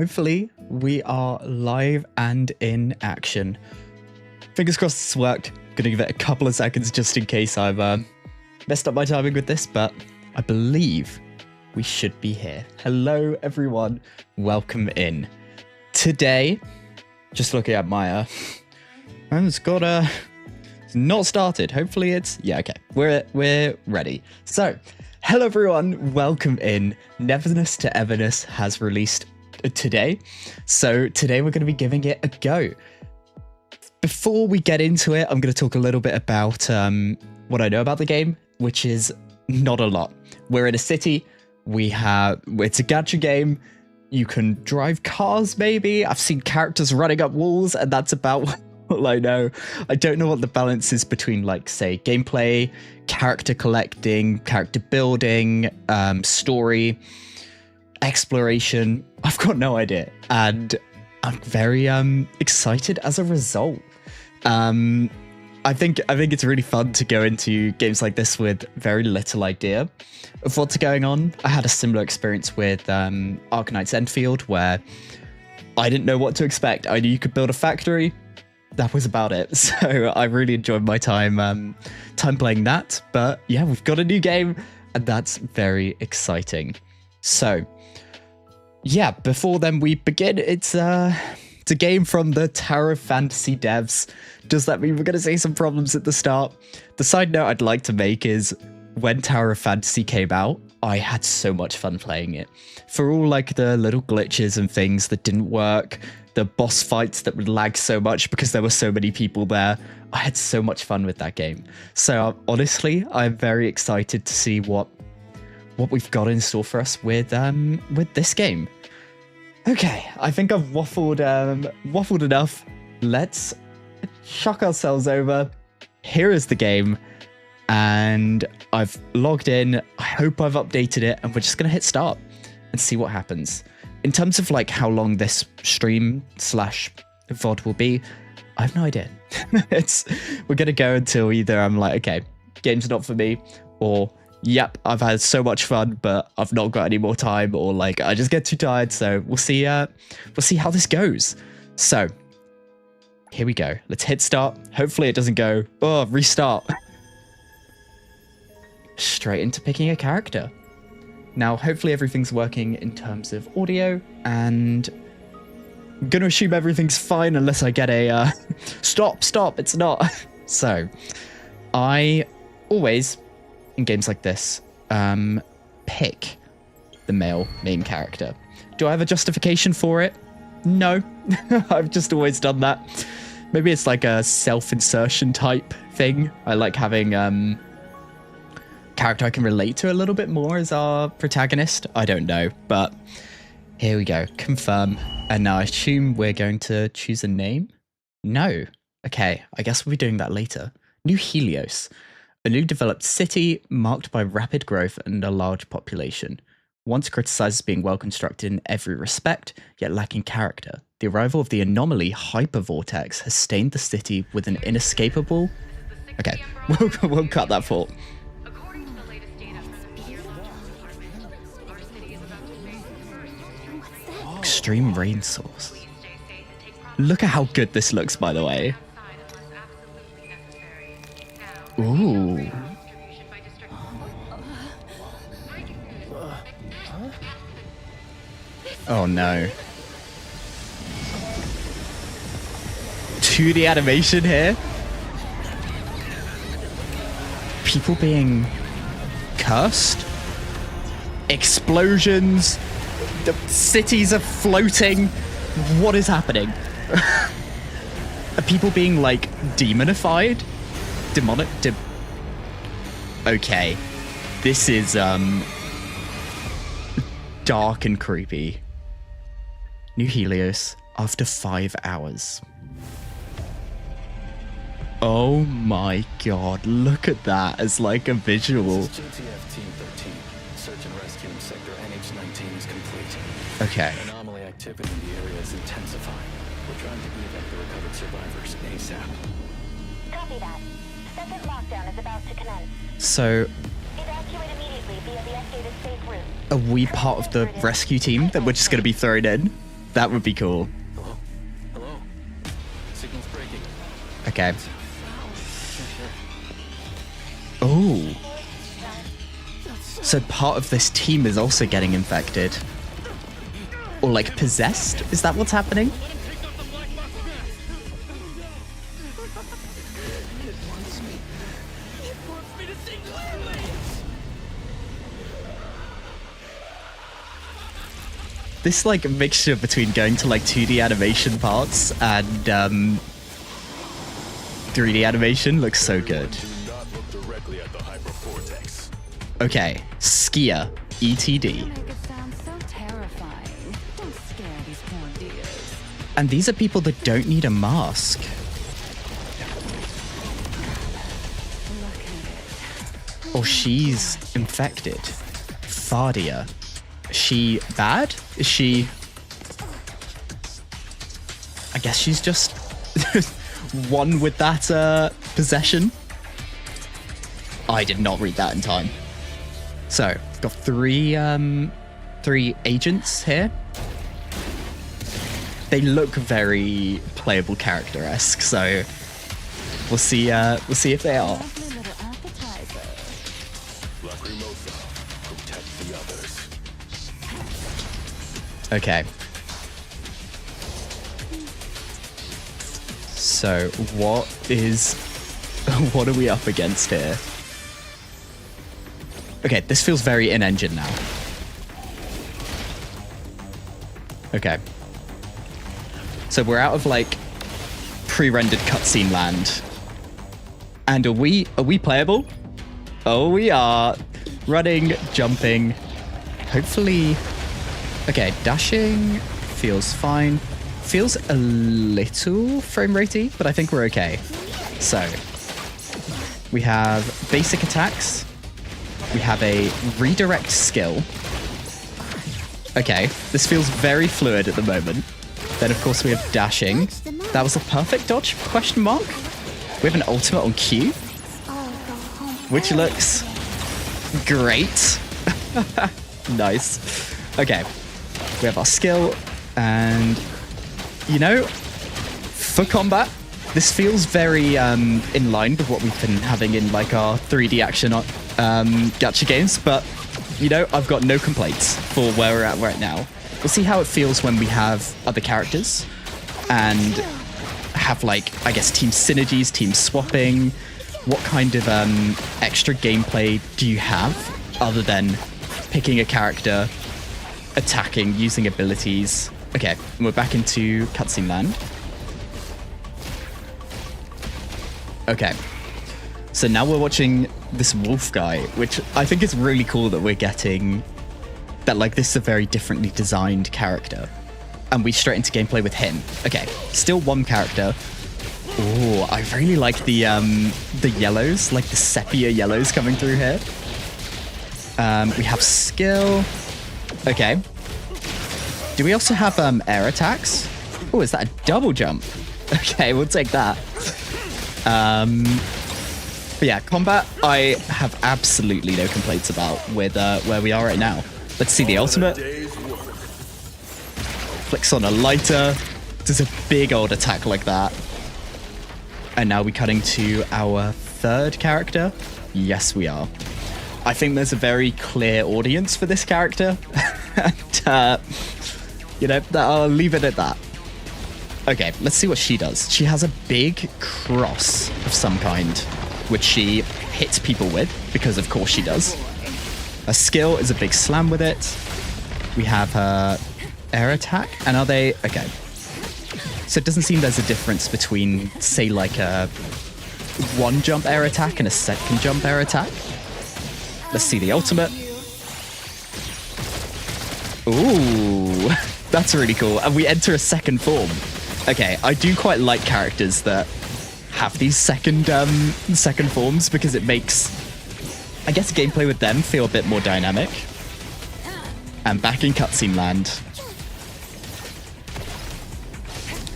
hopefully we are live and in action. Fingers crossed this worked. Gonna give it a couple of seconds just in case I've messed up my timing with this, but I believe we should be here. Hello everyone, welcome in. Today, just looking at my it's not started. Hopefully it's okay. We're ready. So, hello everyone, welcome in. Neverness to Everness has released today. So today we're going to be giving it a go. Before we get into it, I'm going to talk a little bit about what I know about the game, which is not a lot. We're in a city. It's a gacha game. You can drive cars, maybe. I've seen characters running up walls, and that's about all I know. I don't know what the balance is between, like, say, gameplay, character collecting, character building, story, exploration. I've got no idea, and I'm very excited as a result. I think it's really fun to go into games like this with very little idea of what's going on. I had a similar experience with Arknight's Endfield, where I didn't know what to expect. I knew you could build a factory. That was about it. So I really enjoyed my time playing that. But yeah, we've got a new game, and that's very exciting. So yeah, before then we begin, it's a game from the Tower of Fantasy devs. Does that mean we're going to see some problems at the start? The side note I'd like to make is, when Tower of Fantasy came out, I had so much fun playing it. For all like the little glitches and things that didn't work, the boss fights that would lag so much because there were so many people there, I had so much fun with that game. So honestly, I'm very excited to see what we've got in store for us with this game. Okay, I think I've waffled enough. Let's chuck ourselves over. Here is the game, and I've logged in. I hope I've updated it, and we're just gonna hit start and see what happens. In terms of like how long this stream / VOD will be, I have no idea. We're gonna go until either I'm like, okay, game's not for me, or yep, I've had so much fun, but I've not got any more time, or like I just get too tired. So we'll see how this goes. So here we go. Let's hit start. Hopefully it doesn't go, oh, restart. Straight into picking a character. Now, hopefully everything's working in terms of audio, and I'm going to assume everything's fine unless I get a stop, it's not. So I always, in games like this, pick the male main character. Do I have a justification for it? No. I've just always done that. Maybe it's like a self-insertion type thing. I like having character I can relate to a little bit more as our protagonist. I don't know, but here we go. Confirm. And now I assume we're going to choose a name? No. Okay, I guess we'll be doing that later. New Helios. A new developed city marked by rapid growth and a large population. Once criticized as being well constructed in every respect, yet lacking character, the arrival of the anomaly Hypervortex has stained the city with an inescapable... Okay, we'll cut that for. Extreme rain source. Look at how good this looks, by the way. Ooh. Oh no. 2D animation here. People being cursed. Explosions. The cities are floating. What is happening? Are people being like demonified? Demonic? Okay. This is dark and creepy. New Helios after 5 hours. Oh my god, look at that as like a visual. This is JTF Team 13. Search and rescue in sector NH19 is complete. Okay. Anomaly activity in the area is intensifying. We're trying to evac the recovered survivors ASAP. Copy that. Second lockdown is about to commence. So, Evacuate immediately via the updated safe route. are we part of the rescue team that we're just going to be thrown in? That would be cool. Hello? Hello? Signal's breaking. Okay. Oh. So part of this team is also getting infected. Or like possessed? Is that what's happening? This like mixture between going to like 2D animation parts and 3D animation looks so good. Do not look directly at the hypercortex. Okay, Skier, ETD. Make it sound so terrifying. Don't scare these poor dears. And these are people that don't need a mask. Look at it. Or she's infected. Fardia. Is she bad? Is she... I guess she's just one with that possession. I did not read that in time. So, we've got three agents here. They look very playable character-esque, so we'll see if they are. Lovely little appetizer. Lacrimosa, protect the others. Okay. So, what are we up against here? Okay, this feels very in-engine now. Okay. So we're out of like pre-rendered cutscene land. And are we playable? Oh, we are. Running, jumping. Hopefully. Okay, dashing feels fine. Feels a little frame ratey, but I think we're okay. So we have basic attacks. We have a redirect skill. Okay, this feels very fluid at the moment. Then of course we have dashing. That was a perfect dodge, question mark. We have an ultimate on Q, which looks great. Nice. Okay, we have our skill, and you know, for combat, this feels very in line with what we've been having in like our 3D action gacha games, but you know, I've got no complaints for where we're at right now. We'll see how it feels when we have other characters and have like, I guess, team synergies, team swapping. What kind of extra gameplay do you have other than picking a character, attacking, using abilities? Okay, and we're back into cutscene land. Okay, so now we're watching this wolf guy, which I think is really cool that we're getting that, like, this is a very differently designed character. And we straight into gameplay with him. Okay, still one character. Oh, I really like the yellows, like the sepia yellows coming through here. We have skill. Okay. Do we also have air attacks? Oh, is that a double jump? Okay, we'll take that. But yeah, combat, I have absolutely no complaints about with where we are right now. Let's see the ultimate. Flicks on a lighter. Does a big old attack like that. And now we're cutting to our third character. Yes, we are. I think there's a very clear audience for this character. And, you know, I'll leave it at that. Okay, let's see what she does. She has a big cross of some kind, which she hits people with, because of course she does. Her skill is a big slam with it. We have her air attack, and are they... Okay. So it doesn't seem there's a difference between, say, like a one jump air attack and a second jump air attack. Let's see the ultimate. Ooh, that's really cool. And we enter a second form. Okay, I do quite like characters that have these second forms, because it makes, I guess, gameplay with them feel a bit more dynamic. And back in cutscene land.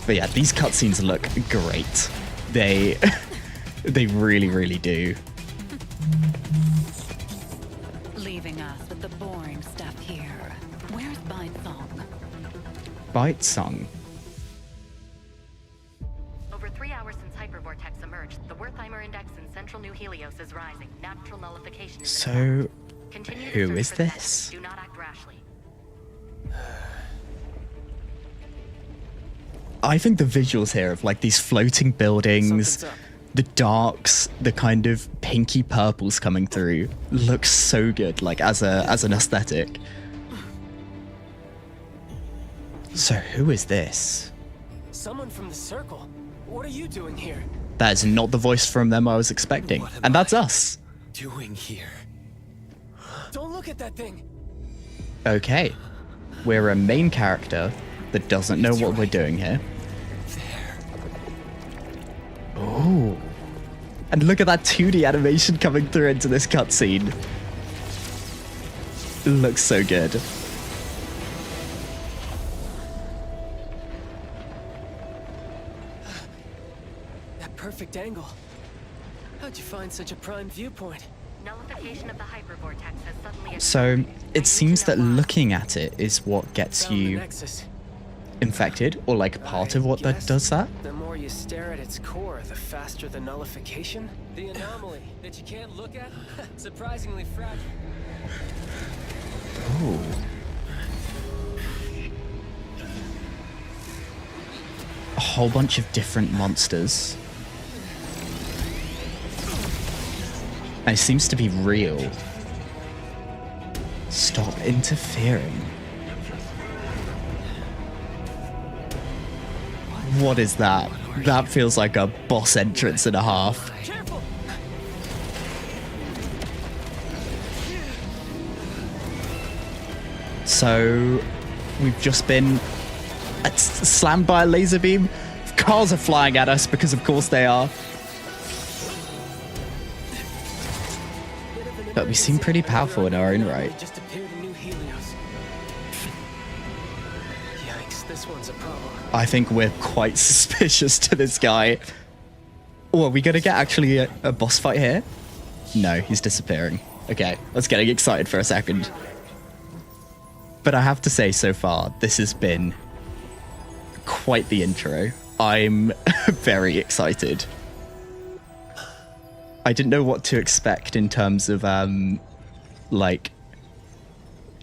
But yeah, these cutscenes look great. They really, really do. Leaving us with the boring stuff here. Where's Bide Thong? Bite song. Over 3 hours since hypervortex emerged, the Wertheimer index in central New Helios is rising. Natural nullification is So, Continue to who search is for the this? evidence. Do not act rashly. I think the visuals here of like these floating buildings, Something's up. the darks, the kind of pinky purples coming through looks so good, like as an aesthetic. So who is this? Someone from the circle. What are you doing here? That is not the voice from them I was expecting. What am And that's I us. doing here? Don't look at that thing. Okay. We're a main character that doesn't know what we're doing here. Oh. And look at that 2D animation coming through into this cutscene. Looks so good. That perfect angle. How'd you find such a prime viewpoint? Nullification of the hypervortex has suddenly So it seems that looking at it is what gets Found the you nexus. infected, or like part of what that Guess does that. The more you stare at its core, the faster the nullification. The anomaly that you can't look at? Surprisingly fragile. Ooh. A whole bunch of different monsters. And it seems to be real. Stop interfering. What is that? That feels like a boss entrance and a half. Careful! So, we've just been slammed by a laser beam. Cars are flying at us because of course they are. But we seem pretty powerful in our own right. Just appeared in New Helios. Yikes, this one's a problem. I think we're quite suspicious to this guy. Oh, are we gonna get actually a boss fight here? No, he's disappearing. Okay, I was getting excited for a second. But I have to say, so far, this has been quite the intro. I'm very excited. I didn't know what to expect in terms of, like,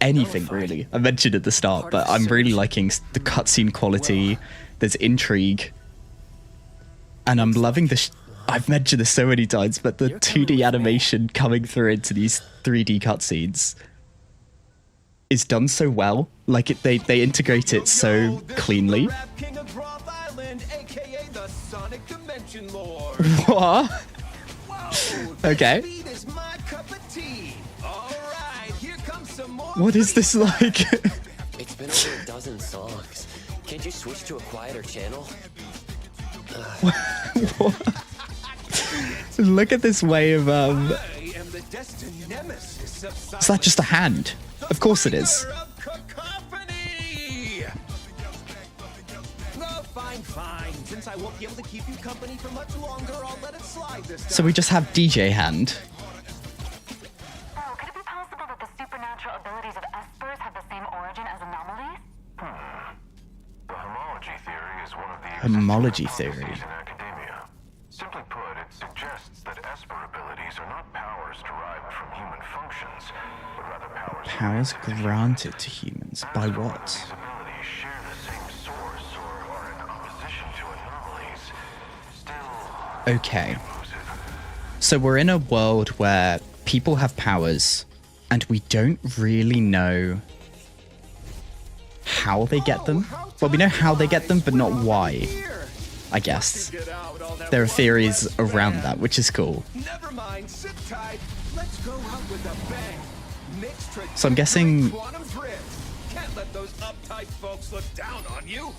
anything really. I mentioned at the start, but I'm really liking the cutscene quality. There's intrigue. And I'm loving the... I've mentioned this so many times, but the 2D animation coming through into these 3D cutscenes is done so well. Like, they integrate it so cleanly. What? Okay. What is this like? It's been over a dozen songs. Can't you switch to a quieter channel? Look at this way of Is that just a hand? Of course it is. Since I won't be able to keep you company for much longer, I'll let it slide this time. So we just have DJ hand. Oh, could it be possible that the supernatural abilities of espers have the same origin as anomalies? The homology theory is one of the Homology theory. in academia. Simply put, it suggests that esper abilities are not powers derived from human functions, but rather Powers granted to humans by what? These abilities share the same source or are in opposition to anomalies. Still, Okay. So we're in a world where people have powers and we don't really know how they get them. Well, we know how they get them, but not why, I guess. There are theories around that, which is cool. Never mind, sit tight. Let's go out with a bang. Mixed So I'm guessing quantum drift. Can't let those uptight folks look down on you.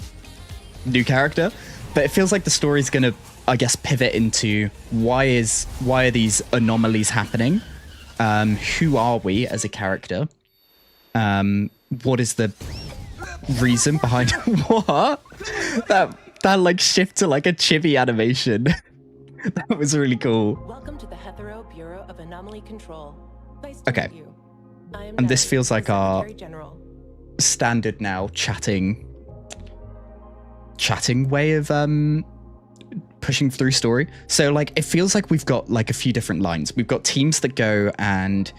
new character, but it feels like the story's gonna, I guess, pivot into why are these anomalies happening? Who are we as a character? What is the reason behind what? That like shift to like a chibi animation. That was really cool. Welcome to the Hetero Bureau of Anomaly Control. Nice to Okay. meet you. I am And this Natalie, feels like the our Secretary General. standard now chatting chatting way of pushing through story. So like it feels like we've got like a few different lines. We've got teams that go and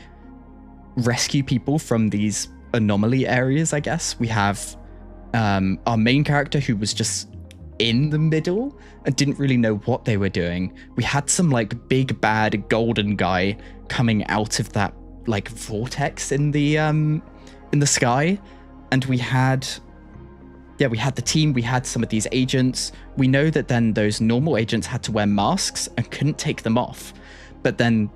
rescue people from these anomaly areas, I guess. We have our main character who was just in the middle and didn't really know what they were doing. We had some like big bad golden guy coming out of that like vortex in the sky, and we had the team, we had some of these agents. We know that then those normal agents had to wear masks and couldn't take them off, but then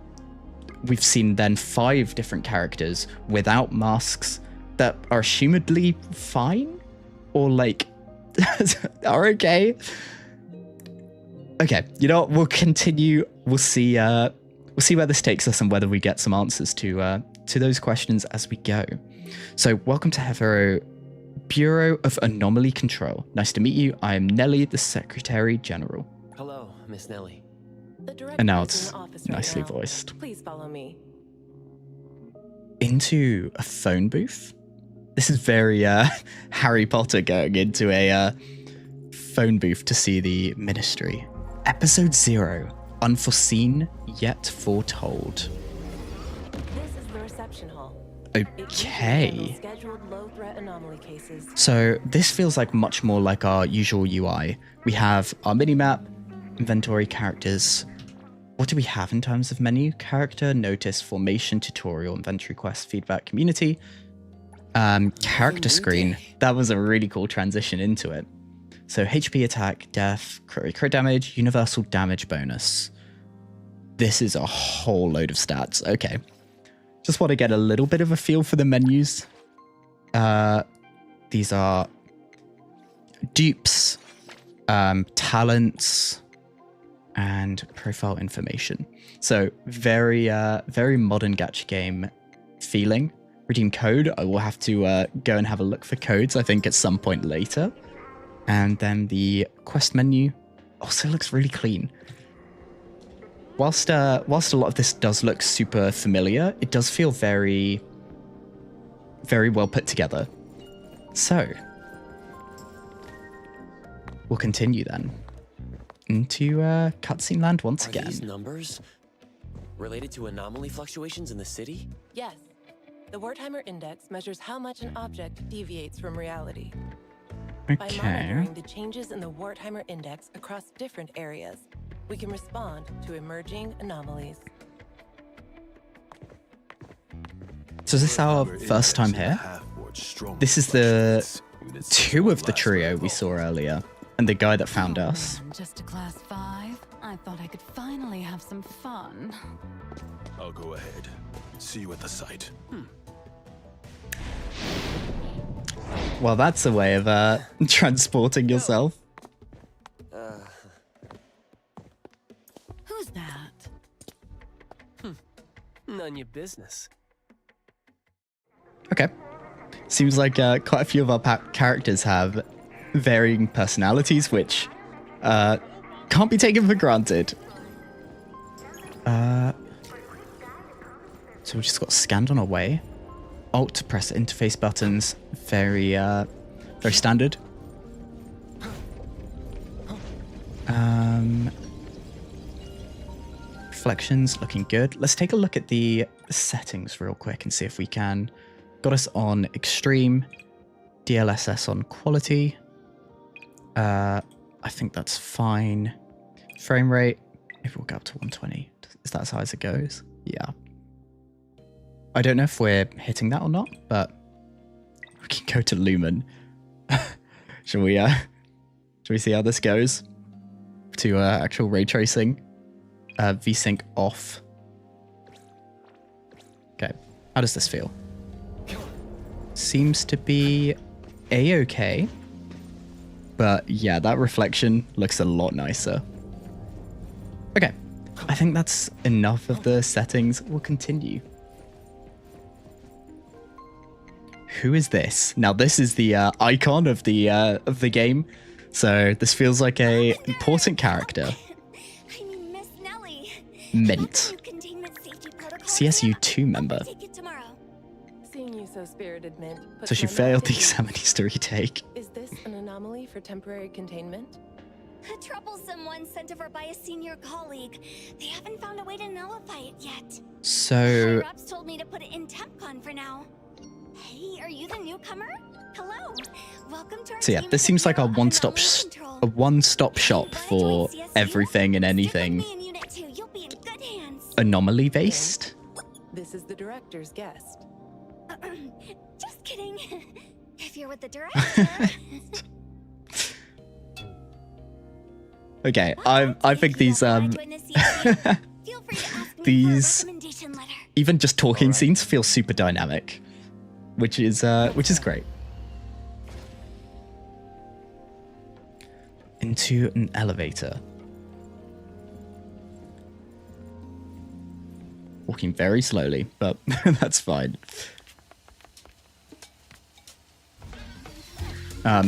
we've seen then 5 different characters without masks that are assumedly fine or like are okay. Okay, you know what? We'll continue. We'll see where this takes us and whether we get some answers to those questions as we go. So, welcome to Hevero, Bureau of Anomaly Control. Nice to meet you. I am Nelly, the Secretary General. Hello, Miss Nelly. And now it's nicely voiced. Please follow me. Into a phone booth? This is very Harry Potter going into a phone booth to see the Ministry. Episode 0. Unforeseen yet foretold. This is the reception hall. Okay. Scheduled low-threat anomaly cases. So this feels like much more like our usual UI. We have our minimap, inventory, characters. What do we have in terms of menu? Character, notice, formation, tutorial, inventory quest, feedback, community. Character screen. That was a really cool transition into it. So HP, attack, death, crit damage, universal damage bonus. This is a whole load of stats. Okay. Just want to get a little bit of a feel for the menus. These are dupes, talents, and profile information. So very modern gacha game feeling. Redeem code. I will have to go and have a look for codes, I think, at some point later. And then the quest menu also looks really clean. Whilst a lot of this does look super familiar, it does feel very, very well put together. So, we'll continue then into cutscene land once again. Are these numbers related to anomaly fluctuations in the city? Yes. The Wertheimer Index measures how much an object deviates from reality. By monitoring the changes in the Wertheimer Index across different areas, we can respond to emerging anomalies. So is this our first time here? This is the 2 of the trio we saw earlier, and the guy that found us. Just a class 5? I thought I could finally have some fun. I'll go ahead. See you at the site. Well, that's a way of transporting yourself. Who's that? None your business. Okay. Seems like quite a few of our characters have varying personalities, which can't be taken for granted. So we just got scanned on our way. Alt to press interface buttons. Very standard. Reflections looking good. Let's take a look at the settings real quick and see if we can. Got us on extreme, DLSS on quality. I think that's fine. Frame rate, maybe we'll go up to 120. Is that as high as it goes? Yeah. I don't know if we're hitting that or not, but we can go to Lumen. Shall we see how this goes? To actual ray tracing. VSync off. Okay, how does this feel? Seems to be a-okay. But yeah, that reflection looks a lot nicer. Okay, I think that's enough of the settings. We'll continue. Who is this? Now this is the icon of the game, so this feels like a important character. I'm Miss Nelly. Mint. CSU 2 member. Seeing you so spirited, Mint. So she failed the exam and needs to retake. Is this an anomaly for for temporary containment? A troublesome one sent over by a senior colleague. They haven't found a way to nullify it yet. So Higher-ups told me to put it in TempCon for now. Hey, are you the newcomer? Hello. Welcome to our So yeah, team this of seems like a Bureau one-stop Anomaly Control. shop for everything and anything Stick with me in Unit 2. You'll be in good hands. anomaly based. This is the director's guest. Just kidding. If you're with the director. Okay, I think these these even just talking scenes feel super dynamic, which is great. Into an elevator. Walking very slowly, but that's fine. I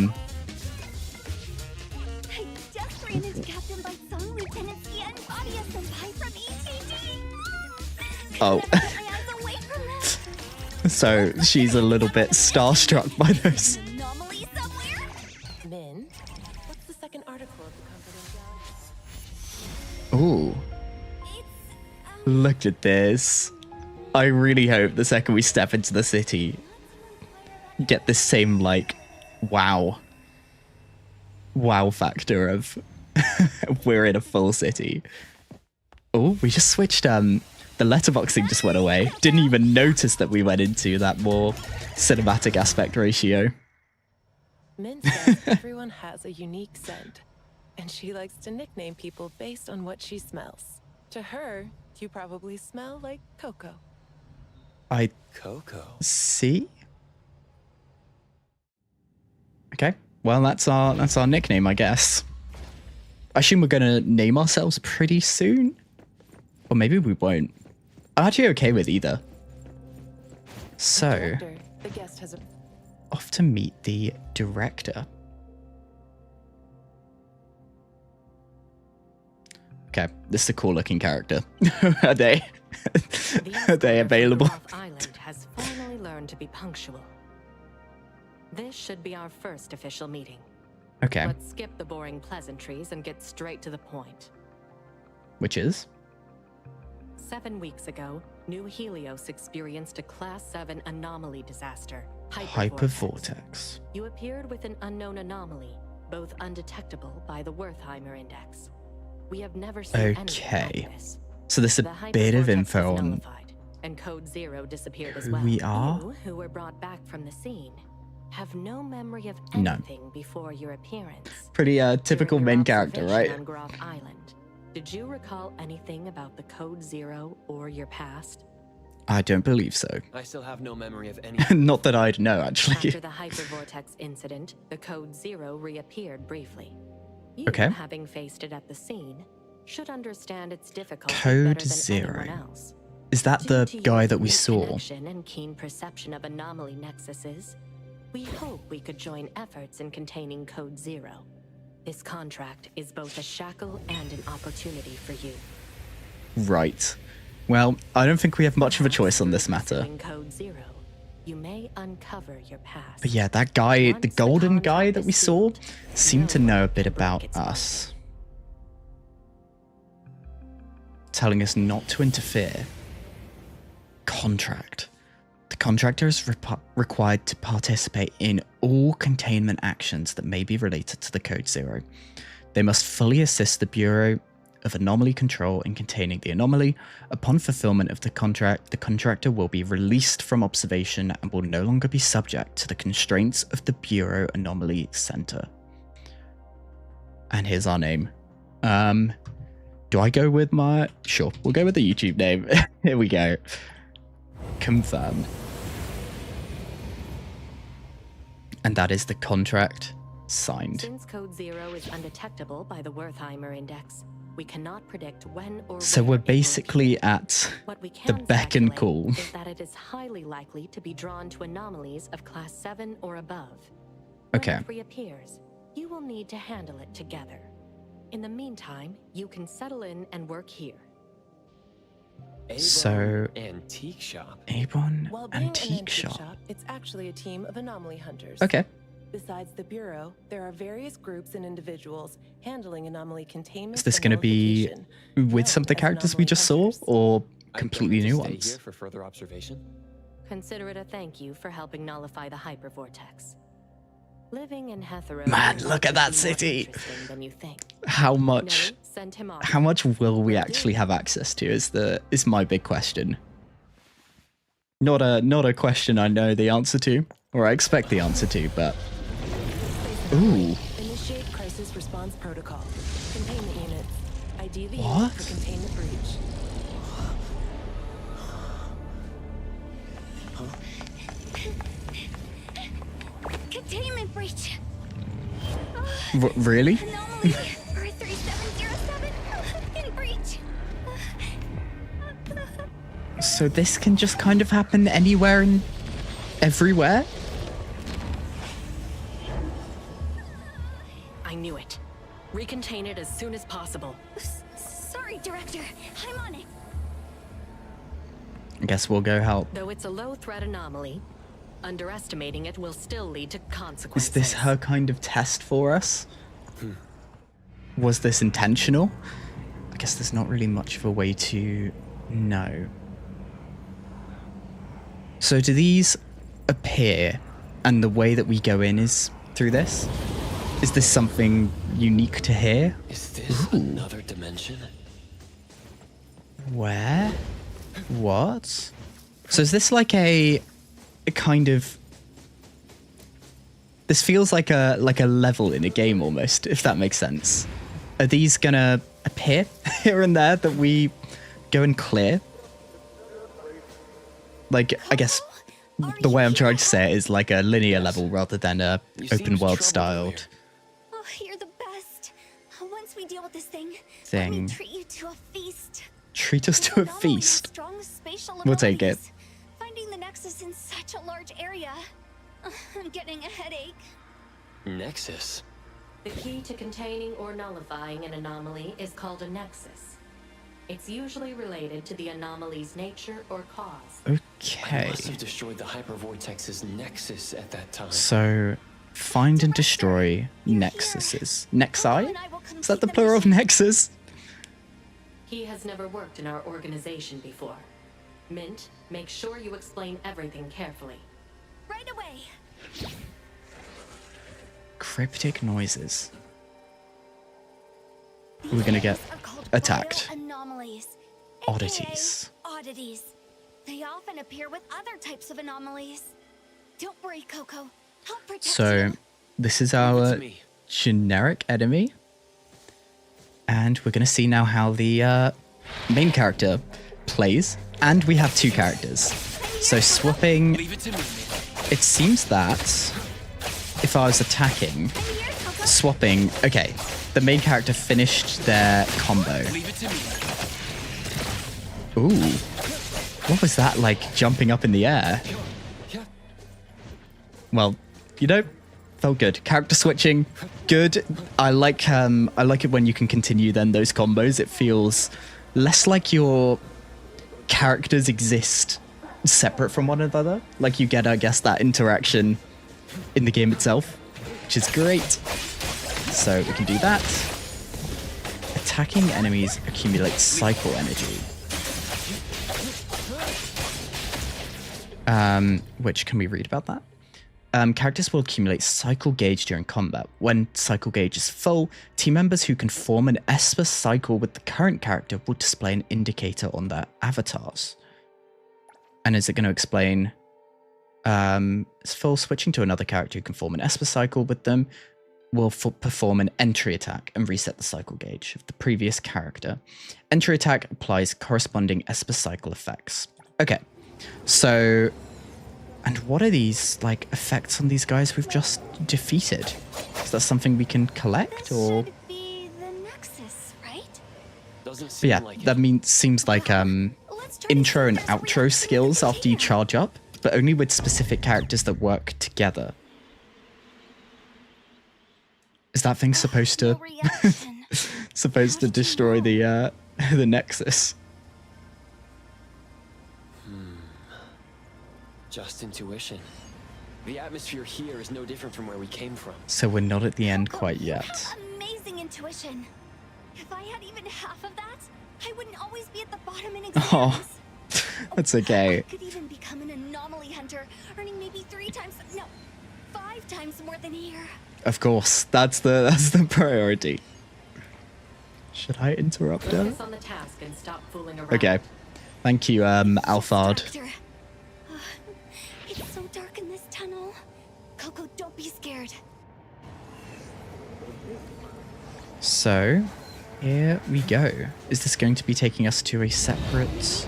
just ran into Captain Buttsong, Lieutenant Sia, and Fadia Senpai from ETD. Oh. So she's a little bit starstruck by those. Anomaly somewhere? Min, what's the second article of the company? Ooh. Look at this. I really hope the second we step into the city, get this same, like, wow factor of we're in a full city. Oh, we just switched, the letterboxing just went away. Didn't even notice that we went into that more cinematic aspect ratio. Min says everyone has a unique scent, and she likes to nickname people based on what she smells. To her, you probably smell like Coco. Coco. See? Okay. Well, that's our nickname, I guess. I assume we're gonna name ourselves pretty soon, or maybe we won't. I'm actually okay with either. So, The guest has a off to meet the director. Okay, this is a cool-looking character. Are they? Are they available? Island has finally learned to be punctual. This should be our first official meeting. Okay. Let's skip the boring pleasantries and get straight to the point. Which is? 7 weeks ago, New Helios experienced a Class 7 anomaly disaster. Hypervortex. You appeared with an unknown anomaly, both undetectable by the Wertheimer Index. We have never seen anything like this. So there's a bit of info on and Code Zero disappeared as who well. we are. You, who were brought back from the scene, have no memory of anything before your appearance. Pretty typical During your main character, right? observation on Groff Island, did you recall anything about the Code Zero or your past? I don't believe so. I still have no memory of any. Not that I'd know, actually. After the Hypervortex incident, the Code Zero reappeared briefly. You, Okay. having faced it at the scene, should understand its difficulty Code better than Zero. anyone else. Is that the Due to guy your that we unique saw? connection and keen perception of anomaly nexuses, we hope we could join efforts in containing Code Zero. This contract is both a shackle and an opportunity for you. Right. Well, I don't think we have much of a choice on this matter. In Code Zero, you may uncover your past. But yeah, that guy, Once the golden guy contract that we is saw, sealed, seemed to no know a one bit can break about its us. Telling us not to interfere. Contract. The contractor is required to participate in all containment actions that may be related to the Code Zero. They must fully assist the Bureau of Anomaly Control in containing the anomaly. Upon fulfillment of the contract, the contractor will be released from observation and will no longer be subject to the constraints of the Bureau Anomaly Center. And here's our name. Do I go with my... Sure, we'll go with the YouTube name. Here we go. Confirmed. And that is the contract signed. Since Code Zero is undetectable by the Wertheimer Index, we cannot predict when or So where we're it will basically appear. at What we the can beck and speculate call. is that it is highly likely to be drawn to anomalies of Class 7 or above. Okay. When it reappears, you will need to handle it together. In the meantime, you can settle in and work here. So, Antique shop. Avon While being an Antique Shop. it's actually a team of anomaly hunters. Okay. Besides the Bureau, there are various groups and individuals handling anomaly containment. Is this going to be with some of the characters we just saw, or completely new ones? Here for further observation? Consider it a thank you for helping nullify the hypervortex. Living in Hetero. Man, look at that city. Than you think. How much? No, send him off. How much will we actually have access to? Is my big question. Not a question I know the answer to, or I expect the answer to, but. Ooh. Initiate crisis response protocol. Containment units. Ideally What? for containment breach. Containment breach. Really? Anomaly 3707 in breach. So this can just kind of happen anywhere and everywhere? I knew it. Recontain it as soon as possible. Sorry, Director. I'm on it. I guess we'll go help. Though it's a low threat anomaly, underestimating it will still lead to consequences. Is this her kind of test for us? Was this intentional? I guess there's not really much of a way to know. So do these appear, and the way that we go in is through this? Is this something unique to here? Is this another dimension? Where? What? So is this like a kind of... This feels like a level in a game almost, if that makes sense. Are these gonna appear here and there that we go and clear? Like, I guess the way I'm trying to say it is like a linear level rather than a open world styled Oh, you're the best. Once we deal with this thing, let me treat you to a feast. Treat us to a feast. Strong spatial We'll take it. abilities. Finding the Nexus in such a large area. I'm getting a headache. Nexus? The key to containing or nullifying an anomaly is called a nexus. It's usually related to the anomaly's nature or cause. Okay. I must have destroyed the hypervortex's nexus at that time. So, find and destroy nexuses. Nexi? Is that the plural of nexus? He has never worked in our organization before. Mint, make sure you explain everything carefully. Right away. Cryptic noises. We're gonna get attacked. Anomalies. Oddities. AKA oddities. They often appear with other types of anomalies. Don't worry, Coco. I'll protect So, you. this is our generic enemy. And we're gonna see now how the main character plays. And we have two characters. So swapping... It seems that if I was attacking, swapping... Okay, the main character finished their combo. Ooh. What was that, like, jumping up in the air? Well, you know, felt good. Character switching, good. I like it when you can continue then those combos. It feels less like your characters exist separate from one another. Like you get, I guess, that interaction in the game itself, which is great. So we can do that. Attacking enemies accumulates cycle energy. Which, can we read about that? Characters will accumulate cycle gauge during combat. When cycle gauge is full, team members who can form an Esper cycle with the current character will display an indicator on their avatars. And is it going to explain... it's full. Switching to another character who can form an Esper cycle with them will perform an entry attack and reset the cycle gauge of the previous character. Entry attack applies corresponding Esper cycle effects. Okay, so... And what are these, like, effects on these guys we've just defeated? Is that something we can collect, or...? Should be the Nexus, right? But yeah, that seems like intro and outro skills after you charge up, but only with specific characters that work together. Is that thing supposed to supposed to destroy the Nexus? Just intuition. The atmosphere here is no different from where we came from. So we're not at the end quite yet. Amazing intuition. If I had even half of that, I wouldn't always be at the bottom in exams. Oh, that's okay. I could even become an anomaly hunter, earning maybe 5 times more than here. Of course, that's the priority. Should I interrupt her? Focus on the task and stop fooling around. Okay. Thank you, Alphard. It's so dark in this tunnel. Coco, don't be scared. So, here we go. Is this going to be taking us to a separate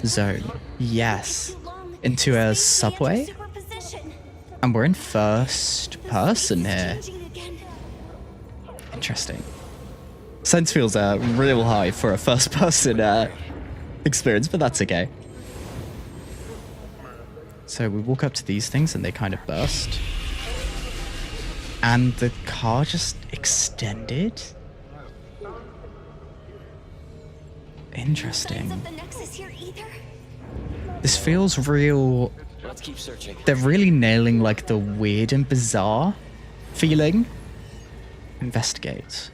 zone? Yes. Into a subway? And we're in first person here. Interesting. Sense feels real high for a first person experience, but that's okay. So we walk up to these things and they kind of burst. And the car just extended? Interesting. This feels real. Let's keep searching. They're really nailing like the weird and bizarre feeling. Investigate.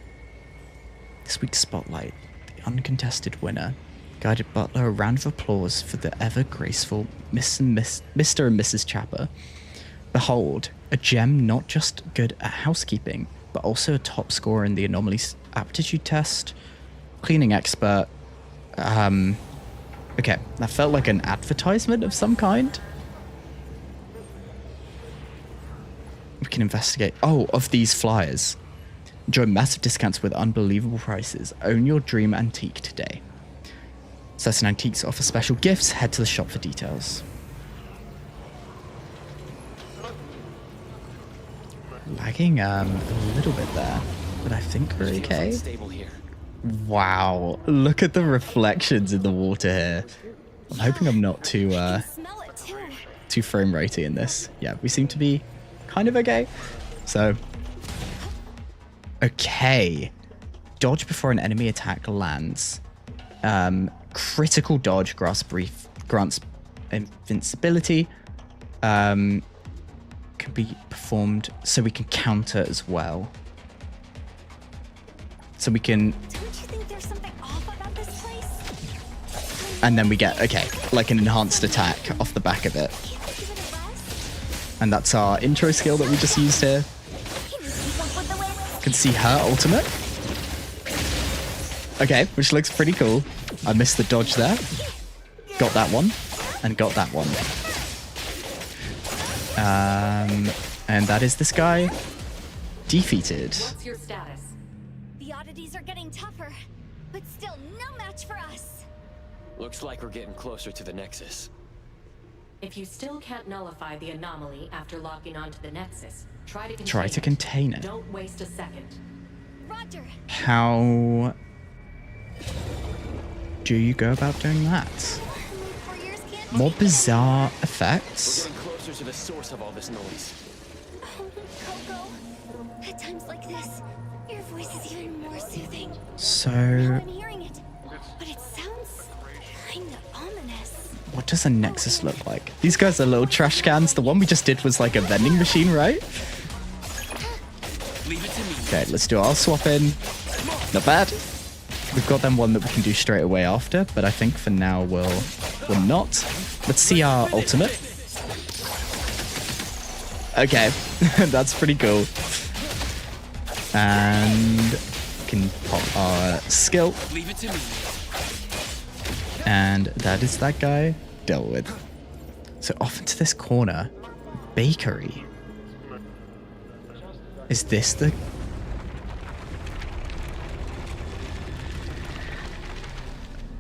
This week's spotlight, the uncontested winner. Guided Butler, a round of applause for the ever graceful Mr. and Mrs. Chapper. Behold, a gem not just good at housekeeping, but also a top scorer in the anomalies aptitude test, cleaning expert. Okay, that felt like an advertisement of some kind. We can investigate. Oh, of these flyers. Enjoy massive discounts with unbelievable prices. Own your dream antique today. Certain antiques offer special gifts. Head to the shop for details. Lagging a little bit there, but I think we're okay. Wow, look at the reflections in the water here. I'm hoping I'm not too frame ratey in this. Yeah, we seem to be kind of okay. So, okay. Dodge before an enemy attack lands. Critical dodge grants invincibility. Can be performed so we can counter as well. So we can. Don't you think there's something off about this place? And then we get, okay, like an enhanced attack off the back of it. And that's our intro skill that we just used here. You can see her ultimate. Okay, which looks pretty cool. I missed the dodge there. Got that one. And got that one. And that is this guy. Defeated. What's your status? The oddities are getting tougher, but still no match for us. Looks like we're getting closer to the Nexus. If you still can't nullify the anomaly after logging onto the Nexus, try to contain it. Don't waste a second. Roger. How do you go about doing that? More bizarre effects. We're getting closer to the source of all this noise. Coco, at times like this, your voice is even more soothing. So, I'm hearing it, but it sounds kind of ominous. What does a Nexus look like? These guys are little trash cans. The one we just did was like a vending machine, right? Okay, let's do our swap in. Not bad. We've got them one that we can do straight away after, but I think for now we'll not. Let's see our ultimate. Okay, that's pretty cool. And we can pop our skill. And that is that guy dealt with. So off into this corner, bakery. Is this the...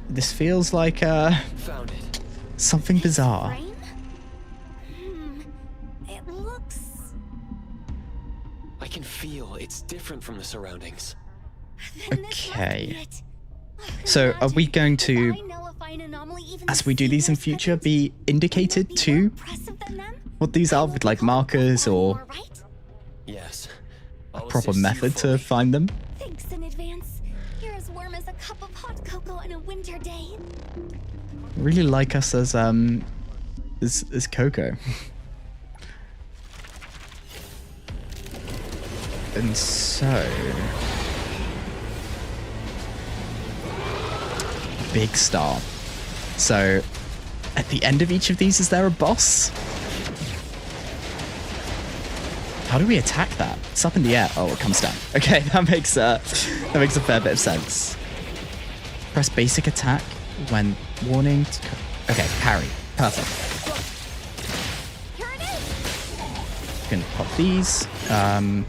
This feels like Found it. Something bizarre. It looks... I can feel it's different from the surroundings. Okay. So are we going to, as we do these in future, be indicated to what these are with like markers or Yes. a proper method to find them? Thanks in advance. You're as warm as a cup of hot cocoa on a winter day. Really like us as Coco. And so... Big star. So, at the end of each of these, is there a boss? How do we attack that? It's up in the air. Oh, it comes down. Okay, that makes a fair bit of sense. Press basic attack when warning. Okay, parry. Perfect. Can pop these. Can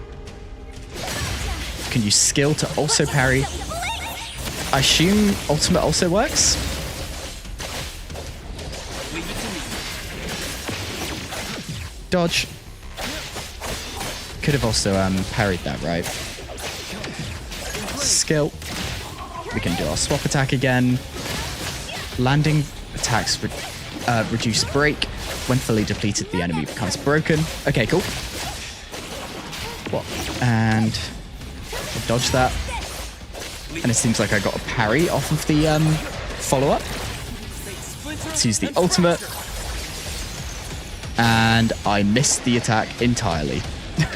use skill to also parry. I assume ultimate also works. Dodge. Could have also parried that, right? Skill. We can do our swap attack again. Landing attacks reduce break. When fully depleted, the enemy becomes broken. Okay, cool. What? And I'll dodge that. And it seems like I got a parry off of the follow-up. Let's use the ultimate. And I missed the attack entirely.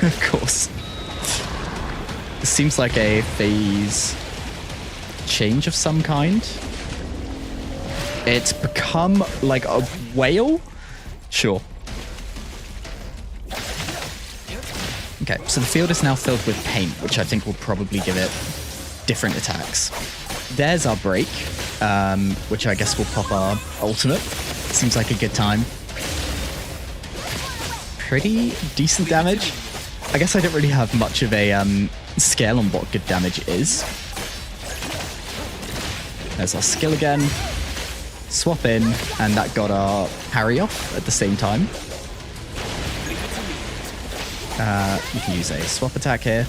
Of course. This seems like a phase change of some kind. It's become like a whale? Sure. Okay, so the field is now filled with paint, which I think will probably give it different attacks. There's our break, which I guess will pop our ultimate. Seems like a good time. Pretty decent damage. I guess I don't really have much of a scale on what good damage is. There's our skill again. Swap in, and that got our parry off at the same time. We can use a swap attack here.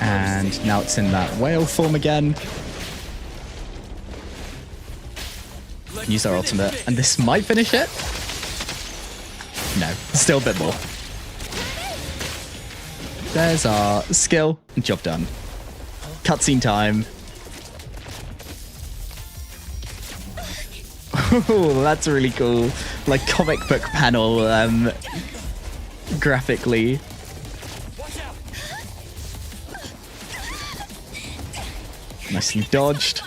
And now it's in that whale form again. Use our ultimate, and this might finish it. No, still a bit more. There's our skill, and job done. Cutscene time. Oh, that's really cool. Like comic book panel, graphically. Nicely dodged.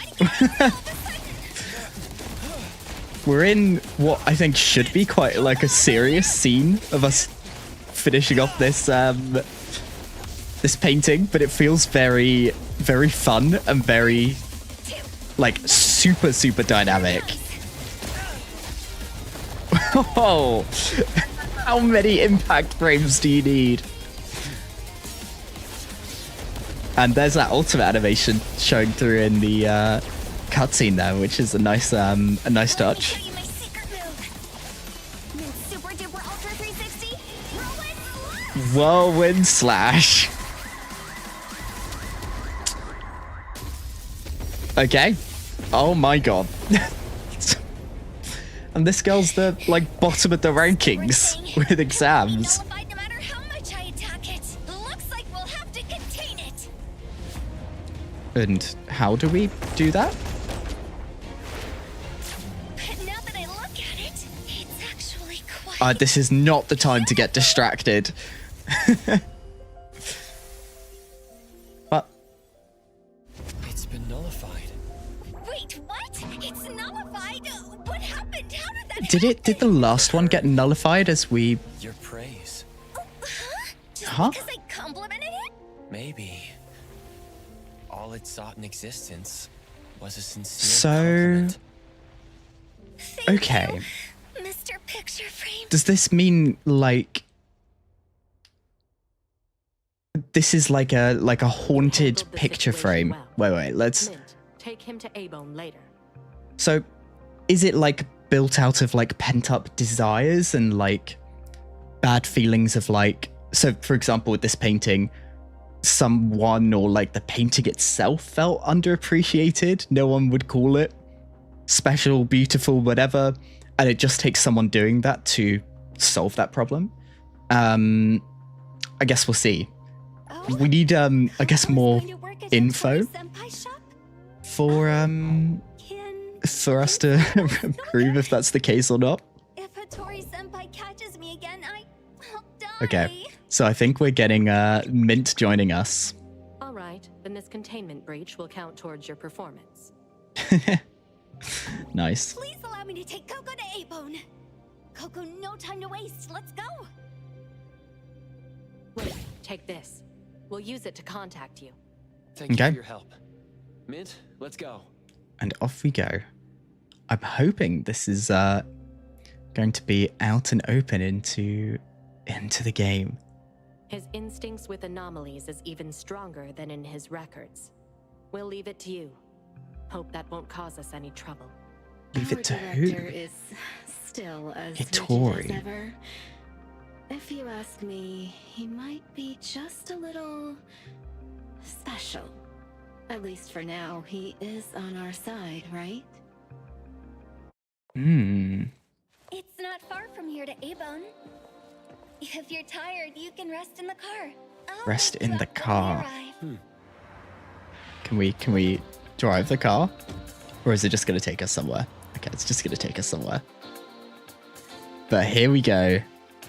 We're in what I think should be quite like a serious scene of us finishing off this this painting, but it feels very, very fun and very like super, super dynamic. Oh, how many impact frames do you need? And there's that ultimate animation showing through in the cutscene there, which is a nice touch. Whirlwind slash. Okay. Oh my god. And this girl's the like bottom of the rankings with exams. And how do we do that? Now that I look at it, it's actually quite... This is not the time to get distracted. What? It's been nullified. Wait, what? It's nullified? What happened? How did that happen? Did the last one get nullified as we... Your praise. Huh? Because I complimented it? Maybe. All it sought in existence was a sincere compliment. Okay. Mr. Picture Frame. Does this mean like this is like a haunted picture frame? Wait, let's take him to A-Bone later. So is it like built out of like pent up desires and like bad feelings of like, so for example with this painting, someone or like the painting itself felt underappreciated. No one would call it special, beautiful, whatever. And it just takes someone doing that to solve that problem. I guess we'll see. We need, I guess, more info for us to prove if that's the case or not. If Hattori Senpai catches me again, Okay, so I think we're getting Mint joining us. All right, then this containment breach will count towards your performance. Nice. Please allow me to take Coco to A-Bone. Coco, no time to waste. Let's go. Wait, take this. We'll use it to contact you. Thank you for your help. Mint, let's go. And off we go. I'm hoping this is going to be out and open into the game. His instincts with anomalies is even stronger than in his records. We'll leave it to you. Hope that won't cause us any trouble. Leave it to who? Is still as Hitori. rigid as ever. If you ask me, he might be just a little special. At least for now, he is on our side, right? It's not far from here to A-Bone. If you're tired, you can rest in the car. Rest in the car. Can we drive the car? Or is it just going to take us somewhere? Okay, it's just going to take us somewhere. But here we go.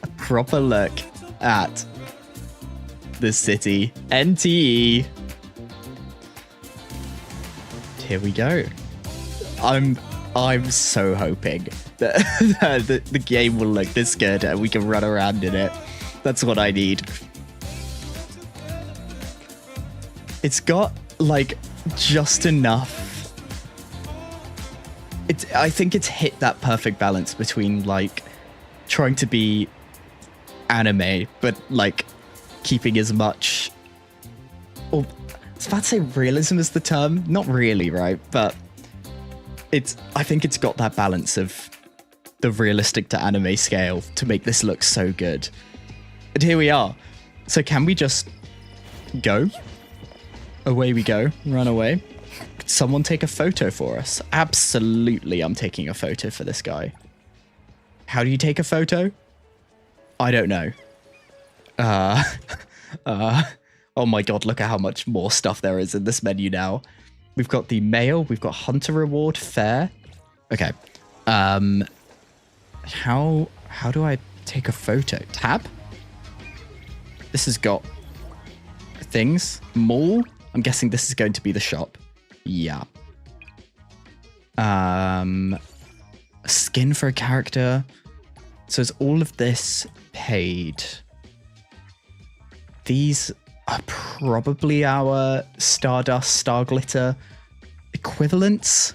A proper look at the city. NTE. Here we go. I'm so hoping that the game will look this good and we can run around in it. That's what I need. It's got like just enough. I think it's hit that perfect balance between like trying to be anime, but like keeping as much. Or I was about to say realism is the term. Not really, right? But I think it's got that balance of the realistic to anime scale to make this look so good. And here we are. So can we just go? Away we go. Run away. Could someone take a photo for us? Absolutely, I'm taking a photo for this guy. How do you take a photo? I don't know. Oh my god, look at how much more stuff there is in this menu now. We've got the mail, we've got hunter reward, fair. Okay. How do I take a photo? Tab? This has got things. Mall? I'm guessing this is going to be the shop. Yeah. Skin for a character. So is all of this paid? These are probably our Stardust, Star Glitter equivalents.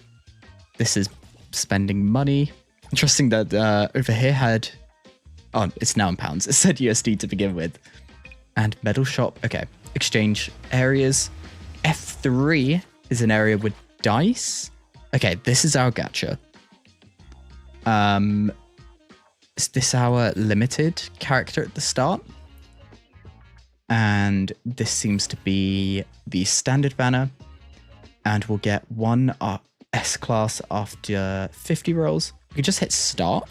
This is spending money. Interesting that over here had... Oh, it's now in pounds. It said USD to begin with. And medal shop. Okay. Exchange areas. F3 is an area with dice. Okay, this is our gacha. Is this our limited character at the start? And this seems to be the standard banner. And we'll get one S-class after 50 rolls. We can just hit start.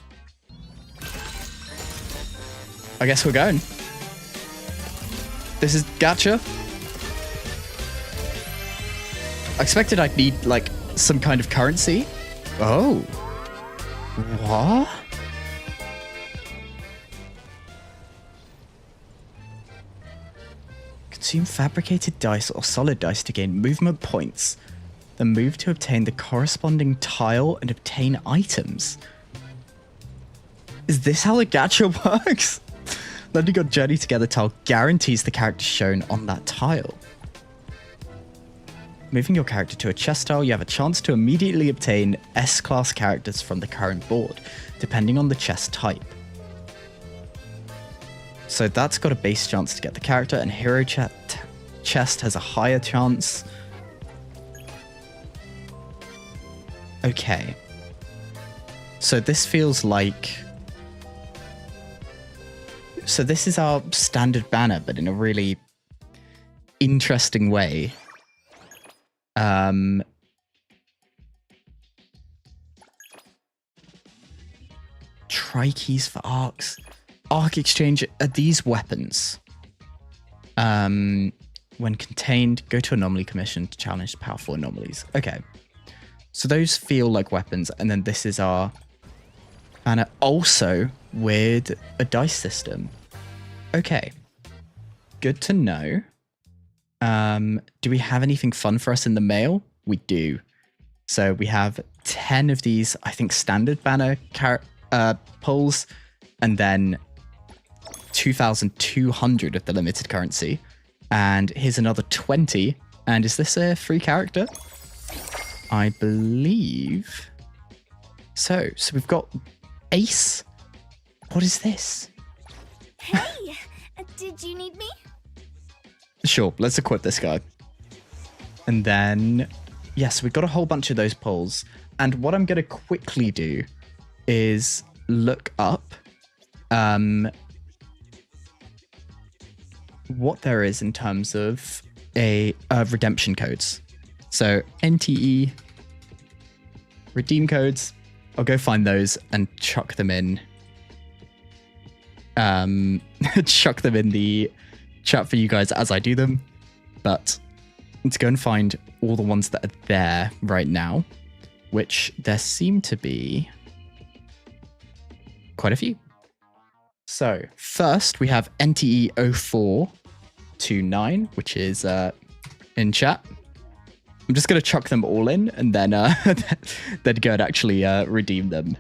I guess we're going. This is gacha. I expected I'd need, like, some kind of currency. Oh. What? Consume fabricated dice or solid dice to gain movement points. Then move to obtain the corresponding tile and obtain items. Is this how the gacha works? Lending your Journey Together tile guarantees the character shown on that tile. Moving your character to a chest tile, you have a chance to immediately obtain S-class characters from the current board, depending on the chest type. So that's got a base chance to get the character, and Hero Chest has a higher chance. Okay. So this feels like... So this is our standard banner, but in a really interesting way. Try keys for arcs. Arc exchange are these weapons. When contained, go to anomaly commission to challenge powerful anomalies. Okay. So those feel like weapons, and then this is our banner also with a dice system. Okay. Good to know. Do we have anything fun for us in the mail? We do. So we have 10 of these, I think, standard banner pulls, and then 2,200 of the limited currency. And here's another 20. And is this a free character? I believe so. So we've got Ace. What is this? Hey, did you need me? Sure, let's equip this guy. And then, yes, we've got a whole bunch of those polls. And what I'm going to quickly do is look up what there is in terms of redemption codes. So NTE redeem codes. I'll go find those and chuck them in. Chuck them in the chat for you guys as I do them. But let's go and find all the ones that are there right now, which there seem to be quite a few. So first we have NTE 0429, which is in chat. I'm just going to chuck them all in and then then go and actually redeem them.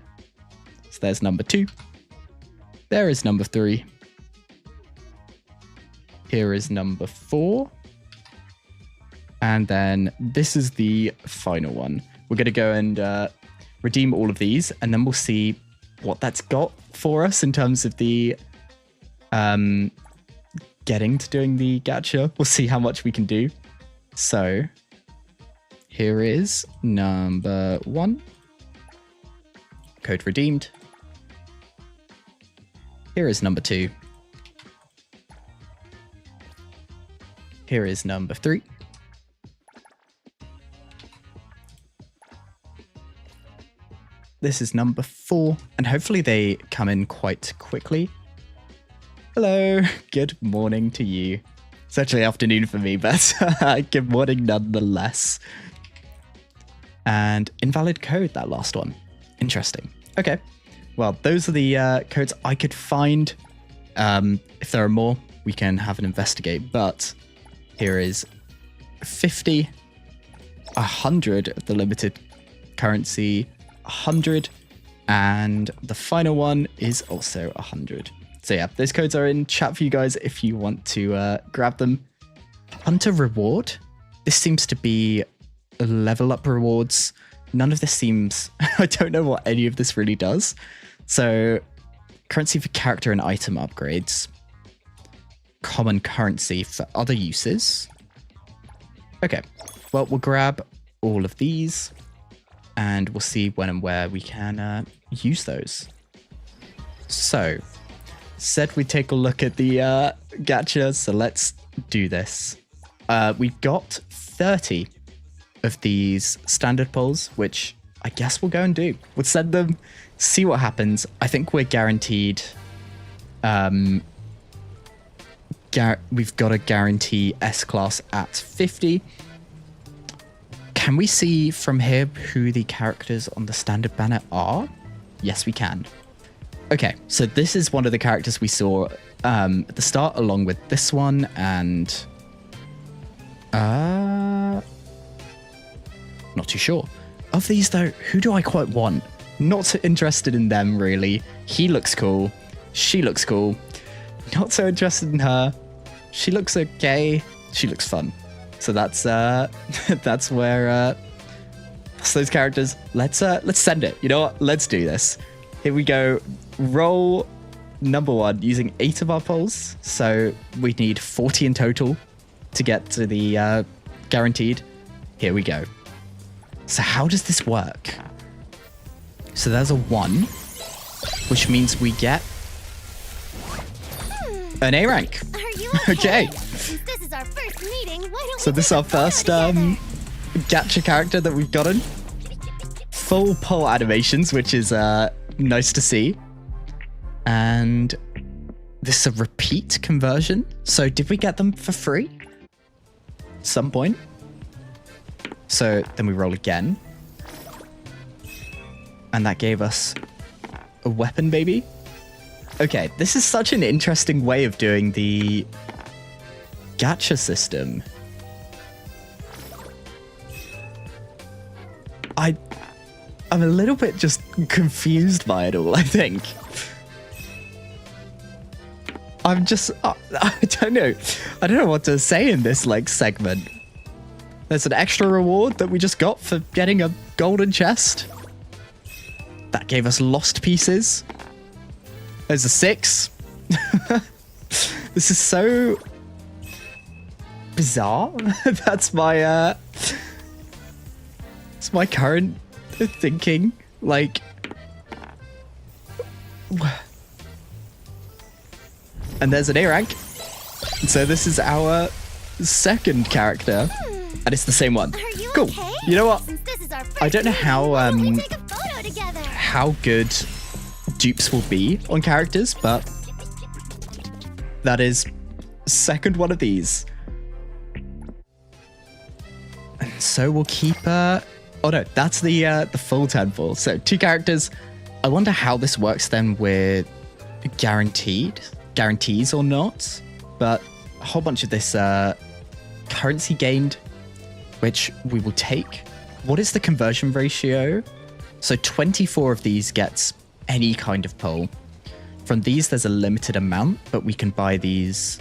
So there's number 2. There is number 3. Here is number 4. And then this is the final one. We're going to go and redeem all of these, and then we'll see what that's got for us in terms of the getting to doing the gacha. We'll see how much we can do. So here is number 1. Code redeemed. Here is number 2. Here is number 3. This is number 4, and hopefully they come in quite quickly. Hello, good morning to you. It's actually afternoon for me, but good morning nonetheless. And invalid code, that last one. Interesting. Okay, well, those are the codes I could find. If there are more, we can have an investigate, but here is 50, 100 of the limited currency, 100, and the final one is also 100. So yeah, those codes are in chat for you guys if you want to grab them. Hunter reward. This seems to be level up rewards. None of this seems... I don't know what any of this really does. So currency for character and item upgrades. Common currency for other uses. Okay, well, we'll grab all of these, and we'll see when and where we can use those. So, said we'd take a look at the gacha, so let's do this. We've got 30 of these standard polls, which I guess we'll go and do. We'll send them, see what happens. I think we're guaranteed... we've got a guarantee S-Class at 50. Can we see from here who the characters on the standard banner are? Yes, we can. Okay, so this is one of the characters we saw at the start, along with this one, and... not too sure. Of these, though, who do I quite want? Not so interested in them, really. He looks cool. She looks cool. Not so interested in her. She looks okay. She looks fun. So that's that's where that's those characters. Let's send it. You know what? Let's do this. Here we go. Roll number 1 using 8 of our polls. So we need 40 in total to get to the guaranteed. Here we go. So how does this work? So there's a 1, which means we get an A rank. Are you Okay. Since this is our first meeting, why don't So we this is take a our first photo gacha character that we've gotten. Full poll animations, which is nice to see. And this is a repeat conversion. So did we get them for free? At some point. So then we roll again. And that gave us a weapon, baby. Okay, this is such an interesting way of doing the gacha system. I'm a little bit just confused by it all, I think. I'm just, I don't know. I don't know what to say in this, like, segment. There's an extra reward that we just got for getting a golden chest. That gave us lost pieces. There's a 6. This is so bizarre. That's my current thinking. Like, and there's an A rank. So this is our second character, and it's the same one. Cool. Okay? You know what? Since this is our I don't know first how meeting, we take a photo together. how good dupes will be on characters, but that is second one of these. And so we'll keep oh no, that's the full temple. So 2 characters. I wonder how this works then with guarantees or not, but a whole bunch of this currency gained, which we will take. What is the conversion ratio? So 24 of these gets any kind of pole. From these, there's a limited amount, but we can buy these.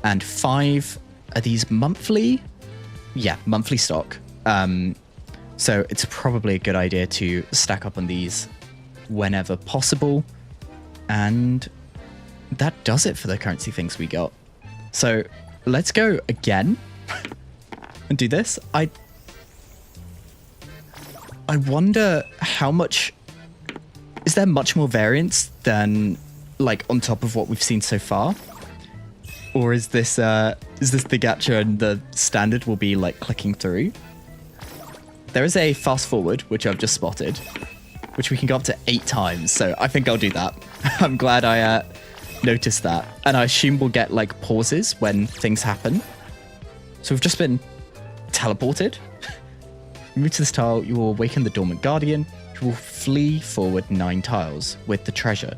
And 5, are these monthly? Yeah, monthly stock. So it's probably a good idea to stack up on these whenever possible. And that does it for the currency things we got. So let's go again and do this. I wonder how much... Is there much more variance than, like, on top of what we've seen so far? Or is this the gacha and the standard will be, like, clicking through? There is a fast forward, which I've just spotted, which we can go up to 8 times. So I think I'll do that. I'm glad I noticed that. And I assume we'll get, like, pauses when things happen. So we've just been teleported. Move to this tile, you will awaken the dormant guardian, who will flee forward 9 tiles with the treasure.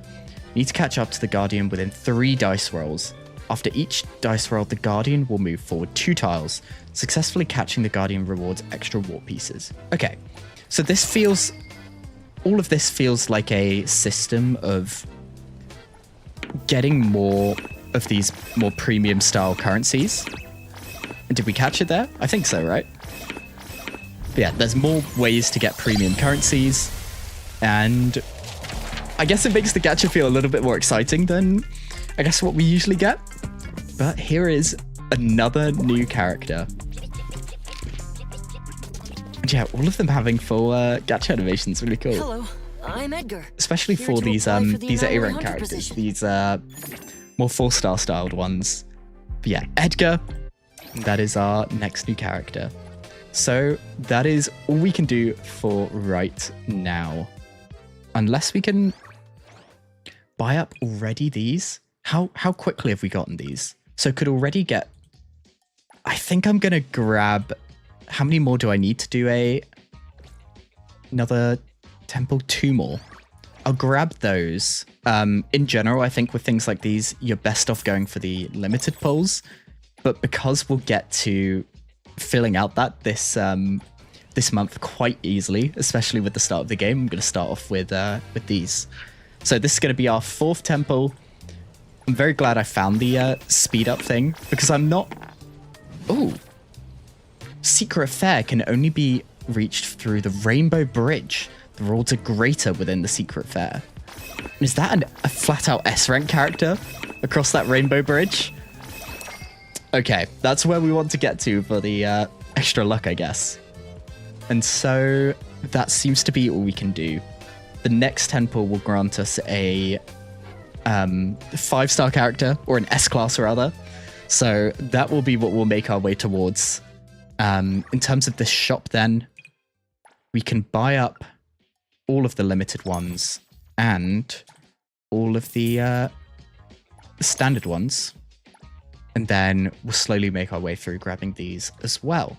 You need to catch up to the guardian within 3 dice rolls. After each dice roll, the guardian will move forward 2 tiles. Successfully catching the guardian rewards extra warp pieces. Okay, so this feels... All of this feels like a system of getting more of these more premium style currencies. Did we catch it there? I think so, right? But yeah, there's more ways to get premium currencies, and I guess it makes the gacha feel a little bit more exciting than I guess what we usually get. But here is another new character. And yeah, all of them having full gacha animations, really cool. Hello, I'm Edgar. Especially for these are A-rank characters, these more 4-star styled ones. But yeah, Edgar, that is our next new character. So that is all we can do for right now. Unless we can buy up already these. How quickly have we gotten these? So could already get... I think I'm going to grab... How many more do I need to do another temple? 2 more. I'll grab those. In general, I think with things like these, you're best off going for the limited pulls. But because we'll get to filling out that this month quite easily, especially with the start of the game, I'm going to start off with these. So this is going to be our 4th temple. I'm very glad I found the speed up thing, because I'm not... Oh. Secret Affair can only be reached through the Rainbow Bridge. The rewards are greater within the Secret Affair. Is that a flat-out S-rank character across that Rainbow Bridge? Okay, that's where we want to get to for the extra luck, I guess. And so that seems to be all we can do. The next temple will grant us a 5-star character, or an S-class rather. So that will be what we'll make our way towards. In terms of this shop then, we can buy up all of the limited ones and all of the standard ones. And then we'll slowly make our way through grabbing these as well.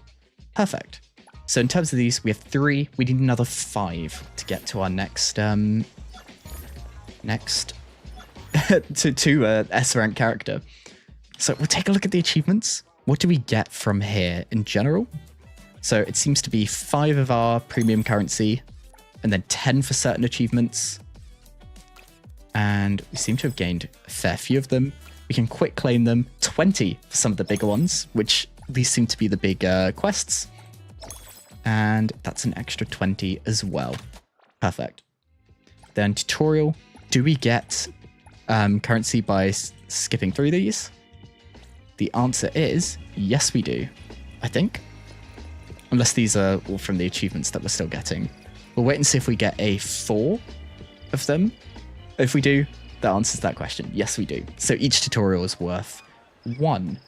Perfect. So in terms of these, we have 3. We need another 5 to get to our next to a S rank character. So we'll take a look at the achievements. What do we get from here in general? So it seems to be 5 of our premium currency and then 10 for certain achievements. And we seem to have gained a fair few of them. We can quick claim them, 20 for some of the bigger ones, which these seem to be the big quests. And that's an extra 20 as well. Perfect. Then tutorial. Do we get currency by skipping through these? The answer is yes, we do, I think. Unless these are all from the achievements that we're still getting. We'll wait and see if we get a 4 of them. If we do, that answers that question. Yes, we do. So each tutorial is worth 1.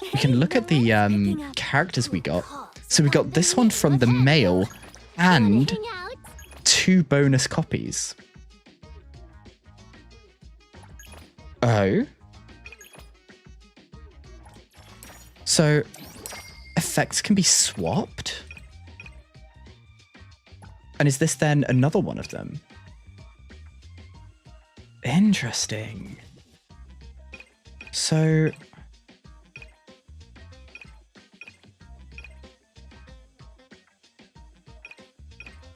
We can look at the characters we got. So we got this one from the mail and 2 bonus copies. Oh. So effects can be swapped? And is this then another one of them? Interesting. So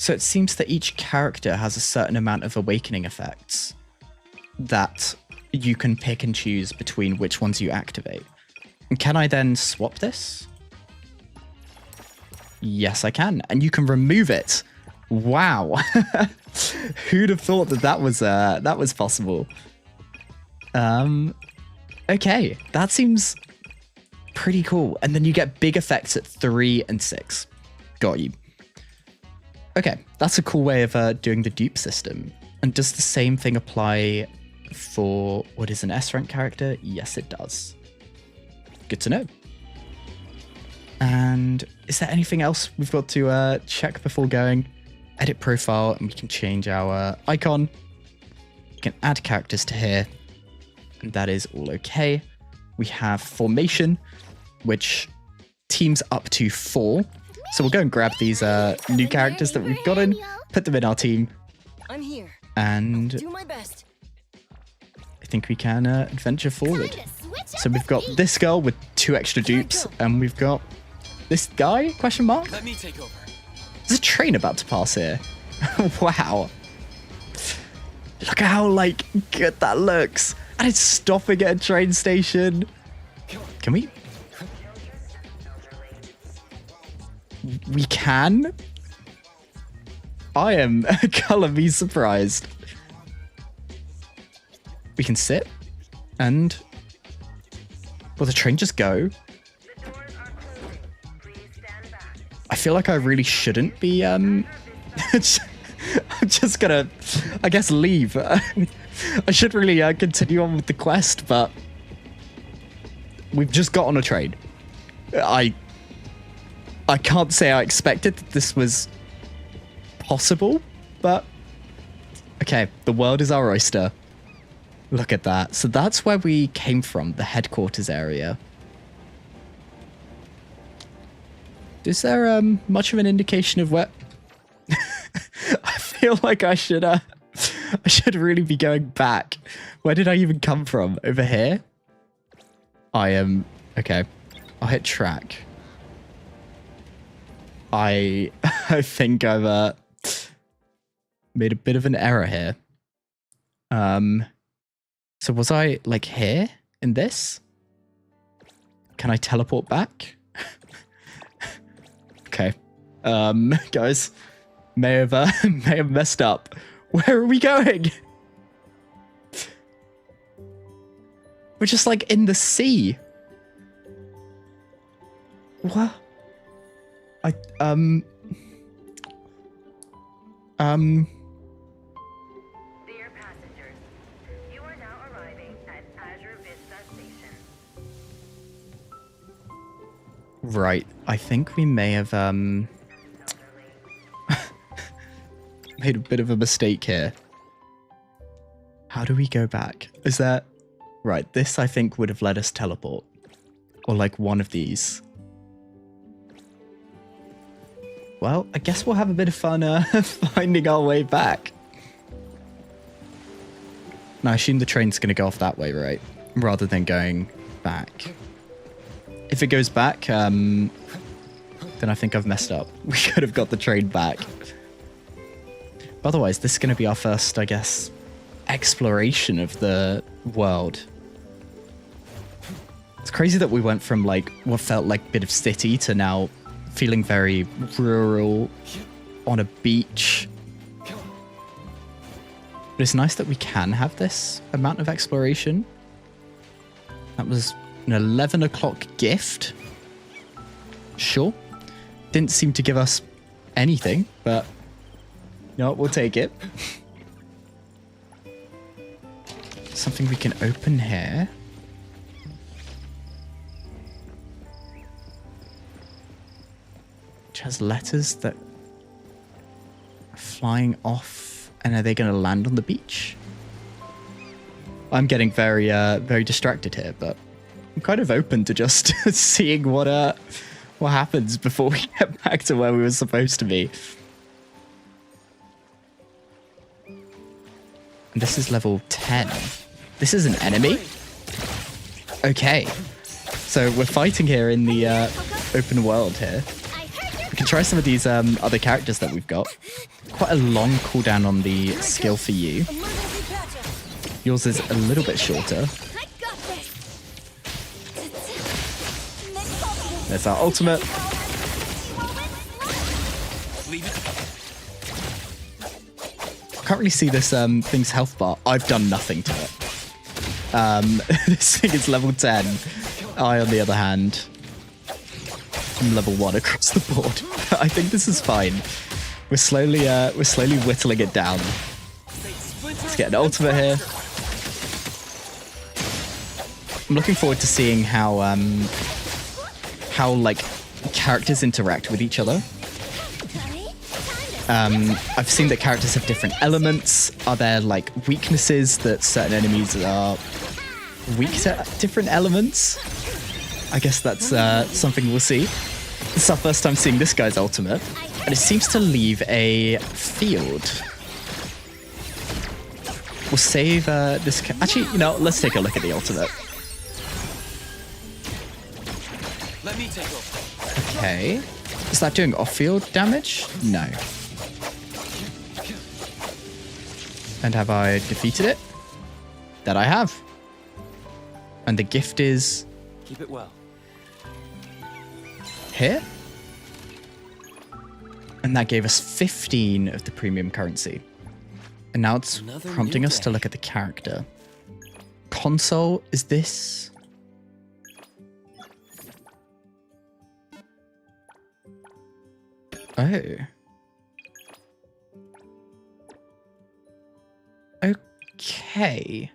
it seems that each character has a certain amount of awakening effects that you can pick and choose between which ones you activate. And can I then swap this? Yes, I can. And you can remove it. Wow. Who'd have thought that was possible? Okay, that seems pretty cool. And then you get big effects at 3 and 6. Got you. Okay, that's a cool way of doing the dupe system. And does the same thing apply for what is an S rank character? Yes, it does. Good to know. And is there anything else we've got to check before going? Edit profile, and we can change our icon. We can add characters to here, and that is all okay. We have formation, which teams up to 4. So we'll go and grab these new characters that we've gotten, put them in our team, I'm here. and Do my best. I think we can adventure forward. So we've got this girl with 2 extra dupes, and we've got this guy, question mark? Let me take over. There's a train about to pass here. Wow. Look at how, like, good that looks. And it's stopping at a train station. Can we? We can? I am gonna be surprised. We can sit and... Will the train just go? I feel like I really shouldn't be, I'm just gonna, I guess, leave. I should really continue on with the quest, but we've just got on a train. I can't say I expected that this was possible, but okay, the world is our oyster. Look at that. So that's where we came from, the headquarters area. Is there much of an indication of where... I feel like I should really be going back. Where did I even come from? Over here? I am... Okay. I'll hit track. I think I've made a bit of an error here. So was I, like, here? In this? Can I teleport back? Okay. Guys, may have messed up. Where are we going? We're just like in the sea. What? Dear passengers, you are now arriving at Azure Vista Station. Right, I think we may have made a bit of a mistake here. How do we go back? Is that... Right, this I think would have let us teleport. Or like one of these. Well, I guess we'll have a bit of fun finding our way back. And I assume the train's going to go off that way, right? Rather than going back. If it goes back, then I think I've messed up. We could have got the train back. Otherwise, this is going to be our first, I guess, exploration of the world. It's crazy that we went from like what felt like a bit of city to now feeling very rural on a beach. But it's nice that we can have this amount of exploration. That was an 11 o'clock gift. Sure. Didn't seem to give us anything, but you know what, we'll take it. Something we can open here. Which has letters that are flying off. And are they going to land on the beach? I'm getting very distracted here, but I'm kind of open to just seeing what happens before we get back to where we were supposed to be. And this is level 10. This is an enemy? Okay. So we're fighting here in the open world here. We can try some of these other characters that we've got. Quite a long cooldown on the skill for you. Yours is a little bit shorter. There's our ultimate. I can't really see this thing's health bar. I've done nothing to it. This thing is level 10. I, on the other hand, am level 1 across the board. I think this is fine. We're slowly whittling it down. Let's get an ultimate here. I'm looking forward to seeing how like characters interact with each other. I've seen that characters have different elements. Are there like weaknesses that certain enemies are weak to different elements? I guess that's something we'll see. It's our first time seeing this guy's ultimate, and it seems to leave a field. We'll save this. Actually, you know, let's take a look at the ultimate. Let me take over. Okay. Is that doing off-field damage? No. And have I defeated it? That I have. And the gift is... Keep it well. Here? And that gave us 15 of the premium currency. And now it's prompting us to look at the character. Console, is this... Oh. Okay.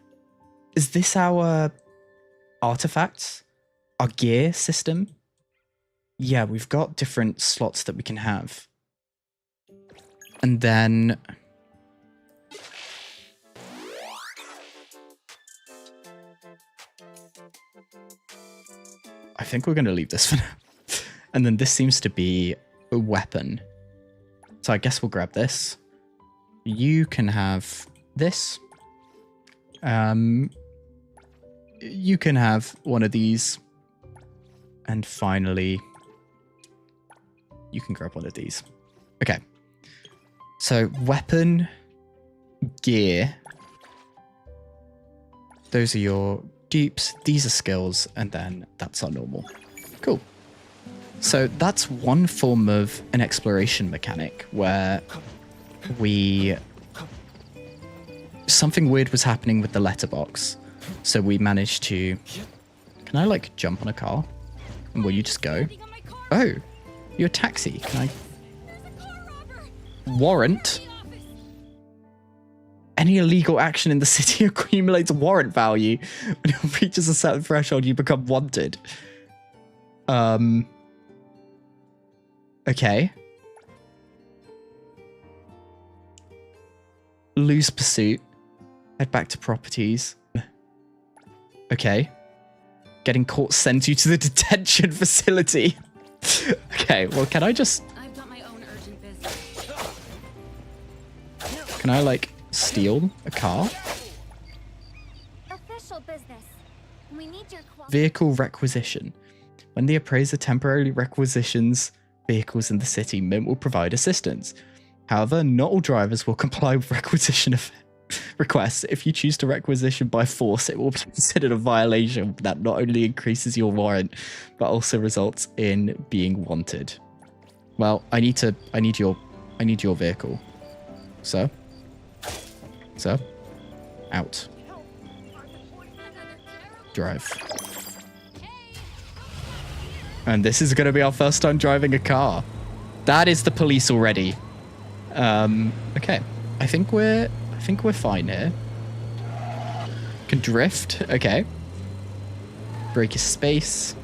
Is this our artifacts? Our gear system? Yeah, we've got different slots that we can have. And then... I think we're going to leave this for now. And then this seems to be a weapon. So I guess we'll grab this. You can have this. You can have one of these. And finally, you can grab one of these. Okay. So weapon, gear. Those are your dupes. These are skills. And then that's our normal. Cool. So that's one form of an exploration mechanic where something weird was happening with the letterbox. So we managed to... Can I like jump on a car? And will you just go? Oh, you're a taxi. Can I... Warrant? Any illegal action in the city accumulates warrant value. When it reaches a certain threshold, you become wanted. Okay. Lose pursuit. Head back to properties. Okay. Getting caught sends you to the detention facility. Okay, well, can I just... I've got my own urgent business. Can I, like, steal a car? official business. We need your Vehicle requisition. When the appraiser temporarily requisitions vehicles in the city, Mint will provide assistance. However, not all drivers will comply with requisition of requests. If you choose to requisition by force, it will be considered a violation that not only increases your warrant, but also results in being wanted. Well, I need your vehicle. Sir? Sir? Out. Drive. And this is going to be our first time driving a car. That is the police already. Okay. I think we're fine here. Can drift. Okay. Brake is space.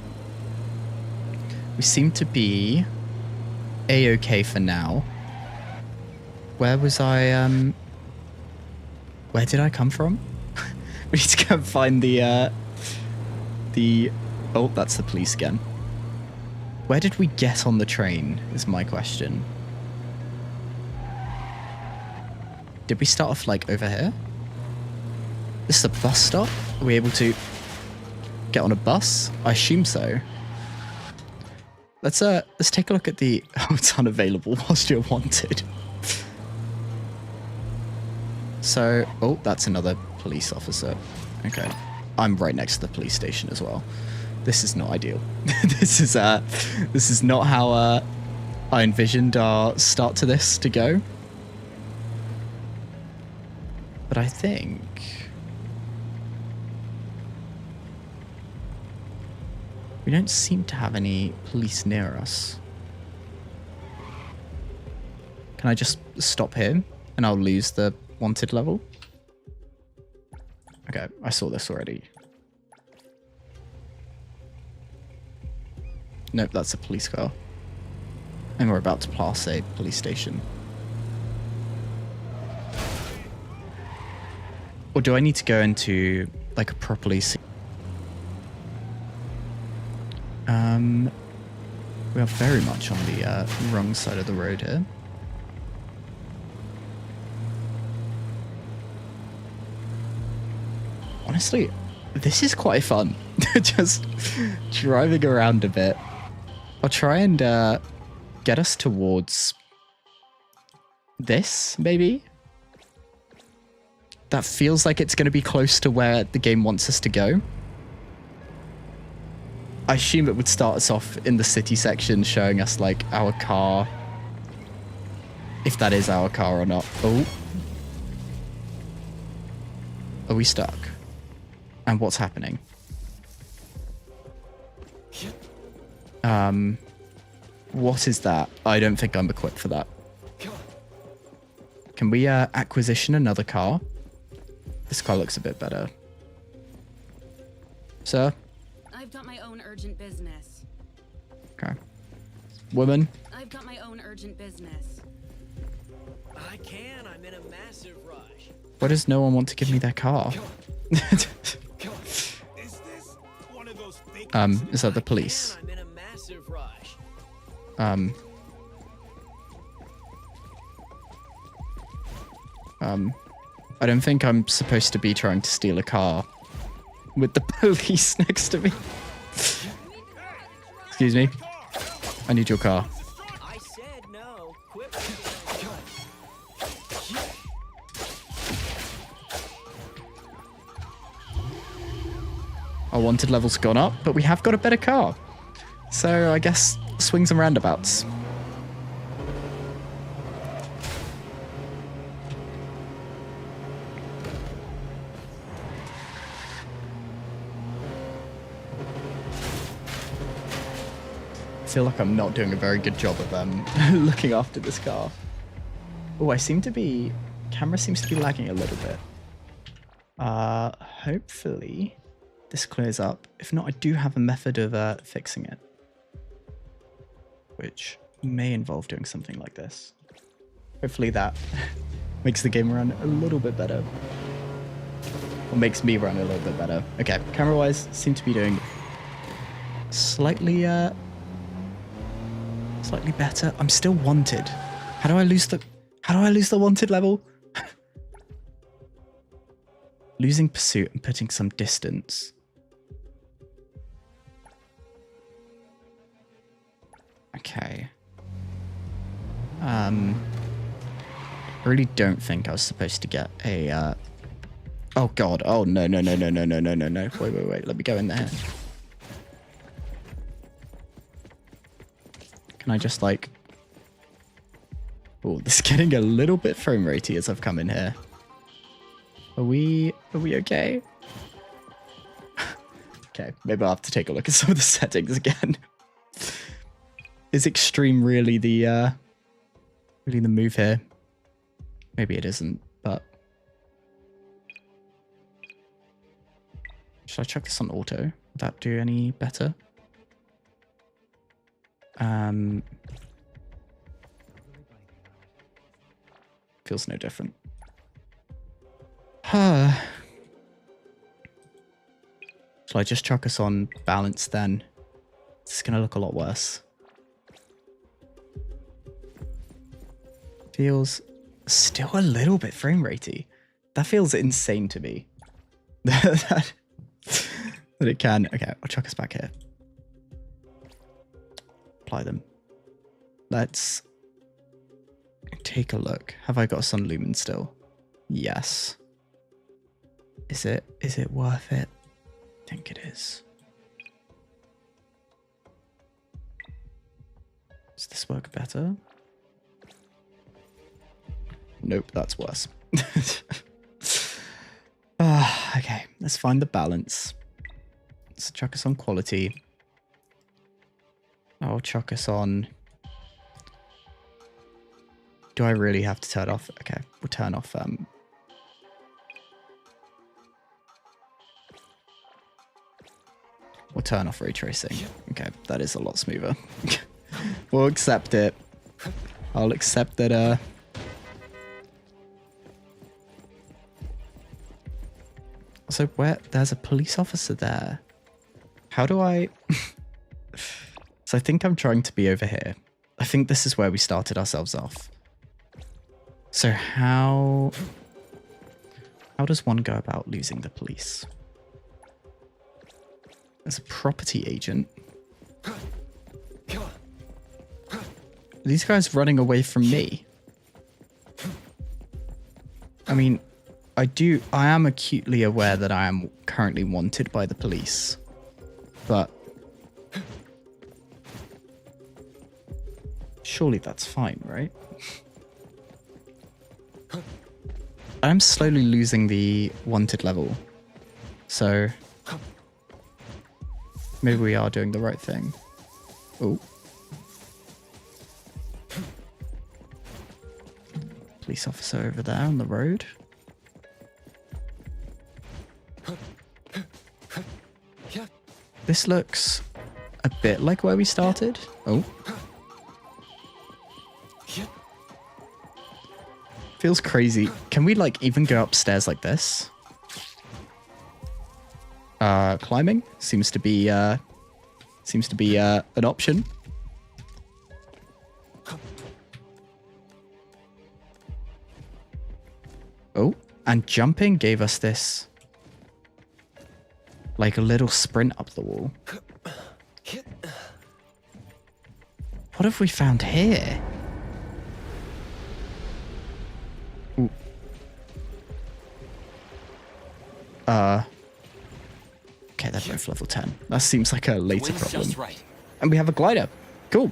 We seem to be A-okay for now. Where was I? Where did I come from? We need to go and find the. Oh, that's the police again. Where did we get on the train? Is my question. Did we start off like over here? This is a bus stop. Are we able to get on a bus? I assume so. Let's take a look at the. Oh, it's unavailable whilst you're wanted. So, oh, that's another police officer. Okay, I'm right next to the police station as well. This is not ideal. This is not how I envisioned our start to this to go. But I think we don't seem to have any police near us. Can I just stop here and I'll lose the wanted level? Okay, I saw this already. Nope, that's a police car. And we're about to pass a police station. Or do I need to go into like a properly... We are very much on the wrong side of the road here. Honestly, this is quite fun. Just driving around a bit. I'll try and get us towards this, maybe? That feels like it's going to be close to where the game wants us to go. I assume it would start us off in the city section, showing us like our car. If that is our car or not. Oh. Are we stuck? And what's happening? What is that? I don't think I'm equipped for that. Can we acquisition another car? This car looks a bit better. Sir? I've got my own urgent business. Okay. Woman? I've got my own urgent business. I can. I'm in a massive rush. Why does no one want to give me their car? Is that the police? I'm in a massive rush. I don't think I'm supposed to be trying to steal a car with the police next to me. Excuse me. I need your car. I said no. Quit. Our wanted level's gone up, but we have got a better car. So I guess swings and roundabouts. I feel like I'm not doing a very good job of looking after this car. Oh, I seem to be... Camera seems to be lagging a little bit. Hopefully this clears up. If not, I do have a method of fixing it, which may involve doing something like this. Hopefully that makes the game run a little bit better. Or makes me run a little bit better. Okay, camera-wise, seem to be doing slightly better. I'm still wanted. How do I lose the wanted level? Losing pursuit and putting some distance. Okay. I really don't think I was supposed to get a, oh god, oh no. Wait, let me go in there. Can I just like... Oh, this is getting a little bit frame ratey as I've come in here. Are we okay? Okay, maybe I'll have to take a look at some of the settings again. Is extreme really the move here? Maybe it isn't, but... Should I chuck this on auto? Would that do any better? Feels no different. Shall I just chuck us on balance then? It's gonna look a lot worse. Feels still a little bit frame ratey. That feels insane to me. that it can. Okay, I'll chuck us back here. Apply them. Let's take a look. Have I got a sun lumen still? Yes. Is it worth it? I think it is. Does this work better? Nope, that's worse. Okay, let's find the balance. Let's chuck us on quality. I'll chuck us on... Do I really have to turn off? Okay, we'll turn off... We'll turn off ray tracing. Okay, that is a lot smoother. We'll accept it. I'll accept that... So where... There's a police officer there. How do I... So I think I'm trying to be over here. I think this is where we started ourselves off. So how does one go about losing the police? As a property agent. Are these guys running away from me? I mean, I am acutely aware that I am currently wanted by the police. But surely that's fine, right? I'm slowly losing the wanted level. So maybe we are doing the right thing. Oh. Police officer over there on the road. This looks a bit like where we started. Oh. Feels crazy. Can we like even go upstairs like this? Climbing seems to be an option. Oh, and jumping gave us this like a little sprint up the wall. What have we found here? Ooh. Okay, they're both level 10. That seems like a later problem. Just right. And we have a glider. Cool.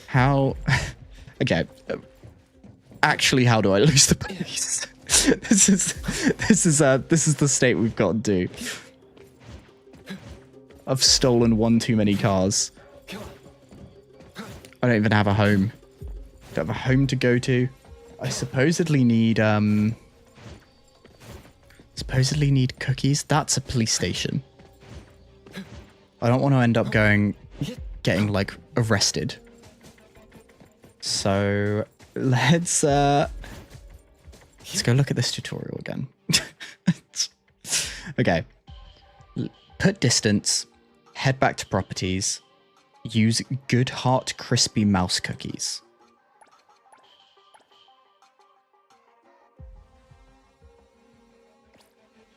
How... Okay. Actually, how do I lose the police? This is the state we've got to do. I've stolen one too many cars. I don't even have a home. Don't have a home to go to. I supposedly need cookies. That's a police station. I don't want to end up getting like arrested. So let's go look at this tutorial again. Okay. Put distance, head back to properties, use Good Heart Crispy Mouse Cookies.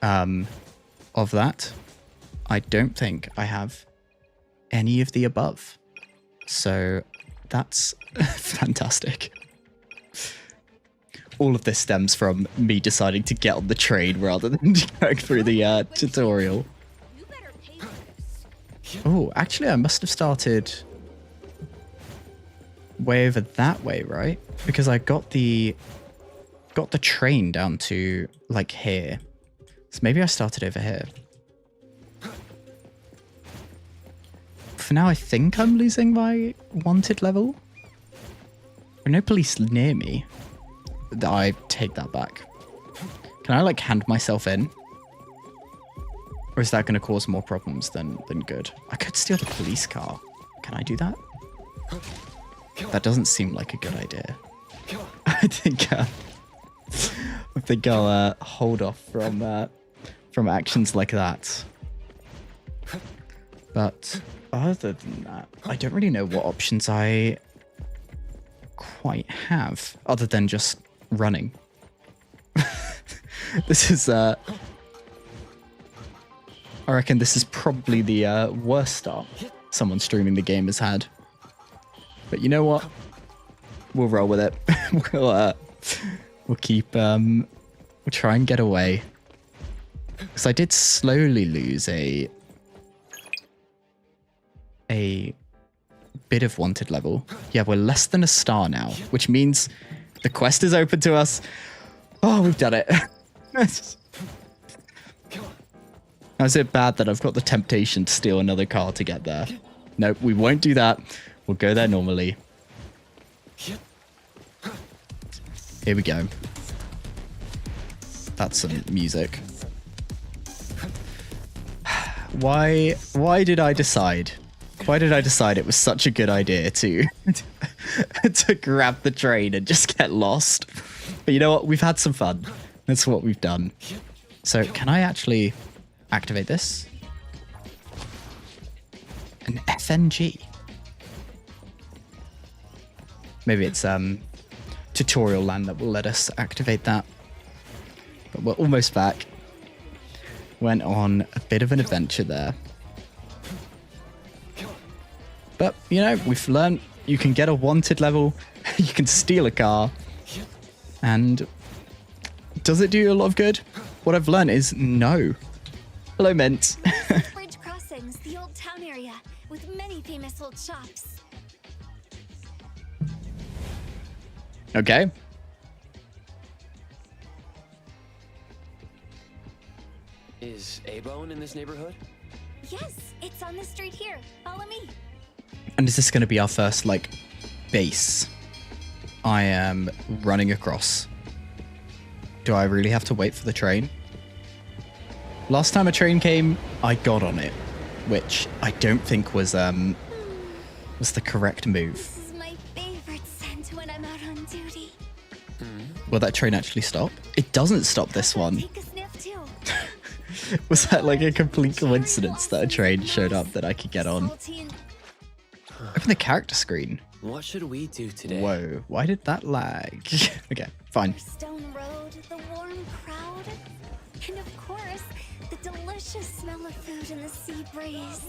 of that. I don't think I have any of the above. So that's fantastic. All of this stems from me deciding to get on the train rather than going through the tutorial. Oh, actually, I must have started way over that way, right? Because I got the train down to like here. So maybe I started over here. For now, I think I'm losing my wanted level. There are no police near me. I take that back. Can I like hand myself in? Or is that going to cause more problems than good? I could steal the police car. Can I do that? That doesn't seem like a good idea. I think I'll hold off from actions like that. But other than that, I don't really know what options I quite have other than just running. This is I reckon this is probably the worst start someone streaming the game has had. But you know what? We'll roll with it. We'll keep we'll try and get away. Because I did slowly lose a bit of wanted level. Yeah, we're less than a star now, which means the quest is open to us. Oh, we've done it. Now, is it bad that I've got the temptation to steal another car to get there? Nope, we won't do that. We'll go there normally. Here we go. That's some music. Why did I decide? Why did I decide it was such a good idea to to grab the train and just get lost? But you know what? We've had some fun. That's what we've done. So can I actually activate this? An FNG. Maybe it's tutorial land that will let us activate that. But we're almost back. Went on a bit of an adventure there. But, you know, we've learned you can get a wanted level, you can steal a car, and does it do you a lot of good? What I've learned is no. Hello, Mint. Bridge Crossings, the old town area, with many famous old shops. Okay. Is A-Bone in this neighborhood? Yes, it's on the street here. Follow me. And is this going to be our first, like, base I am running across? Do I really have to wait for the train? Last time a train came, I got on it, which I don't think was the correct move. This is my favorite scent when I'm out on duty. Will that train actually stop? It doesn't stop this one. Take a sniff too. Was that like a complete coincidence that a train showed up that I could get on? Open the character screen. What should we do today? Whoa, why did that lag? Okay, fine. Stone Road, the warm crowd, and of course, the delicious smell of food in the sea breeze.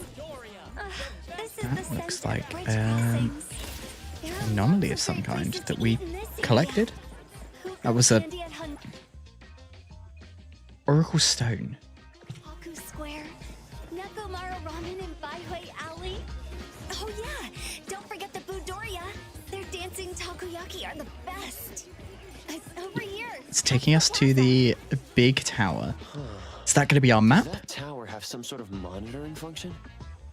This is That the looks scent like of Bridge Crossings. There are anomaly lots of some great kind places that to we eat in this area. collected. Who That was a candy at Oracle Stone. Haku Square, Nekomara Ramen in Baihui Alley. Oh yeah, don't forget the Budoria. Their dancing takoyaki are the best. It's over here. It's taking us to the big tower. Is that going to be our map? Does that tower have some sort of monitoring function?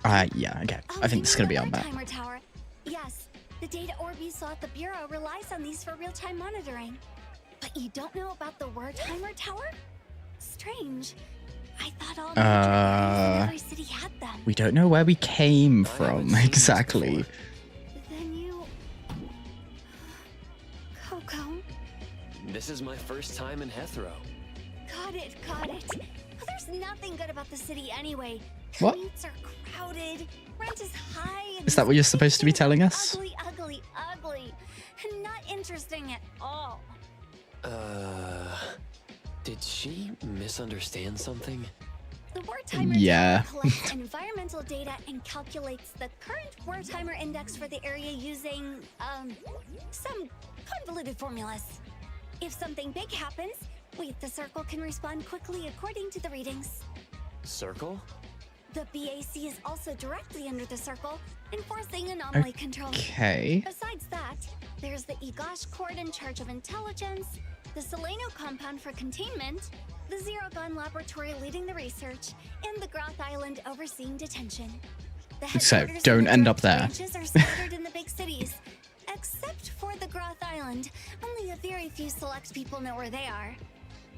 Yeah, okay. I think this is going to be our map. Timer tower. Yes, the data orb you saw at the bureau relies on these for real-time monitoring. But you don't know about the word timer tower? Strange. I thought all major areas in every city had them. We don't know where we came from exactly. Then you... Coco. This is my first time in Hethro. Got it, got it. There's nothing good about the city anyway. What? Commutes are crowded, rent is high, and Is that what you're supposed to be telling us? ugly, ugly, ugly. And not interesting at all. Did she misunderstand something? The Wartimer Yeah. collects environmental data and calculates the current Wartimer index for the area using, some convoluted formulas. If something big happens, the circle can respond quickly according to the readings. Circle? The BAC is also directly under the circle, enforcing anomaly control. Okay. Besides that, there's the Igash Court in charge of intelligence, the Seleno compound for containment, the Zero Gun laboratory leading the research, and the Groth Island overseeing detention. The So, headquarters don't and the end up direct there. branches are scattered in the big cities, except for the Groth Island. Only a very few select people know where they are.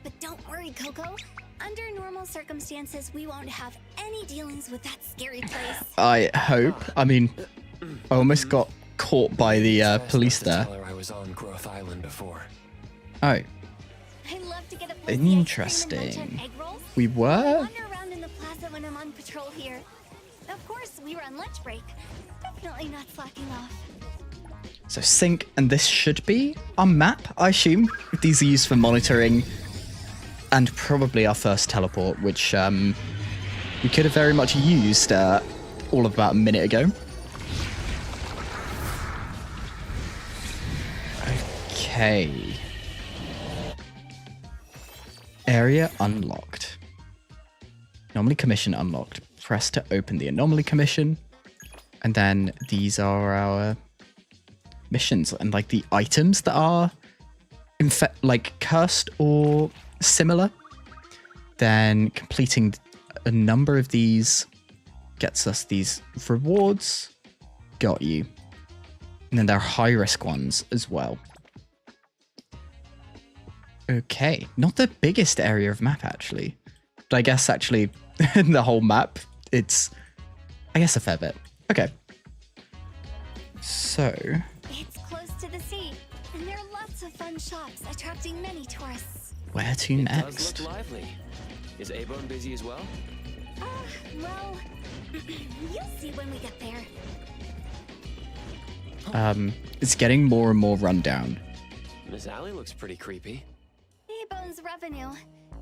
But don't worry, Coco. Under normal circumstances, we won't have any dealings with that scary place. I hope. I mean, I almost got caught by the police there. Tell her I was on Growth Island before. Oh, I love to get a place interesting. egg rolls. We I were? wander around in the plaza when I'm on patrol here. Of course, we run lunch break. Definitely not slacking off. So sync, and this should be our map, I assume. These are used for monitoring, and probably our first teleport, which we could have very much used all of about a minute ago. Okay. Area unlocked. Anomaly commission unlocked. Press to open the anomaly commission. And then these are our missions and like the items that are like cursed or similar. Then completing a number of these gets us these rewards. Got you. And then there are high risk ones as well. Okay, not the biggest area of map actually, but I guess actually in the whole map it's, I guess, a fair bit. Okay, so It's close to the sea, and there are lots of fun shops attracting many tourists. where to Does next? look lively. Is A-Bone busy as well? Well, you'll see when we get there. It's getting more and more run down. Miss Allie looks pretty creepy. A-Bone's revenue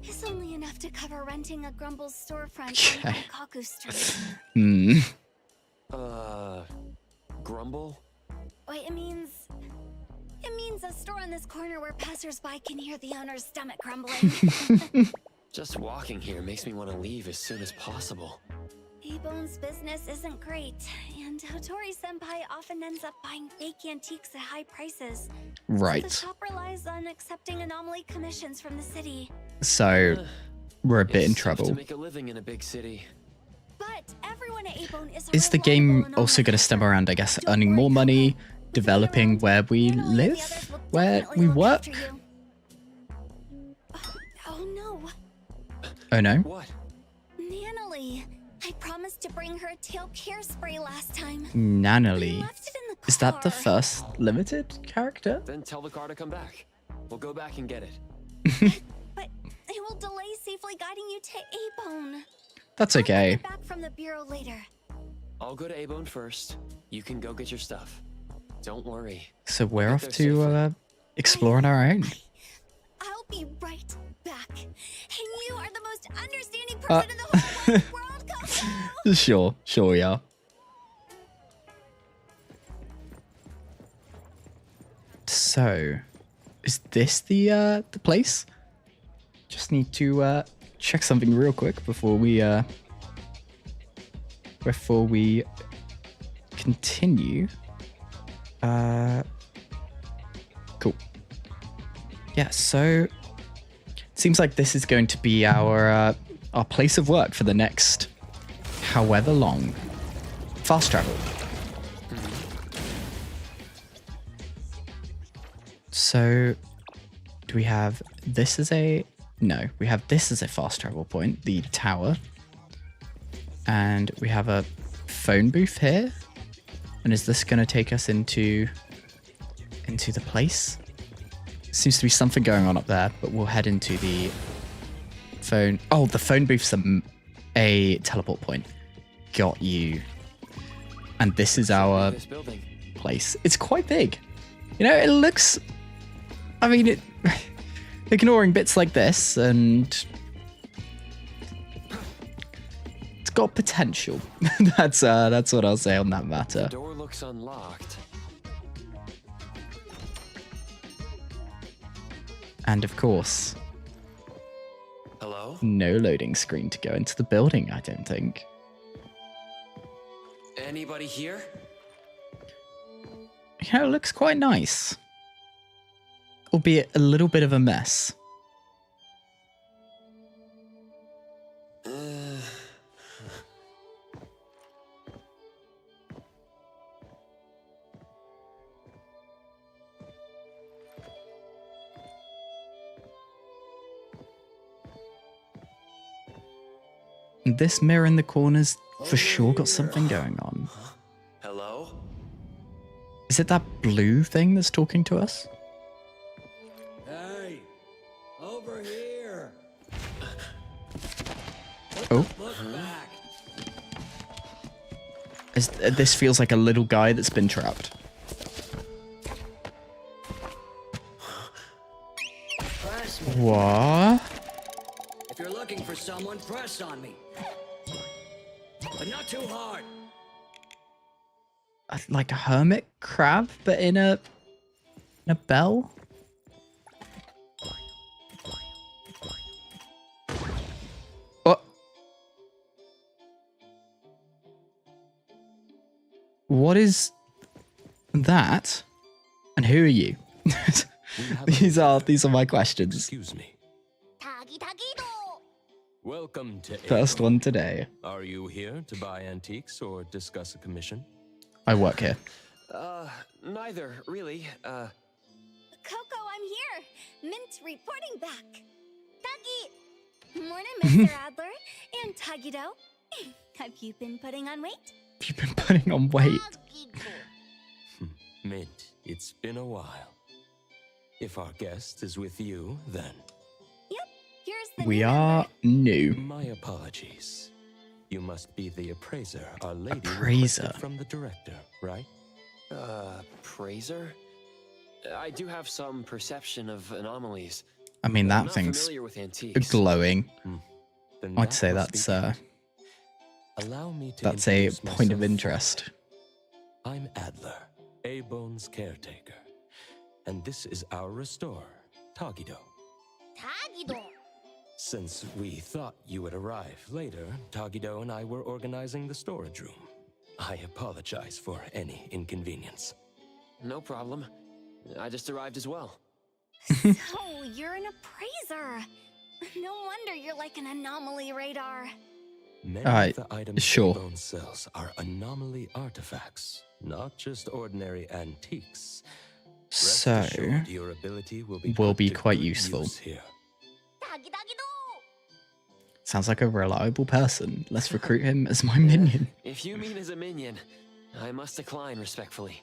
is only enough to cover renting a Grumble's storefront on Okay. Kaku Street. Grumble? Wait, it means a store on this corner where passersby can hear the owner's stomach grumbling. Just walking here makes me want to leave as soon as possible. A-Bone's business isn't great, and Hotori-senpai often ends up buying fake antiques at high prices. Right. So the shop relies on accepting anomaly commissions from the city. So we're a bit in It's tough trouble. to make a living in a big city. But everyone at A-Bone is a Is the game also going to stem around, I guess, earning more money, developing where we live, where we work? Oh no, Oh no. What? Nanalie. I promised to bring her a tail care spray last time. Nanalie. Left it in the Is that the car. first limited character? Then tell the car to come back. We'll go back and get it. But it will delay safely guiding you to A-Bone. That's I'll okay. get back from the bureau later. I'll go to A-Bone first. You can go get your stuff. Don't worry. So we're Get off there to safely. explore on our own. I'll be right back. And you are the most understanding person in the whole wide world, Coco. Sure we are. So, is this the place? Just need to check something real quick before we continue. Cool. Yeah, so seems like this is going to be our place of work for the next however long. Fast travel. So, do we have this as a... No, we have this as a fast travel point, the tower. And we have a phone booth here. And is this going to take us into the place? Seems to be something going on up there, but we'll head into the phone... Oh, the phone booth's a teleport point. Got you. And this is our This building. place. It's quite big. You know, it looks... I mean, ignoring bits like this, and it's got potential. That's what I'll say on that matter. The door looks unlocked. And of course, hello? No loading screen to go into the building, I don't think. Anybody here? You know, it looks quite nice. Albeit a little bit of a mess. This mirror in the corner's for sure got something going on. Hello? Is it that blue thing that's talking to us? Hey, over here. Oh. Look back. This feels like a little guy that's been trapped. What? If you're looking for someone, press on me. But not too hard. Like a hermit crab, but in a bell? Oh. What is that? And who are you? These are my questions. Excuse me. Welcome to First one today. Are you here to buy antiques or discuss a commission? I work here. Neither, really. Coco, I'm here. Mint reporting back. Tagi! Morning, Mr. Adler. And Tagido. Have you been putting on weight? You've been putting on weight. Mint, it's been a while. If our guest is with you, then... Yep, here's the We new are new. My apologies. You must be the appraiser our lady Appraiser? requested from the director, right? Appraiser? I do have some perception of anomalies. I mean, I'm that not thing's familiar with antiques. glowing. Then I'd that say must that's be it. Allow me to that's a introduce point of myself interest. further. I'm Adler, A-Bone's caretaker. And this is our restorer, Tagido. Tagido! Since we thought you would arrive later, Tagido and I were organizing the storage room. I apologize for any inconvenience. No problem. I just arrived as well. So, you're an appraiser. No wonder you're like an anomaly radar. Many of the items sure. A-Bone sells are anomaly artifacts, not just ordinary antiques. Rest So, assured your ability will be will be put to quite good useful. use here. Sounds like a reliable person. Let's recruit him as my minion. If you mean as a minion, I must decline respectfully.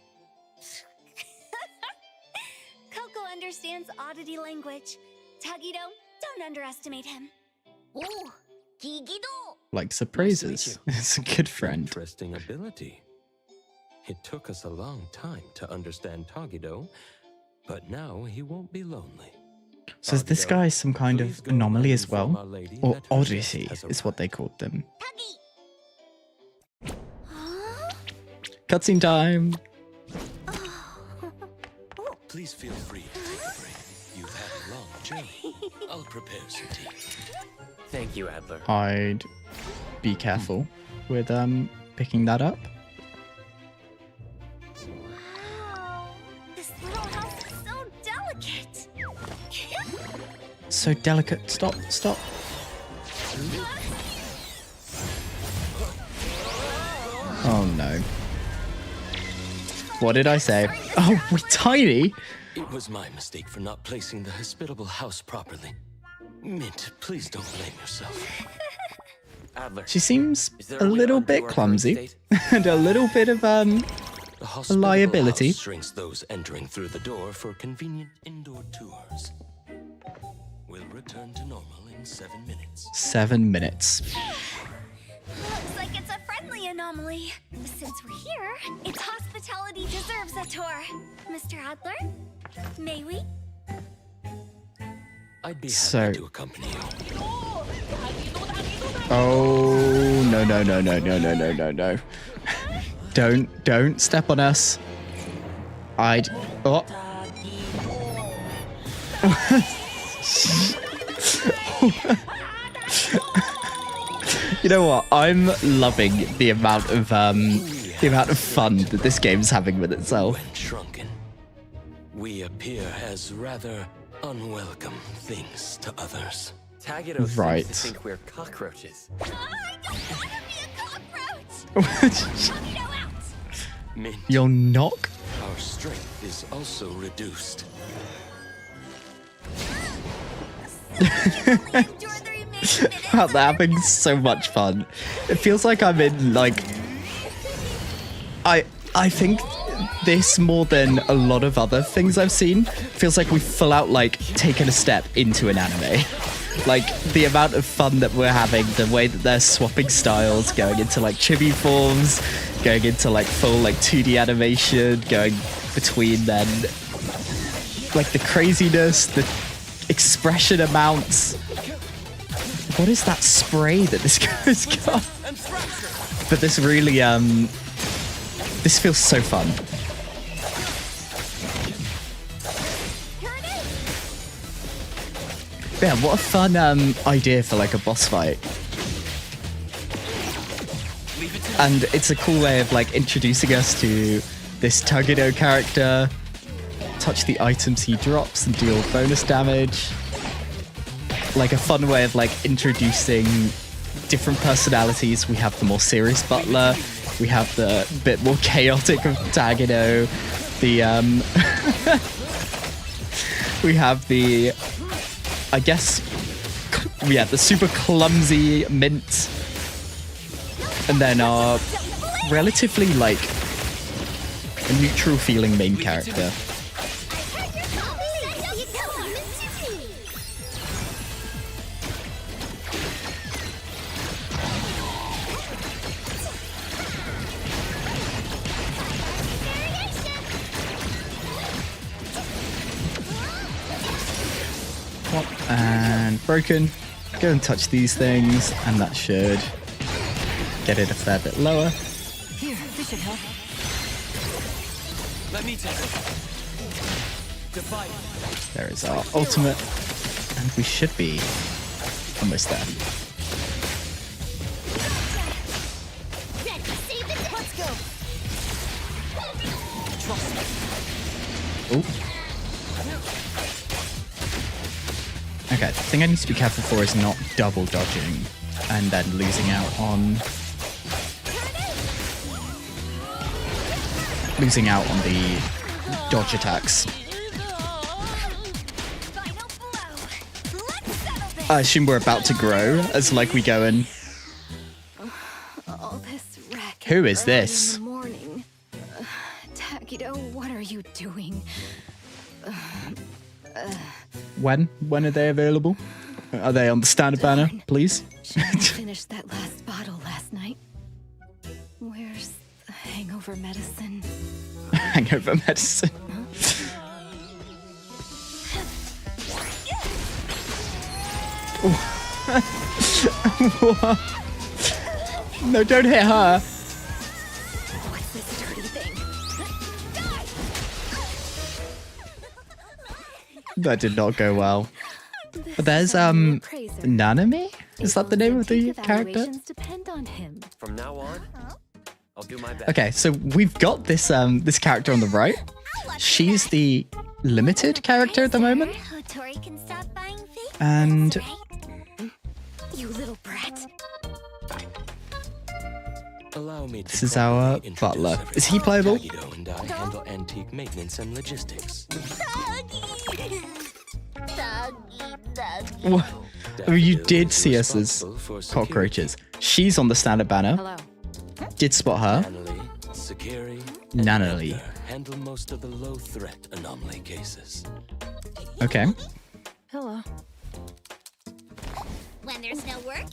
Coco understands oddity language. Tagido, don't underestimate him. Oh, Tagido! Likes appraisers. It's a good friend. Interesting ability. It took us a long time to understand Tagido, but now he won't be lonely. So is this guy some kind of anomaly as well? Or oddity is what they called them. Cutscene time! Please feel free to take a break. You've had a long journey. I'll prepare some tea. Thank you, Adler. I'd be careful with picking that up. Wow, this little house is so delicate. So delicate. Stop, stop. Oh no. What did I say? Oh, we're tiny! It was my mistake for not placing the hospitable house properly. Mint, please don't blame yourself. Adler, She seems is there a way to little undo bit our clumsy current state? and a little bit of The hospitable liability. house shrinks those entering through the door for convenient indoor tours. We'll return to normal in 7 minutes. 7 minutes. Looks like it's a friendly anomaly. Since we're here, its hospitality deserves a tour. Mr. Adler, may we? I'd be So- happy to accompany you. Oh, no, no, no, no, no, no, no, no, no. Don't step on us. Oh. You know what? I'm loving the amount of fun that this game's having with itself. When shrunken, we appear as rather unwelcome things to others. Tagido Right. seems to think we're cockroaches. Mint, You'll knock. our strength is also reduced. I'm having so much fun. It feels like I'm in like I think this more than a lot of other things I've seen feels like we've full out like taken a step into an anime. Like the amount of fun that we're having, the way that they're swapping styles, going into like chibi forms, going into like full like 2D animation, going between then like the craziness, the expression amounts. What is that spray that this guy's got? But this really, this feels so fun. Yeah, what a fun idea for like a boss fight. And it's a cool way of like introducing us to this Tagido character. Touch the items he drops and deal bonus damage. Like a fun way of like introducing different personalities. We have the more serious butler. We have the bit more chaotic of Tagido. The we have the, I guess, yeah, the super clumsy Mint, and then our relatively like a neutral feeling main character. And broken. Go and touch these things, and that should get it a fair bit lower. Here, this should help. Let me take it. Divide. There is our ultimate, and we should be almost there. Let's go. Ooh. Okay, the thing I need to be careful for is not double dodging and then losing out on the dodge attacks. I assume we're about to grow as like we go in. All this wreck. Who is early this? In the morning. Tagido, what are you doing? When are they available? Are they on the standard banner, please? Shouldn't have finished that last bottle last night. Where's the hangover medicine? Hangover medicine. What? No, don't hit her. What's this dirty thing? That did not go well. But there's Nanami? Is that the name of the character? Depend on him. From now on, I'll do my best. Okay, so we've got this this character on the right. She's the limited character at the moment. Hotori can stop buying fake And you little brat. Allow me to this is our properly introduce butler. everyone. Is he playable? Tagido and I handle antique maintenance and logistics. What? I mean, you Tagido did is see us as responsible for cockroaches. She's on the standard banner. Hello. Did spot her. Nanali, Sakiri, Nanali. and handle most of the low-threat anomaly cases. Okay. Hello. When there's no work,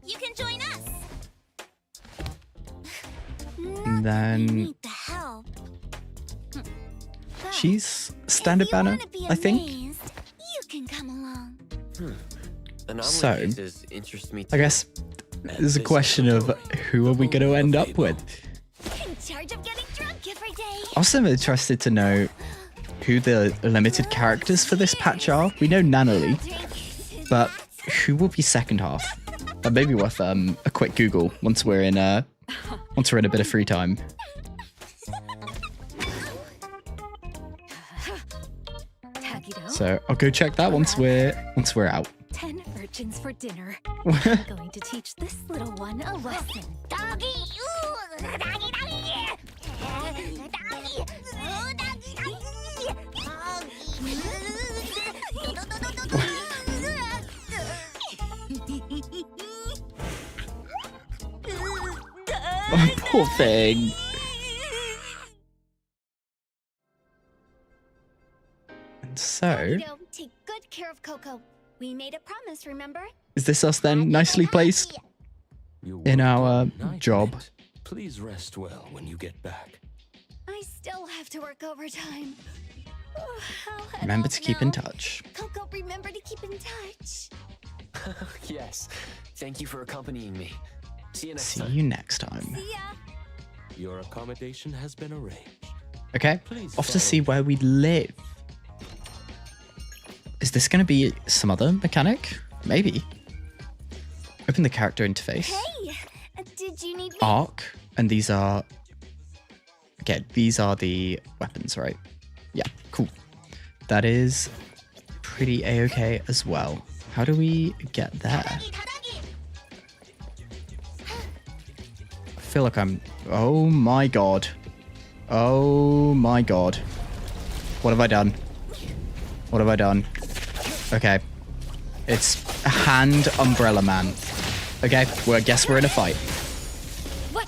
you can join us. And then Need the help. she's standard banner, I think. You can come along. Anomaly So, cases interest me too. I guess there's a question of who are we going to end up with? In charge of getting drunk every day. Also, I'm interested to know who the limited characters for this patch are. We know Nanoli, but who will be second half? That may be worth a quick Google once we're in a bit of free time. So I'll go check that once we're out. 10 virgins for dinner. I'm going to teach this little one a lesson. Doggy! Ooh, doggy, doggy! Doggy! Oh, doggy, Oh, poor thing. And so, take good care of Coco. We made a promise, remember? is this us then, nicely placed in our job? Please rest well when you get back. I still have to work overtime. Oh, I'll head Remember off to keep now. in touch. Coco, remember to keep in touch. Yes. Thank you for accompanying me. See you next See time. you next time. See ya. Your accommodation has been arranged. Okay, Please off to follow see me. where we live. Is this going to be some other mechanic? Maybe. Open the character interface. Hey, did you need me? Arc, and these are... Okay, these are the weapons, right? Yeah, cool. That is pretty a-okay as well. How do we get there? I feel like I'm... Oh my god. Oh my god. What have I done? What have I done? Okay. It's Hand Umbrella Man. Okay, well, I guess we're in a fight. What?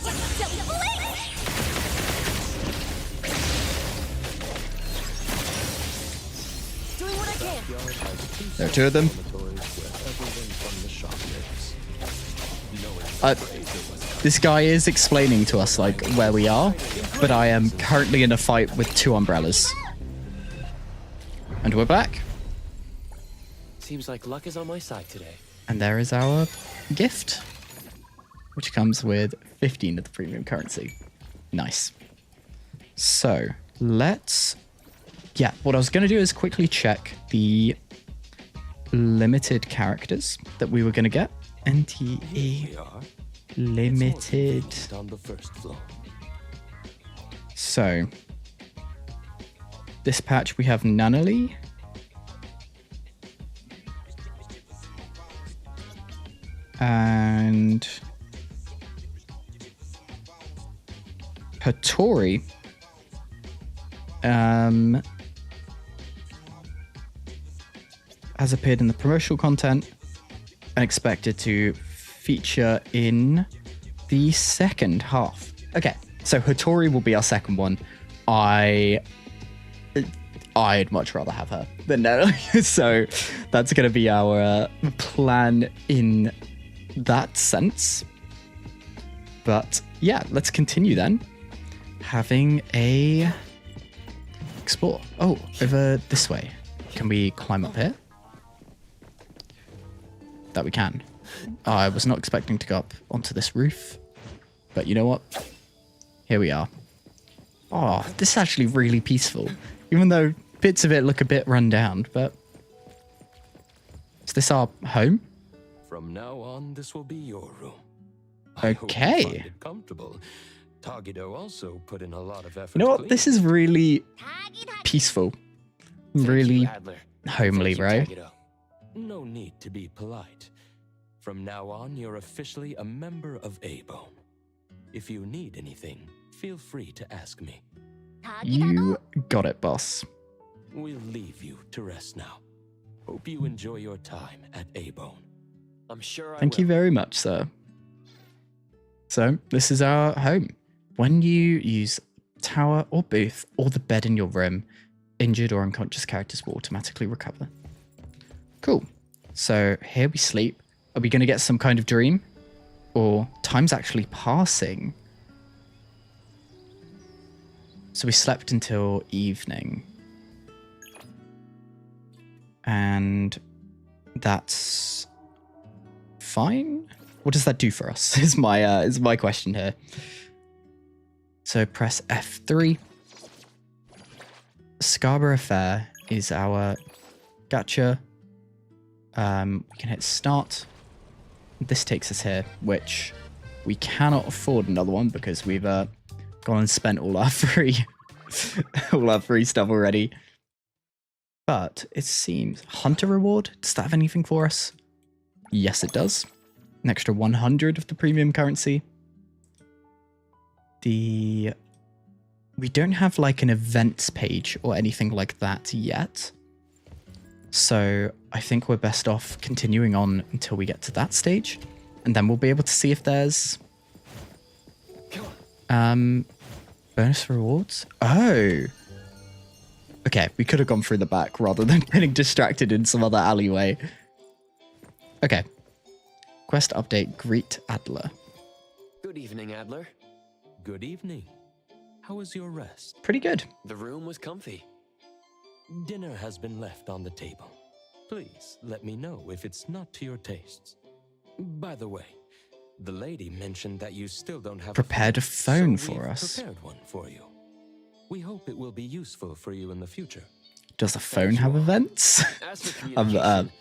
Doing what I can. There are two of them. This guy is explaining to us, like, where we are, but I am currently in a fight with two umbrellas. And we're back. Seems like luck is on my side today. And there is our gift, which comes with 15 of the premium currency. Nice. So, let's... Yeah, what I was going to do is quickly check the limited characters that we were going to get. NTE limited. On the first floor. So, this patch we have Nanoli. And Hattori. Has appeared in the promotional content and expected to feature in the second half. Okay, so Hattori will be our second one. I'd much rather have her than Nanoli. So that's going to be our plan in that sense. But yeah, let's continue then. Having a explore. Oh, over this way. Can we climb up here? That we can. I was not expecting to go up onto this roof. But you know what? Here we are. Oh, this is actually really peaceful. Even though bits of it look a bit run down, but... Is this our home? From now on, this will be your room. Okay. I hope you find it comfortable. Tagido also put in a lot of effort. You know what? This is really peaceful. Really Adler. homely, Thank you, right? Tagido. No need to be polite. From now on, you're officially a member of A-Bone. If you need anything, feel free to ask me. You got it, boss. We'll leave you to rest now. Hope you enjoy your time at A-Bone. I'm sure I Thank you very much, sir. So, this is our home. When you use tower or booth or the bed in your room, injured or unconscious characters will automatically recover. Cool. So, here we sleep. Are we going to get some kind of dream? Or time's actually passing? So we slept until evening. And that's fine. What does that do for us? Is my question here. So press F3. Scarborough Fair is our gacha. We can hit start. This takes us here, which we cannot afford another one because we've gone and spent all our free stuff already. But it seems Hunter reward. Does that have anything for us? Yes, it does. An extra 100 of the premium currency. We don't have like an events page or anything like that yet. So I think we're best off continuing on until we get to that stage. And then we'll be able to see if there's bonus rewards. Oh. Okay, we could have gone through the back rather than getting distracted in some other alleyway. Okay. Quest update, greet Adler. Good evening, Adler. Good evening. How was your rest? Pretty good. The room was comfy. Dinner has been left on the table. Please let me know if it's not to your tastes. By the way, the lady mentioned that you still don't have prepared a phone so for us. Prepared one for you. We hope it will be useful for you in the future. Does the phone have events? As for communication,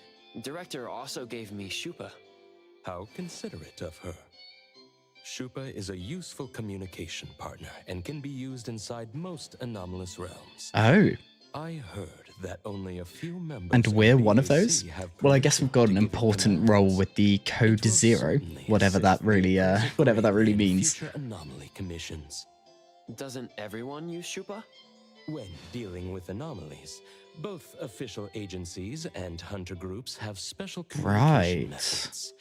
Director also gave me Shupa. How considerate of her. Shupa is a useful communication partner and can be used inside most anomalous realms. Oh. I heard that only a few members and we're one of BAC those? Well, I guess we've got an important role with the Code Zero, whatever that really means. Future anomaly commissions. Doesn't everyone use Shupa? When dealing with anomalies, both official agencies and hunter groups have special communication methods.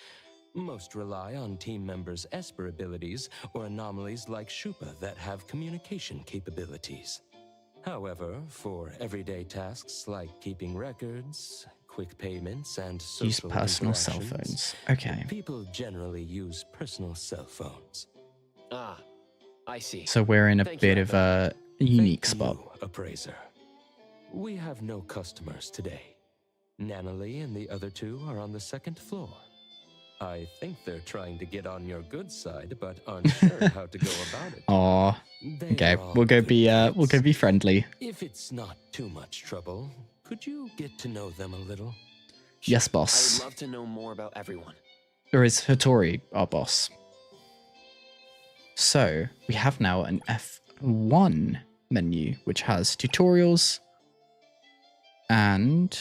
Most rely on team members' Esper abilities or anomalies like Shupa that have communication capabilities. However, for everyday tasks like keeping records, quick payments, and social use personal cell phones. Okay. People generally use personal cell phones. Ah, I see. So we're in a bit of a unique spot. Appraiser. We have no customers today. Nanalie and the other two are on the second floor. I think they're trying to get on your good side, but aren't sure how to go about it. Aw. Okay, we'll go be friendly. If it's not too much trouble, could you get to know them a little? Yes, boss. I would love to know more about everyone. Or is Hattori our boss? So we have now an F1 menu, which has tutorials. And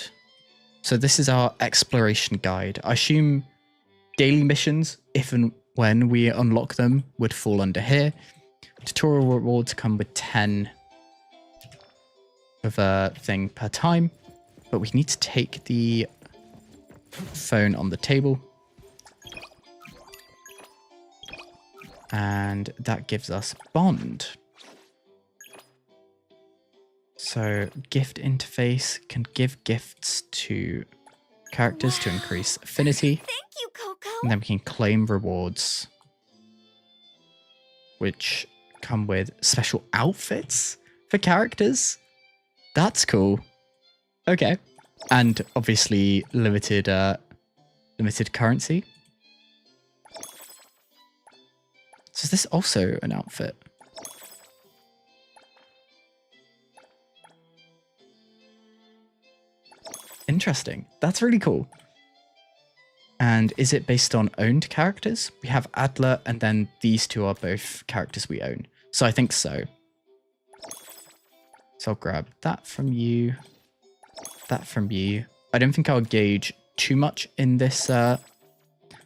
so this is our exploration guide. I assume daily missions, if and when we unlock them, would fall under here. Tutorial rewards come with 10 of a thing per time, but we need to take the phone on the table. And that gives us bond. So gift interface can give gifts to characters to increase affinity. Thank you, Coco. And then we can claim rewards, which come with special outfits for characters. That's cool. Okay. And obviously limited currency. So is this also an outfit? Interesting. That's really cool. And is it based on owned characters? We have Adler, and then these two are both characters we own. So I think so. So I'll grab that from you. That from you. I don't think I'll gauge too much in this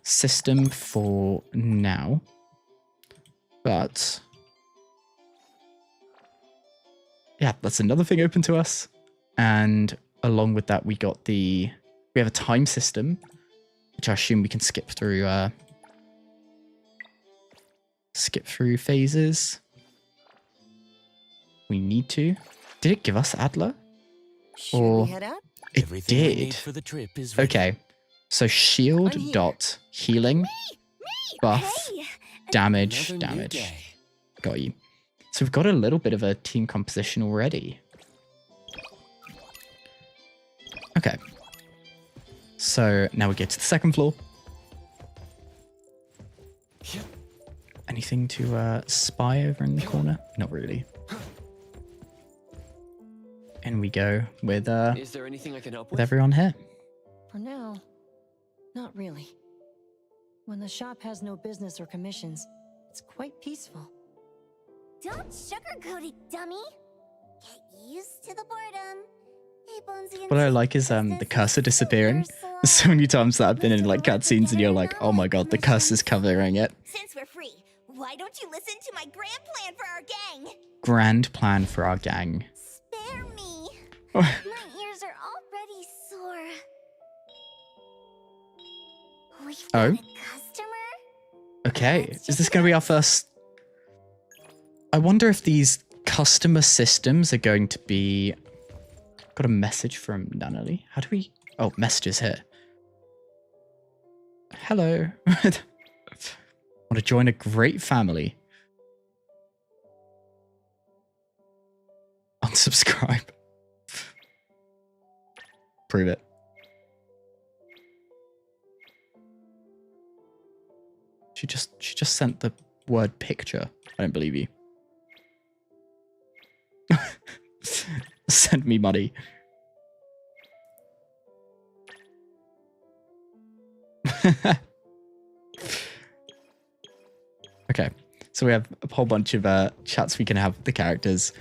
system for now. But yeah, that's another thing open to us. And along with that, we have a time system, which I assume we can skip through phases. We need to. Did it give us Adler? Or it did. For the trip is ready. Okay. So shield dot healing buff damage. Got you. So we've got a little bit of a team composition already. Okay. So now we get to the second floor. Anything to spy over in the corner? Not really. In we go with Is there anything I can help with everyone here. For now, not really. When the shop has no business or commissions, it's quite peaceful. Don't sugarcoat it, dummy. Get used to the boredom. Hey, Bonesy and What I like is the cursor disappearing. There's so many times that I've been in like cutscenes and you're like, oh my god, the cursor's covering it. Since we're free, why don't you listen to my grand plan for our gang? Grand plan for our gang. Spare me. My ears are already sore. We've got a customer? Okay, is this going to be our first... I wonder if these customer systems are going to be... Got a message from Nunnally. How do we... Oh, messages here. Hello. Want to join a great family. Unsubscribe. Prove it. She just sent the word picture. I don't believe you. Send me money. Okay, so we have a whole bunch of chats we can have with the characters.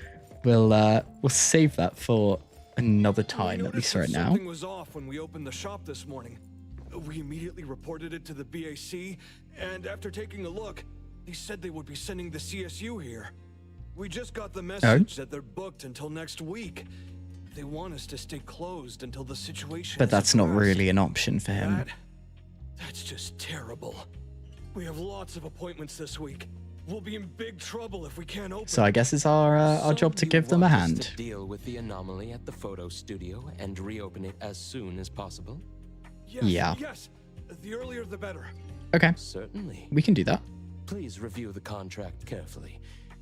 We'll save that for another time, at least right now. Something was off when we opened the shop this morning. We immediately reported it to the BAC, and after taking a look, they said they would be sending the CSU here. We just got the message that they're booked until next week. They want us to stay closed until the situation. But that's not really an option for him. That's just terrible. We have lots of appointments this week. We'll be in big trouble if we can't open. So I guess it's our job to give them a hand. To deal with the anomaly at the photo studio and reopen it as soon as possible. Yes, yeah. Yes. The earlier the better. Okay. Certainly. We can do that. Please review the contract carefully.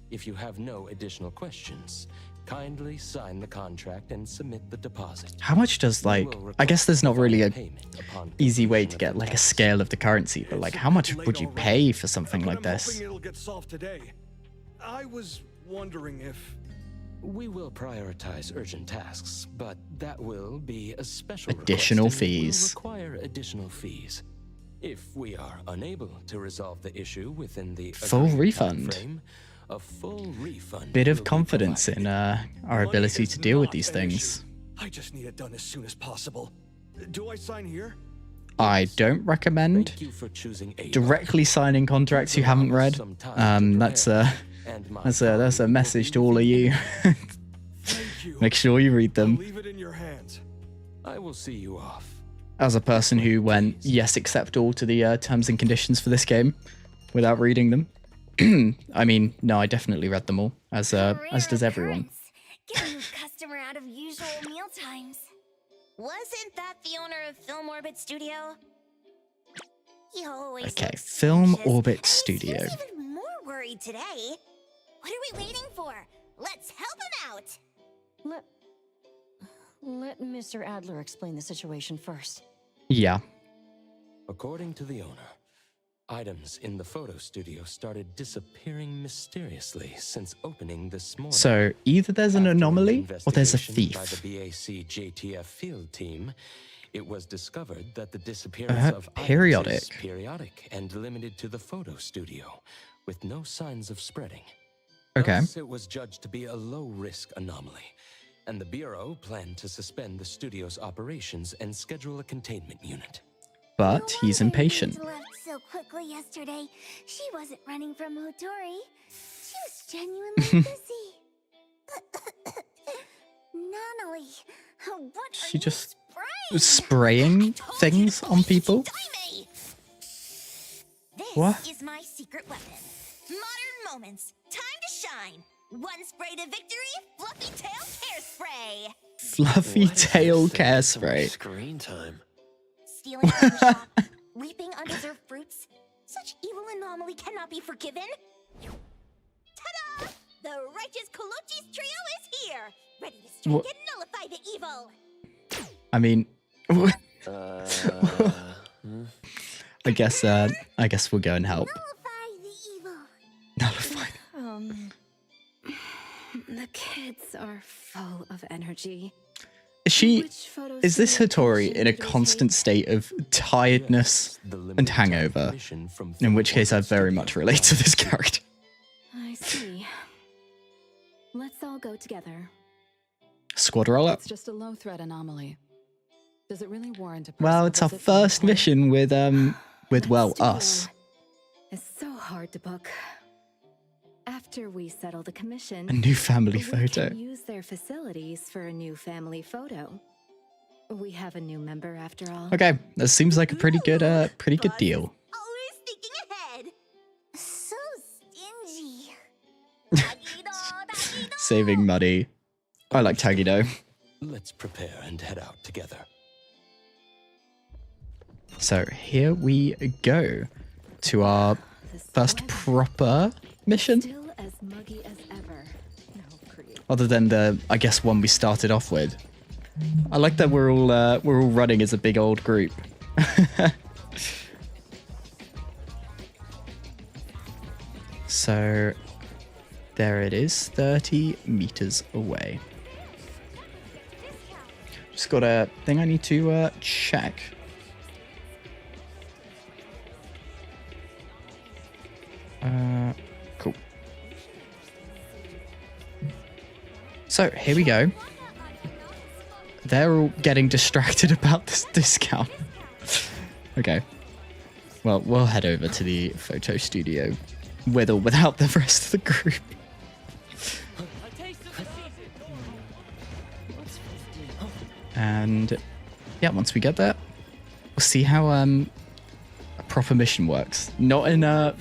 If you have no additional questions, kindly sign the contract and submit the deposit. How much does, like, I guess there's not really a easy way to get like a scale of the currency, but like how much would you pay for something like this? It'll get solved today. I was wondering if we will prioritize urgent tasks, but that will be a special additional request and fees. will require additional fees. If we are unable to resolve the issue within the full refund. Frame, a full refund. Bit of confidence in our ability to deal with these things. I just need it done as soon as possible. Do I sign here? I don't recommend directly signing contracts you haven't read. That's a message to all of you. Make sure you read them. Leave it in your hands. I will see you off. As a person who went yes, accept all to the terms and conditions for this game without reading them. I mean, no, I definitely read them all, as does everyone. Get a new customer out of usual meal times. Wasn't that the owner of Film Orbit Studio? He always Okay, Film Orbit Studio. even more worried today. What are we waiting for? Let's help him out. Let Mr. Adler explain the situation first. Yeah. According to the owner, items in the photo studio started disappearing mysteriously since opening this morning. So either there's an anomaly or there's a thief. By the BAC JTF field team, it was discovered that the disappearance of periodic. items is periodic and limited to the photo studio, with no signs of spreading. Okay. Thus, it was judged to be a low-risk anomaly, and the Bureau planned to suspend the studio's operations and schedule a containment unit. But he's impatient. Left so quickly yesterday. She wasn't running from Hotori. She was genuinely busy. Nunnally, what She just was spraying things on people. What? Is my secret weapon. Modern moments. Time to shine. One spray to victory. Fluffy tail hairspray. Fluffy tail care spray. Screen time. Stealing from the shop, reaping undeserved fruits. Such evil anomaly cannot be forgiven. Ta-da! The righteous Kolochi's trio is here, ready to strike and nullify the evil. I mean, I guess we'll go and help. The kids are full of energy. Is this Hattori in a constant state of tiredness and hangover? In which case I very much relate to this character. I see. Let's all go together. Squad roll up. It's just a low threat anomaly. Does it really warrant a Well, it's our first mission with well, us. It's so hard to book. After we settle the commission, A new family photo. We can use their facilities for a new family photo. We have a new member after all. Okay, that seems like a pretty good deal. Always thinking ahead. So stingy. Saving money. I like Tagido. Let's prepare and head out together. So here we go to our first proper mission. Still as muggy as ever. Other than the, I guess, one we started off with. I like that we're all running as a big old group. So there it is, 30 meters away. Just got a thing I need to check. Cool. So here we go. They're all getting distracted about this discount. Okay. Well, we'll head over to the photo studio with or without the rest of the group. And yeah, once we get there, we'll see how a proper mission works. Not in I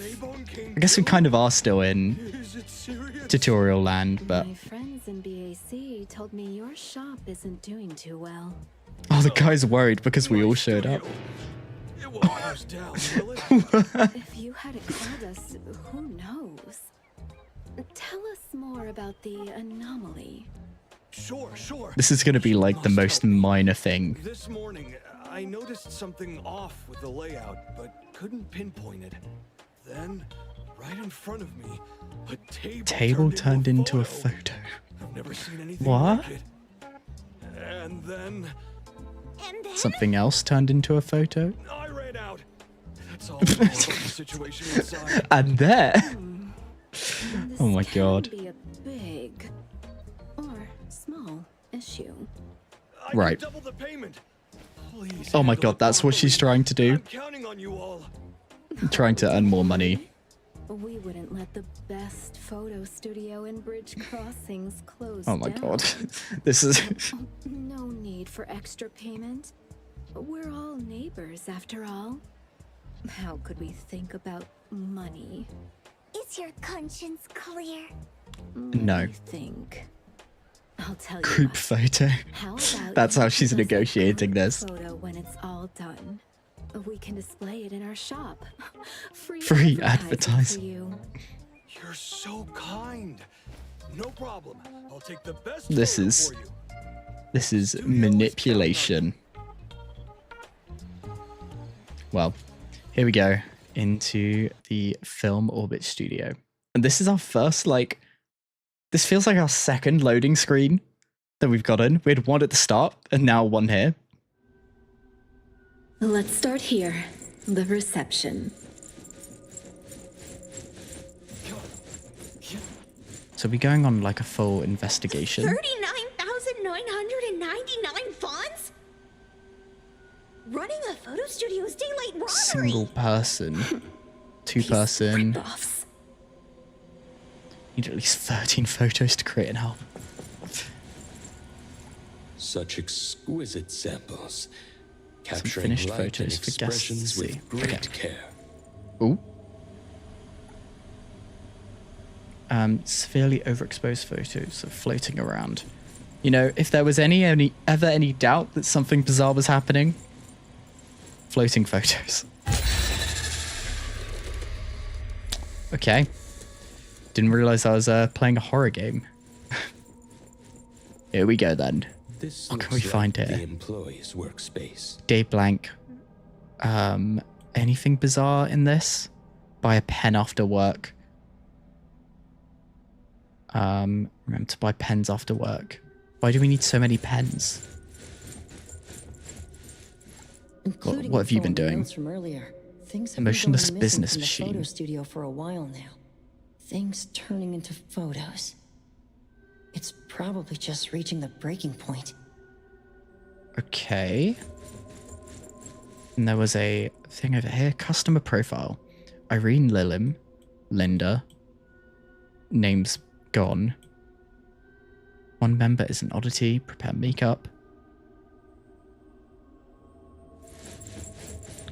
guess we kind of are still in tutorial land, but My friends in BAC told me your shop isn't doing too well. oh, the guy's worried because we all showed up. If you hadn't called us, who knows? Tell us more about the anomaly. Sure. This is going to be like the most minor thing. This morning, I noticed something off with the layout, but couldn't pinpoint it. Then, right in front of me, a Table turned into a photo. I've never seen anything What? like it. And then Something else turned into a photo? I ran out. That's all about the situation inside. And there. Oh my god. Be a big or small issue. Right. Double the payment. Please. Oh my god, that's what she's trying to do. I'm counting on you all. Trying to earn more money. We wouldn't let the best photo studio in Bridge Crossings close Oh my down. god. This is No need for extra payment. We're all neighbors after all. How could we think about money? Is your conscience clear? no. I think. I'll tell you. Group what. photo. How about That's you how she's give us a negotiating group this. Photo when it's all done. We can display it in our shop. Free for advertising. you. You're so kind. No problem. I'll take the best This photo is for you. this is manipulation. Well, here we go into the Film Orbit Studio. And this is our first, like, this feels like our second loading screen that we've gotten. We had one at the start and now one here. Let's start here. The reception. So we're going on like a full investigation. 39,999 fonts? Running a photo studio is daylight robbery. Single person. Two person. Need at least 13 photos to create an album. Such exquisite samples, Some capturing finished light photos and for guests to expressions see. with great care. Ooh. Severely overexposed photos of floating around. You know, if there was ever any doubt that something bizarre was happening, floating photos. Okay. Didn't realize I was playing a horror game. Here we go then. This What can looks we find like here? the employee's workspace. Day blank. Anything bizarre in this? Buy a pen after work. Remember to buy pens after work. Why do we need so many pens? What have you been doing? From earlier. Things have Emotionless been going business missing from the machine. photo studio for a while now. Things turning into photos. It's probably just reaching the breaking point. Okay. And there was a thing over here. Customer profile. Irene Lilim. Linda. Name's gone. One member is an oddity. Prepare makeup.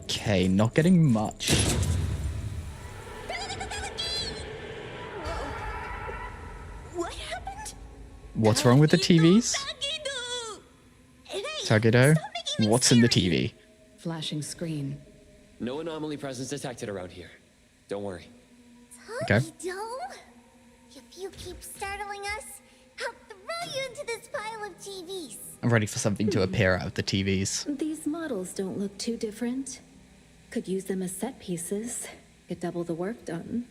Okay, not getting much. What happened? What's wrong with the TVs? Tagido? What's in the TV? Flashing screen. No anomaly presence detected around here. Don't worry. Okay. If you keep startling us, I'll throw you into this pile of TVs. I'm ready for something to appear out of the TVs. These models don't look too different. Could use them as set pieces. Get double the work done.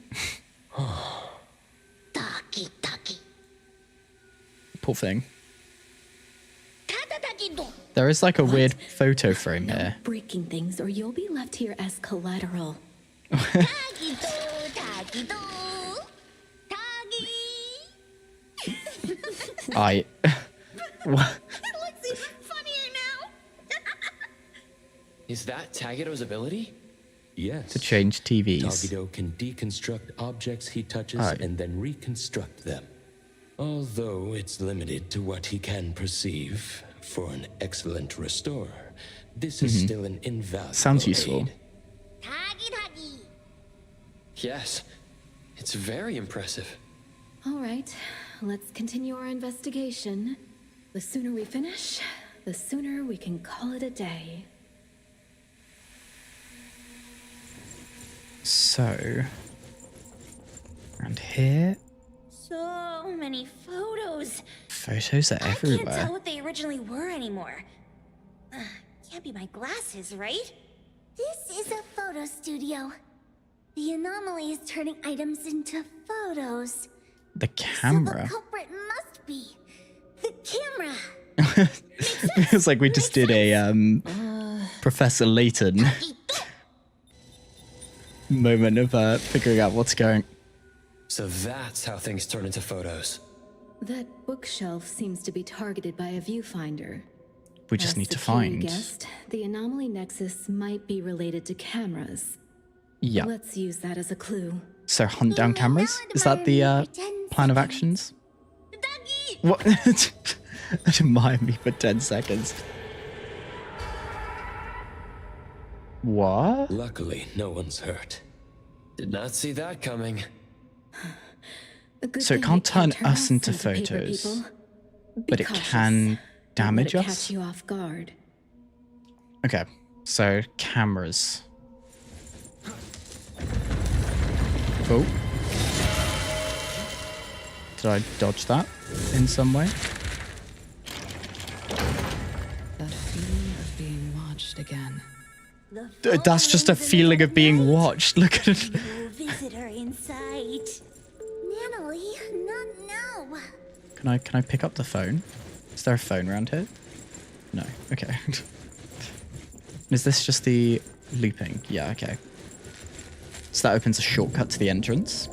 Poor thing. There is like a weird photo frame here. Breaking things or you'll be left here as collateral. I... What? Is that Tagido's ability? Yes. To change TVs. Tagido can deconstruct objects he touches and then reconstruct them. Although it's limited to what he can perceive, for an excellent restorer, this is still an invaluable Sounds useful. aid. Yes. It's very impressive. All right, let's continue our investigation. The sooner we finish, the sooner we can call it a day. So... around here... So many photos. Photos are I can't tell everywhere. what they originally were anymore. Can't be my glasses, right? This is a photo studio. The anomaly is turning items into photos. The So the camera. culprit must be the camera. Feels like we just did a Professor Layton moment of figuring out what's going. So that's how things turn into photos. That bookshelf seems to be targeted by a viewfinder. We just As need to the theory find. guessed, the anomaly nexus might be related to cameras. Yeah. Let's use that as a clue. So hunt down cameras? Is that the plan of actions? What? Admire me for 10 seconds. What? Luckily, no one's hurt. Did not see that coming. So it can't turn us into photos, but it can damage Let it us? catch you off guard. Okay, so cameras. Oh. Did I dodge that in some way? That feeling of being watched again. That's just a feeling of being watched. Look at it. No visitor in sight. Natalie, not now. Can I pick up the phone? Is there a phone around here? No. Okay. Is this just the looping? Yeah, okay. So that opens a shortcut to the entrance.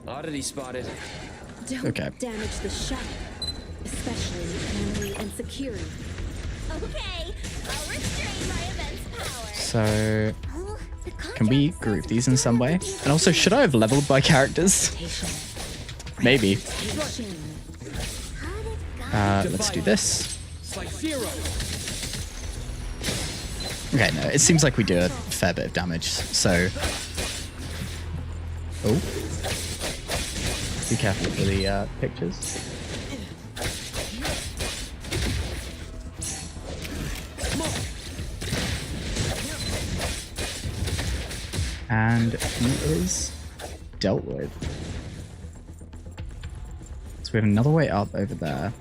Oddity spotted. Don't Okay. damage the shop, especially memory and security. Okay, I'll restrain my immense power. So can we group these in some way? And also, should I have leveled my characters? Maybe. Let's do this. Okay, no, it seems like we do a fair bit of damage, so... Oh. Be careful for the pictures. And he is dealt with. So we have another way up over there.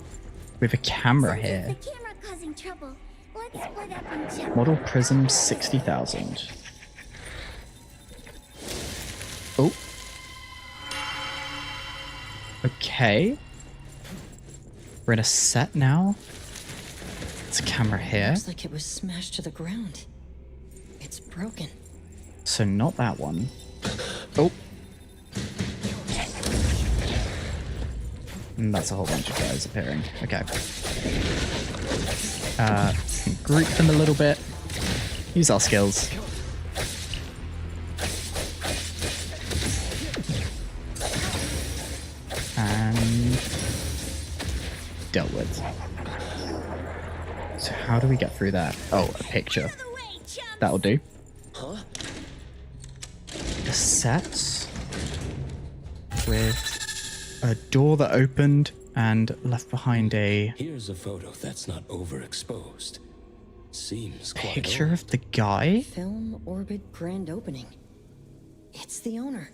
We have a camera here. The camera causing trouble. Let's split up and check. Model Prism 60,000. Oh. Okay. We're in a set now. There's a camera here. Looks like it was smashed to the ground. It's broken. So not that one. Oh. And that's a whole bunch of guys appearing. Okay. Group them a little bit. Use our skills. And dealt with. So how do we get through that? Oh, a picture. That'll do. Huh? A set with a door that opened and left behind a Here's a photo that's not overexposed. Seems quite picture old. of the guy. Film orbit grand opening. It's the owner.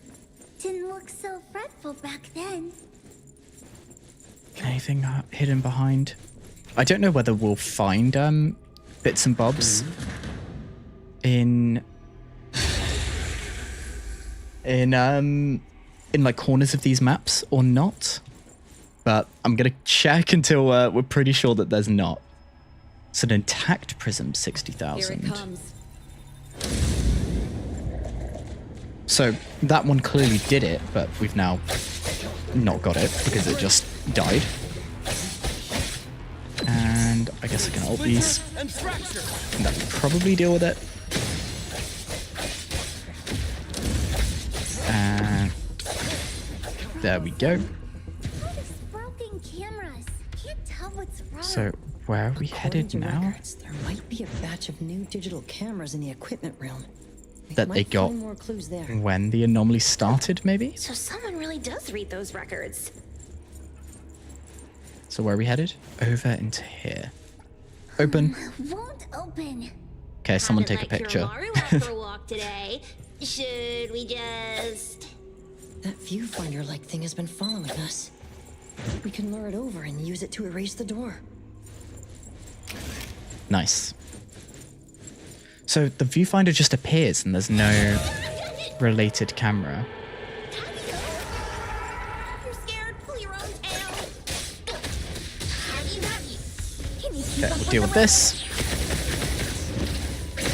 Didn't look so fretful back then. Anything hidden behind? I don't know whether we'll find bits and bobs in like corners of these maps or not, but I'm gonna check until we're pretty sure that there's not. It's an intact prism, 60,000. Here it comes. So that one clearly did it, but we've now not got it because it just died. And I guess I can ult these. And that will probably deal with it. And there we go. Broken cameras. Can't tell what's wrong. So where are we headed According to now? records, there might be a batch of new digital cameras in the equipment realm. We That they might got find more clues there. when the anomaly started, maybe? So someone really does read those records. So where are we headed? Over into here. Open. Won't open. Okay, someone take a Like your picture. Maru out for a walk today. Should we just... That viewfinder-like thing has been following us. We can lure it over and use it to erase the door. Nice. So the viewfinder just appears and there's no related camera. You're scared, pull your own tail. Have you. Okay, we'll deal with this.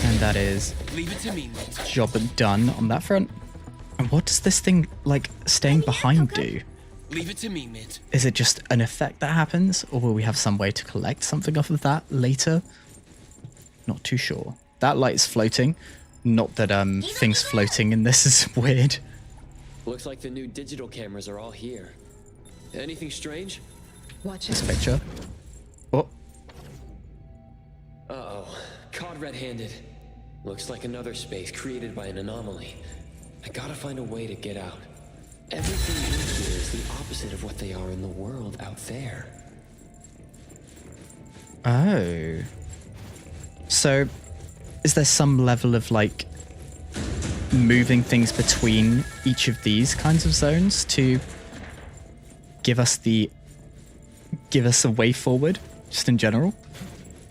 And that is Leave it to me. job done on that front. And what does this thing, like, staying behind do? Leave it to me, Mint. Is it just an effect that happens? Or will we have some way to collect something off of that later? Not too sure. That light's floating. Not that things floating in this is weird. Looks like the new digital cameras are all here. Anything strange? Watch This out. picture. Oh, Uh-oh. Caught red-handed. Looks like another space created by an anomaly. I gotta find a way to get out. Everything in here is the opposite of what they are in the world out there. oh. So, is there some level of, like, moving things between each of these kinds of zones to give us a way forward, just in general?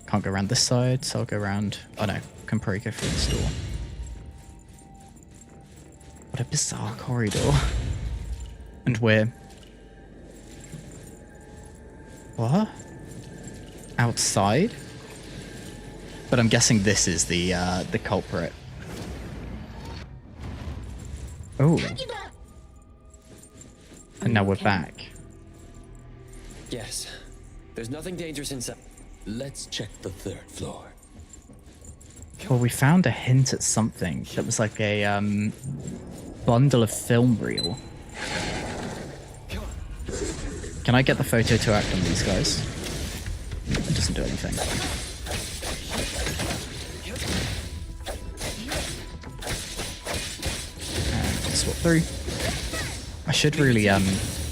Can't go around this side, so I'll go around... Oh no, can probably go through this door. What a bizarre corridor. And we're... What? Outside? But I'm guessing this is the culprit. Oh. And now we're back. Yes. There's nothing dangerous inside. Let's check the third floor. Well, we found a hint at something that was like a bundle of film reel. Can I get the photo to act on these guys? It doesn't do anything. And swap through. I should really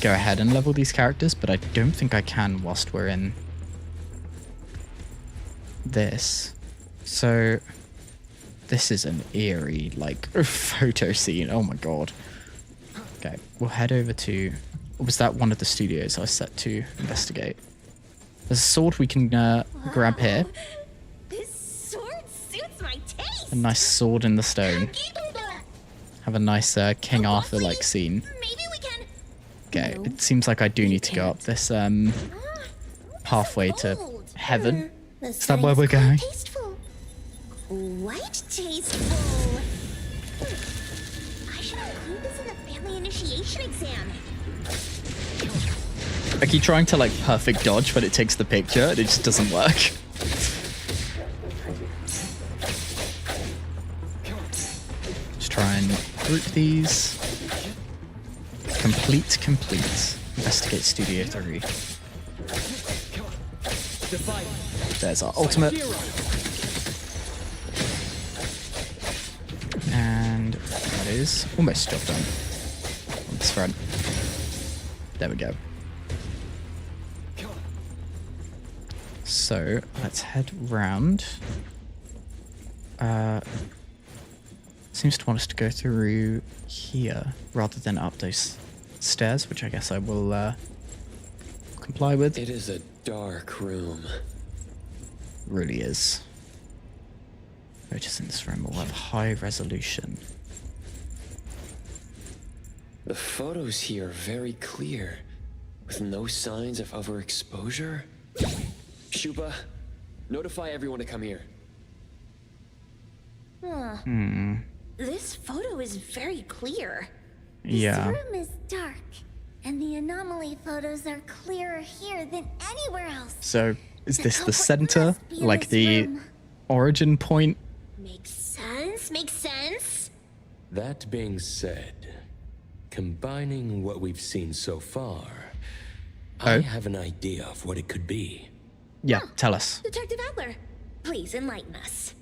go ahead and level these characters, but I don't think I can whilst we're in this. So this is an eerie, like, photo scene. Oh my god. Okay, we'll head over to... Was that one of the studios I set to investigate? There's a sword we can grab here. This sword suits my taste. A nice sword in the stone. Have a nice King Arthur-like scene. Maybe we can... Okay, it seems like I do need to go up this pathway to heaven. Is that where we're going? Tasteful. Quite tasteful. I should include this in the family initiation exam. I keep trying to like perfect dodge, but it takes the picture and it just doesn't work. Just try and group these. Complete. Investigate Studio 3. There's our ultimate. And that is almost job done on this front. There we go. So let's head round. Seems to want us to go through here rather than up those stairs, which I guess I will comply with. It is a dark room. Really is. Photos in this room will have high resolution. The photos here are very clear, with no signs of overexposure. Shuba, notify everyone to come here. This photo is very clear. Yeah. This room is dark, and the anomaly photos are clearer here than anywhere else. So is this the center? Like the origin point? Makes sense. That being said, combining what we've seen so far, I have an idea of what it could be. Yeah, tell us. Detective Adler, please enlighten us.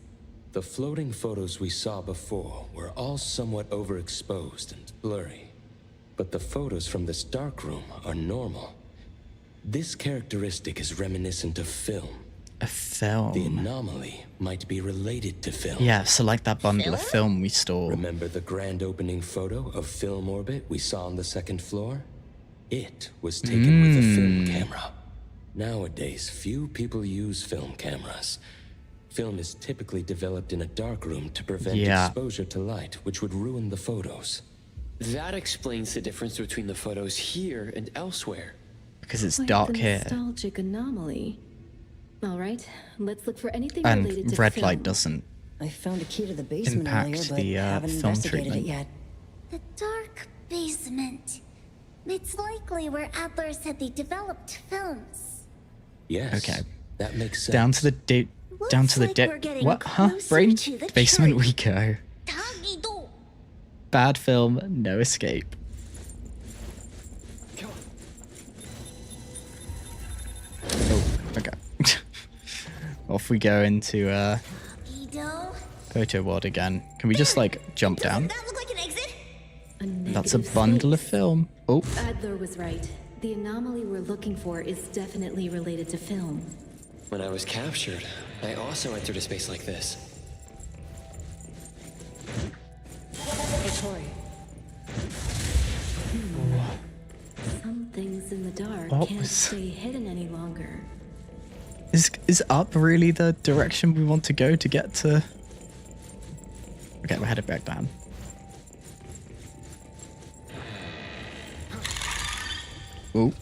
The floating photos we saw before were all somewhat overexposed and blurry. But the photos from this dark room are normal. This characteristic is reminiscent of film. A film? The anomaly might be related to film. Yeah, so like that bundle of film we stole. Remember the grand opening photo of Film Orbit we saw on the second floor? It was taken with a film camera. Nowadays, few people use film cameras. Film is typically developed in a dark room to prevent exposure to light, which would ruin the photos. That explains the difference between the photos here and elsewhere. Because it's dark here. Nostalgic anomaly. All right, let's look for anything And related to red film. light doesn't I found a key to the basement impact earlier, but the haven't film investigated treatment. it yet. The dark basement. It's likely where Adler said they developed films. Yes. Okay. That makes sense. Down to the date. Down to the depth. What? Huh? Brain? Basement we go. Bad film, no escape. Oh, okay. Off we go into photo ward again. Can we just like jump down? That's a bundle of film. Oh. Adler was right. The anomaly we're looking for is definitely related to film. When I was captured, I also entered a space like this. Hey, Tori. Some things in the dark What can't was- stay hidden any longer. Is up really the direction we want to go to get to? Okay, we're headed back down. Oh.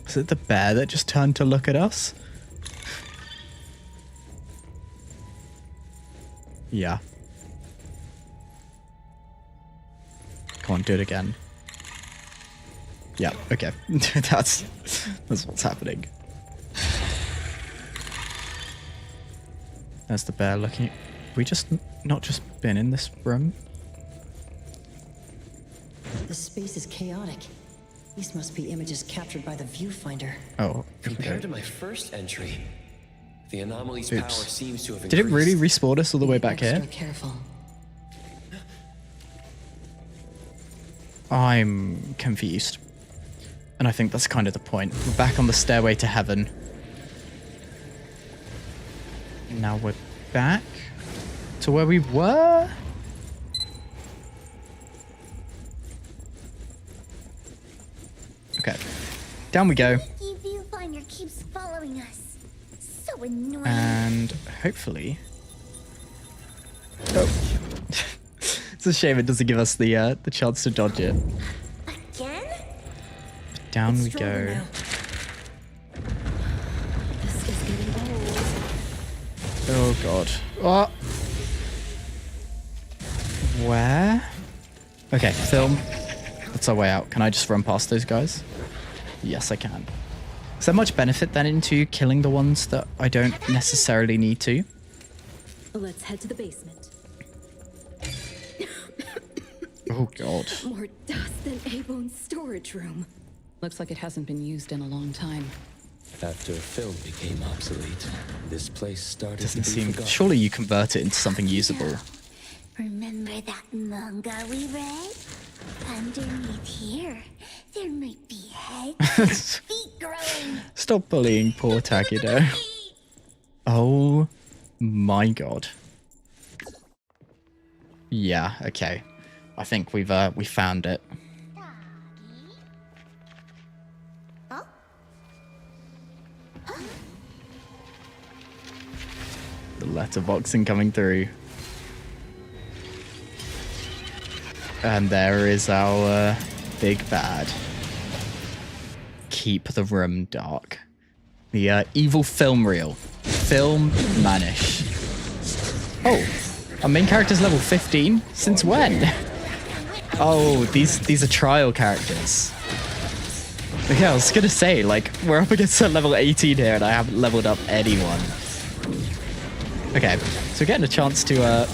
Was it the bear that just turned to look at us? Yeah. Come on, do it again. Yeah, okay. That's what's happening. There's the bear looking. We just not just been in this room? This space is chaotic. These must be images captured by the viewfinder. Oh, Compared to my first entry, the anomaly's power seems to have Did it increased. really respawn us all the way back here? Extra careful. I'm confused. And I think that's kind of the point. We're back on the stairway to heaven. Now we're back to where we were? Okay. Down we go. The viewfinder keeps following us. So So annoying. And hopefully... Oh. It's a shame it doesn't give us the chance to dodge it. Again? But down we go. Now. This is getting old. Oh god. Oh. Where? Okay, film. That's our way out. Can I just run past those guys? Yes, I can. Is there much benefit then into killing the ones that I don't necessarily need to? Let's head to the basement. Oh god. More dust than Avon's storage room. Looks like it hasn't been used in a long time. After film became obsolete, this place started Doesn't to be seem... forgotten. Surely you convert it into something usable. Remember that manga we read? Underneath here, there might be heads, feet growing. Stop bullying poor Takido. Oh my god. Yeah, okay. I think we found it. Huh? The letterboxing coming through. And there is our big bad. Keep the room dark. The evil film reel. Film Manish. Oh, our main character's level 15? Since when? Oh, these are trial characters. Okay, I was gonna say, like, we're up against a level 18 here and I haven't leveled up anyone. Okay, so we're getting a chance to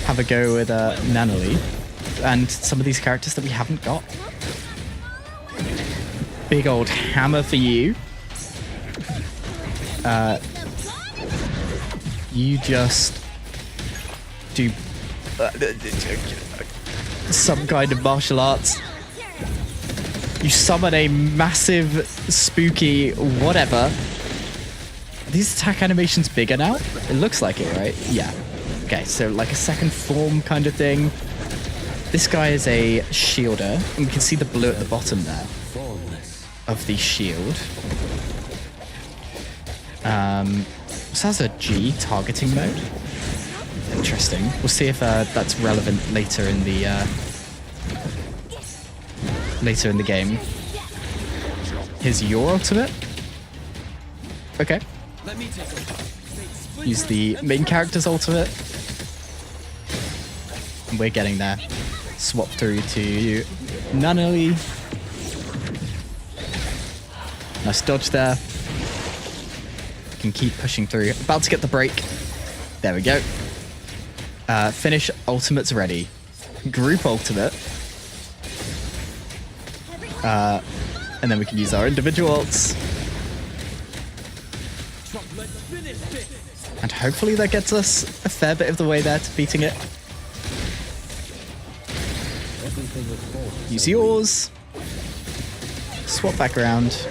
have a go with Nanali and some of these characters that we haven't got. Big old hammer for you. You just do some kind of martial arts. You summon a massive, spooky whatever. Are these attack animations bigger now? It looks like it, right? Yeah. Okay, so like a second form kind of thing. This guy is a shielder, and we can see the blue at the bottom there of the shield. This has a G targeting mode. Interesting. We'll see if that's relevant later in the game. Here's your ultimate. Okay. Use the main character's ultimate. And we're getting there. Swap through to Nanali. Nice dodge there. Can keep pushing through. About to get the break. There we go. Finish ultimates ready. Group ultimate. And then we can use our individual ults. And hopefully that gets us a fair bit of the way there to beating it. Use yours. Swap back around.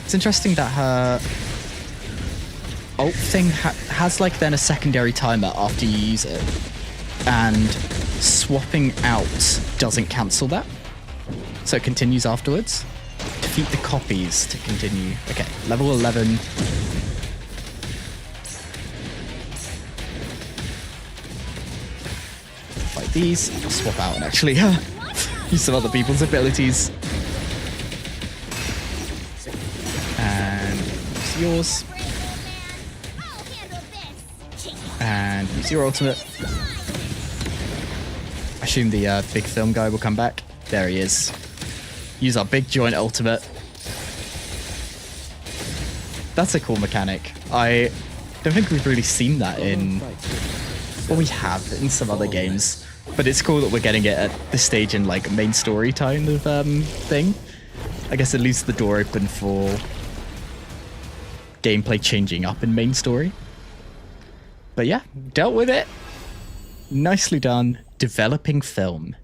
It's interesting that her ult thing has like then a secondary timer after you use it. And swapping out doesn't cancel that. So it continues afterwards. Defeat the copies to continue. Okay, level 11. Fight these. Swap out and actually use some other people's abilities. And use yours. And use your ultimate. I assume the big film guy will come back. There he is. Use our big joint ultimate. That's a cool mechanic. I don't think we've really seen that in... Well, we have in some other games. But it's cool that we're getting it at this stage in like main story kind of thing. I guess it leaves the door open for gameplay changing up in main story. But yeah, dealt with it. Nicely done. Developing film.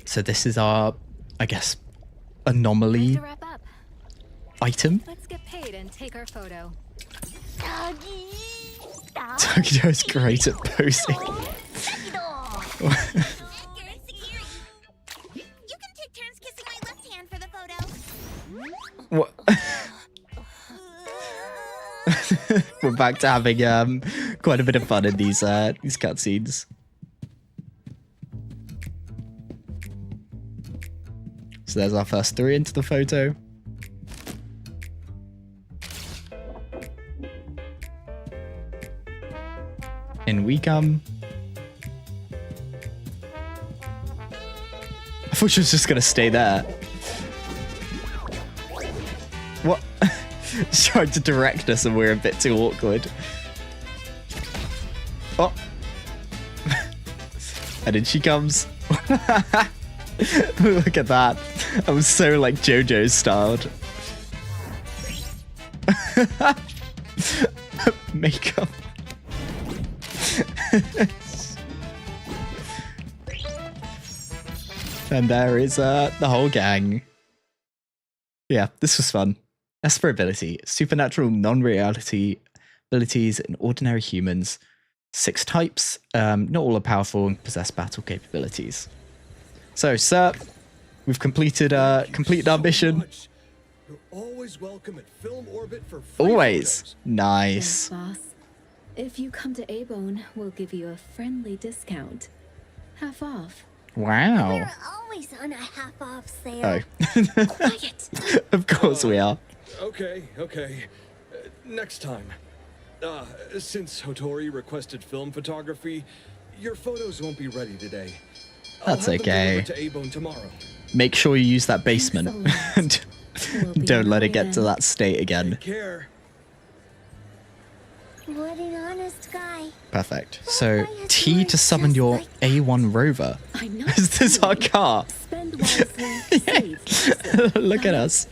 So this is our, I guess, anomaly item. Let's get paid and take our photo. Takido is great at posing. You can take turns kissing my left hand What? We're back to having quite a bit of fun in these cutscenes. So there's our first 3 into the photo. In we come. I thought she was just gonna stay there. What? She's trying to direct us and we're a bit too awkward. Oh. And in she comes. Look at that. I was so like JoJo styled. Makeup. And there is the whole gang. Yeah, this was fun. Esper ability, supernatural non-reality abilities in ordinary humans. 6 types. Not all are powerful and possess battle capabilities. So, sir, we've completed our mission. You're always welcome at Film Orbit for free Always. photos. Nice. Thanks, boss. If you come to Abone, we'll give you a friendly discount. Half off. Wow. We're always on a half-off sale. Oh. Quiet. Of course we are. Okay. Next time. Since Hotori requested film photography, your photos won't be ready today. That's okay. To Abone tomorrow. Make sure you use that basement. Don't let it get to that state again. Take care. What an honest guy. Perfect. So, T to summon your A1 rover. Is this our car? Spend wisely, save. Look at us.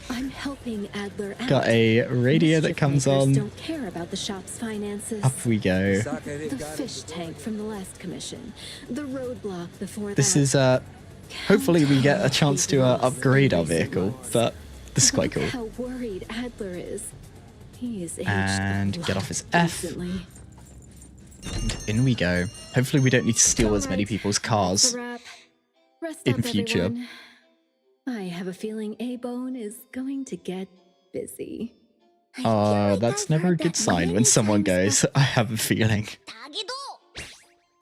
I'm helping Adler out. Got a radio that comes on. Don't care about the shop's finances. Up we go. The fish tank from the last commission. The roadblock before This that. is hopefully we get a chance to upgrade our vehicle, but this is quite cool. How worried Adler is. He is aged And get off his F. recently. And in we go. Hopefully we don't need to steal as many people's cars That's a wrap. Rest in up, future. everyone. I have a feeling A-Bone is going to get busy. That's never a good sign when someone goes, I have a feeling.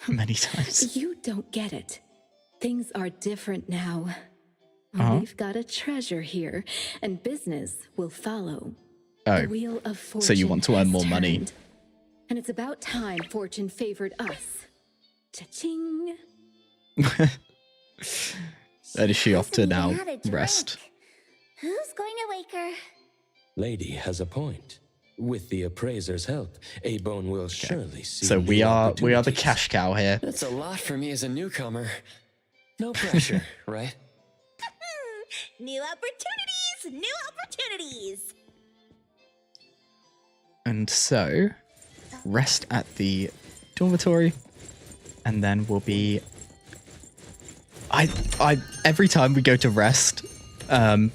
Many times. You don't get it. Things are different now. We've got a treasure here, and business will follow. Oh, The wheel of fortune so you want to earn has more money. turned, and it's about time fortune favored us. Cha-ching! And is she off to now Had a drink. rest? Who's going to wake her? Lady has a point. With the appraiser's help, Abone will surely see. So we new are the opportunities. cash cow here. That's a lot for me as a newcomer. No pressure, right? New opportunities! New opportunities! And so, rest at the dormitory, and then we'll be. Every time we go to rest,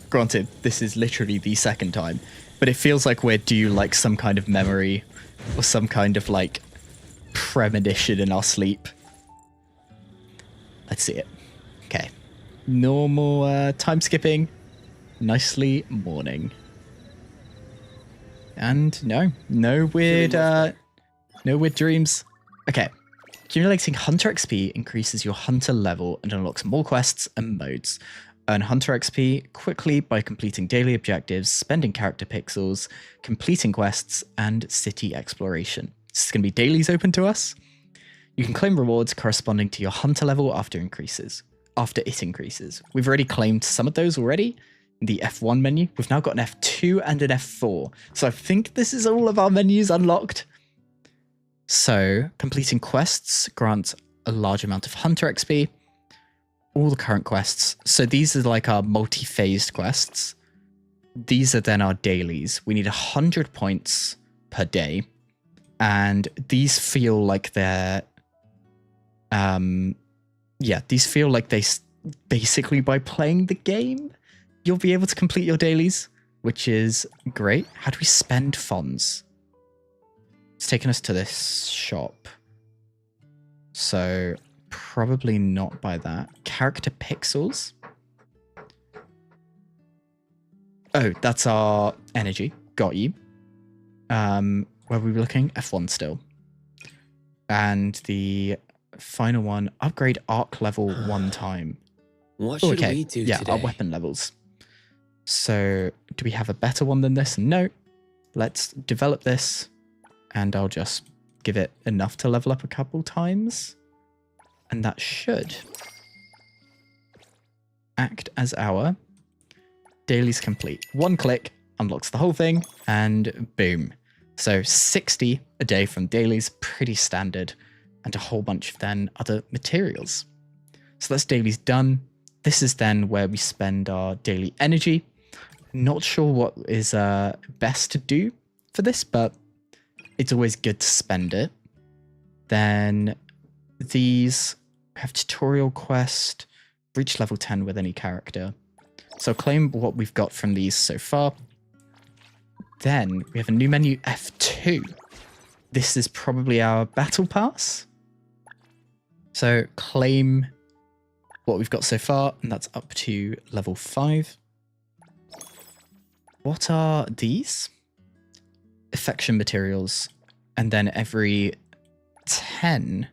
granted, this is literally the second time, but it feels like we're due like some kind of memory or some kind of like premonition in our sleep. Let's see it. Okay. Normal time skipping. Nicely morning. And no weird dreams. Okay. Accumulating Hunter XP increases your Hunter level and unlocks more quests and modes. Earn Hunter XP quickly by completing daily objectives, spending character pixels, completing quests, and city exploration. This is going to be dailies open to us. You can claim rewards corresponding to your Hunter level after it increases. We've already claimed some of those already in the F1 menu. We've now got an F2 and an F4. So I think this is all of our menus unlocked. So, completing quests grants a large amount of Hunter XP. All the current quests. So these are like our multi-phased quests. These are then our dailies. We need 100 points per day. And these feel like they're... these feel like they... Basically, by playing the game, you'll be able to complete your dailies, which is great. How do we spend funds? It's taken us to this shop. So, probably not by that. Character pixels. Oh, that's our energy. Got you. Where were we looking? F1 still. And the final one, upgrade arc level 1 time. What should we do today? Our weapon levels. So, do we have a better one than this? No. Let's develop this, and I'll just give it enough to level up a couple times. And that should act as our dailies complete. 1 click unlocks the whole thing, and boom. So 60 a day from dailies, pretty standard, and a whole bunch of then other materials. So that's dailies done. This is then where we spend our daily energy. Not sure what is best to do for this, but it's always good to spend it. Then these have tutorial quest, reach level 10 with any character. So claim what we've got from these so far. Then we have a new menu, F2. This is probably our battle pass. So claim what we've got so far, and that's up to level 5. What are these? Affection materials, and then every 10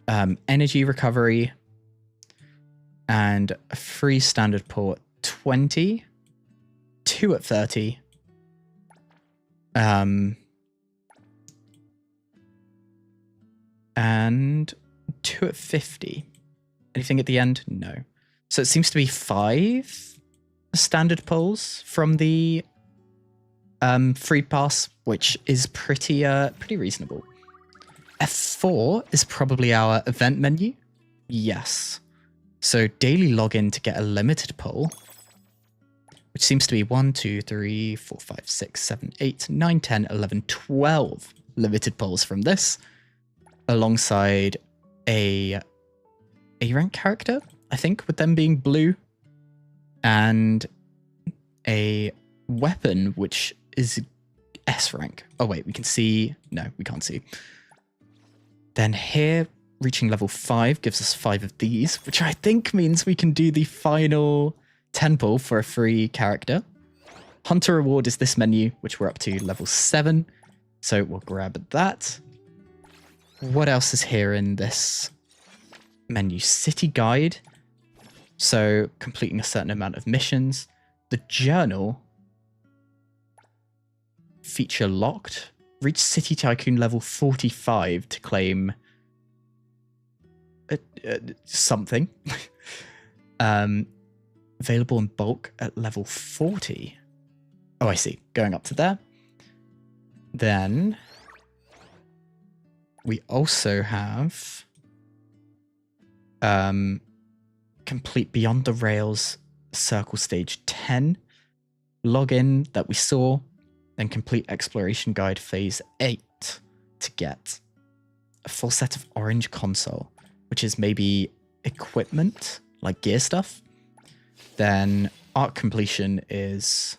energy recovery, and a free standard port 20, 2 at 30, and 2 at 50. Anything at the end? No. So it seems to be 5 standard pulls from the free pass, which is pretty reasonable. F4 is probably our event menu. Yes. So daily login to get a limited pull, which seems to be 1, 2, 3, 4, 5, 6, 7, 8, 9, 10, 11, 12 limited pulls from this, alongside a rank character, I think, with them being blue, and a weapon which is S rank. Oh wait, we can see. No, we can't see. Then here, reaching level 5 gives us 5 of these, which I think means we can do the final 10 pull for a free character. Hunter reward is this menu, which we're up to level 7. So we'll grab that. What else is here in this menu? City guide. So completing a certain amount of missions. The journal. Feature locked. Reach City Tycoon level 45 to claim something. Available in bulk at level 40. Oh, I see. Going up to there. Then we also have complete Beyond the Rails Circle Stage 10 login that we saw, then complete Exploration Guide Phase 8 to get a full set of orange console, which is maybe equipment, like gear stuff. Then Arc Completion is...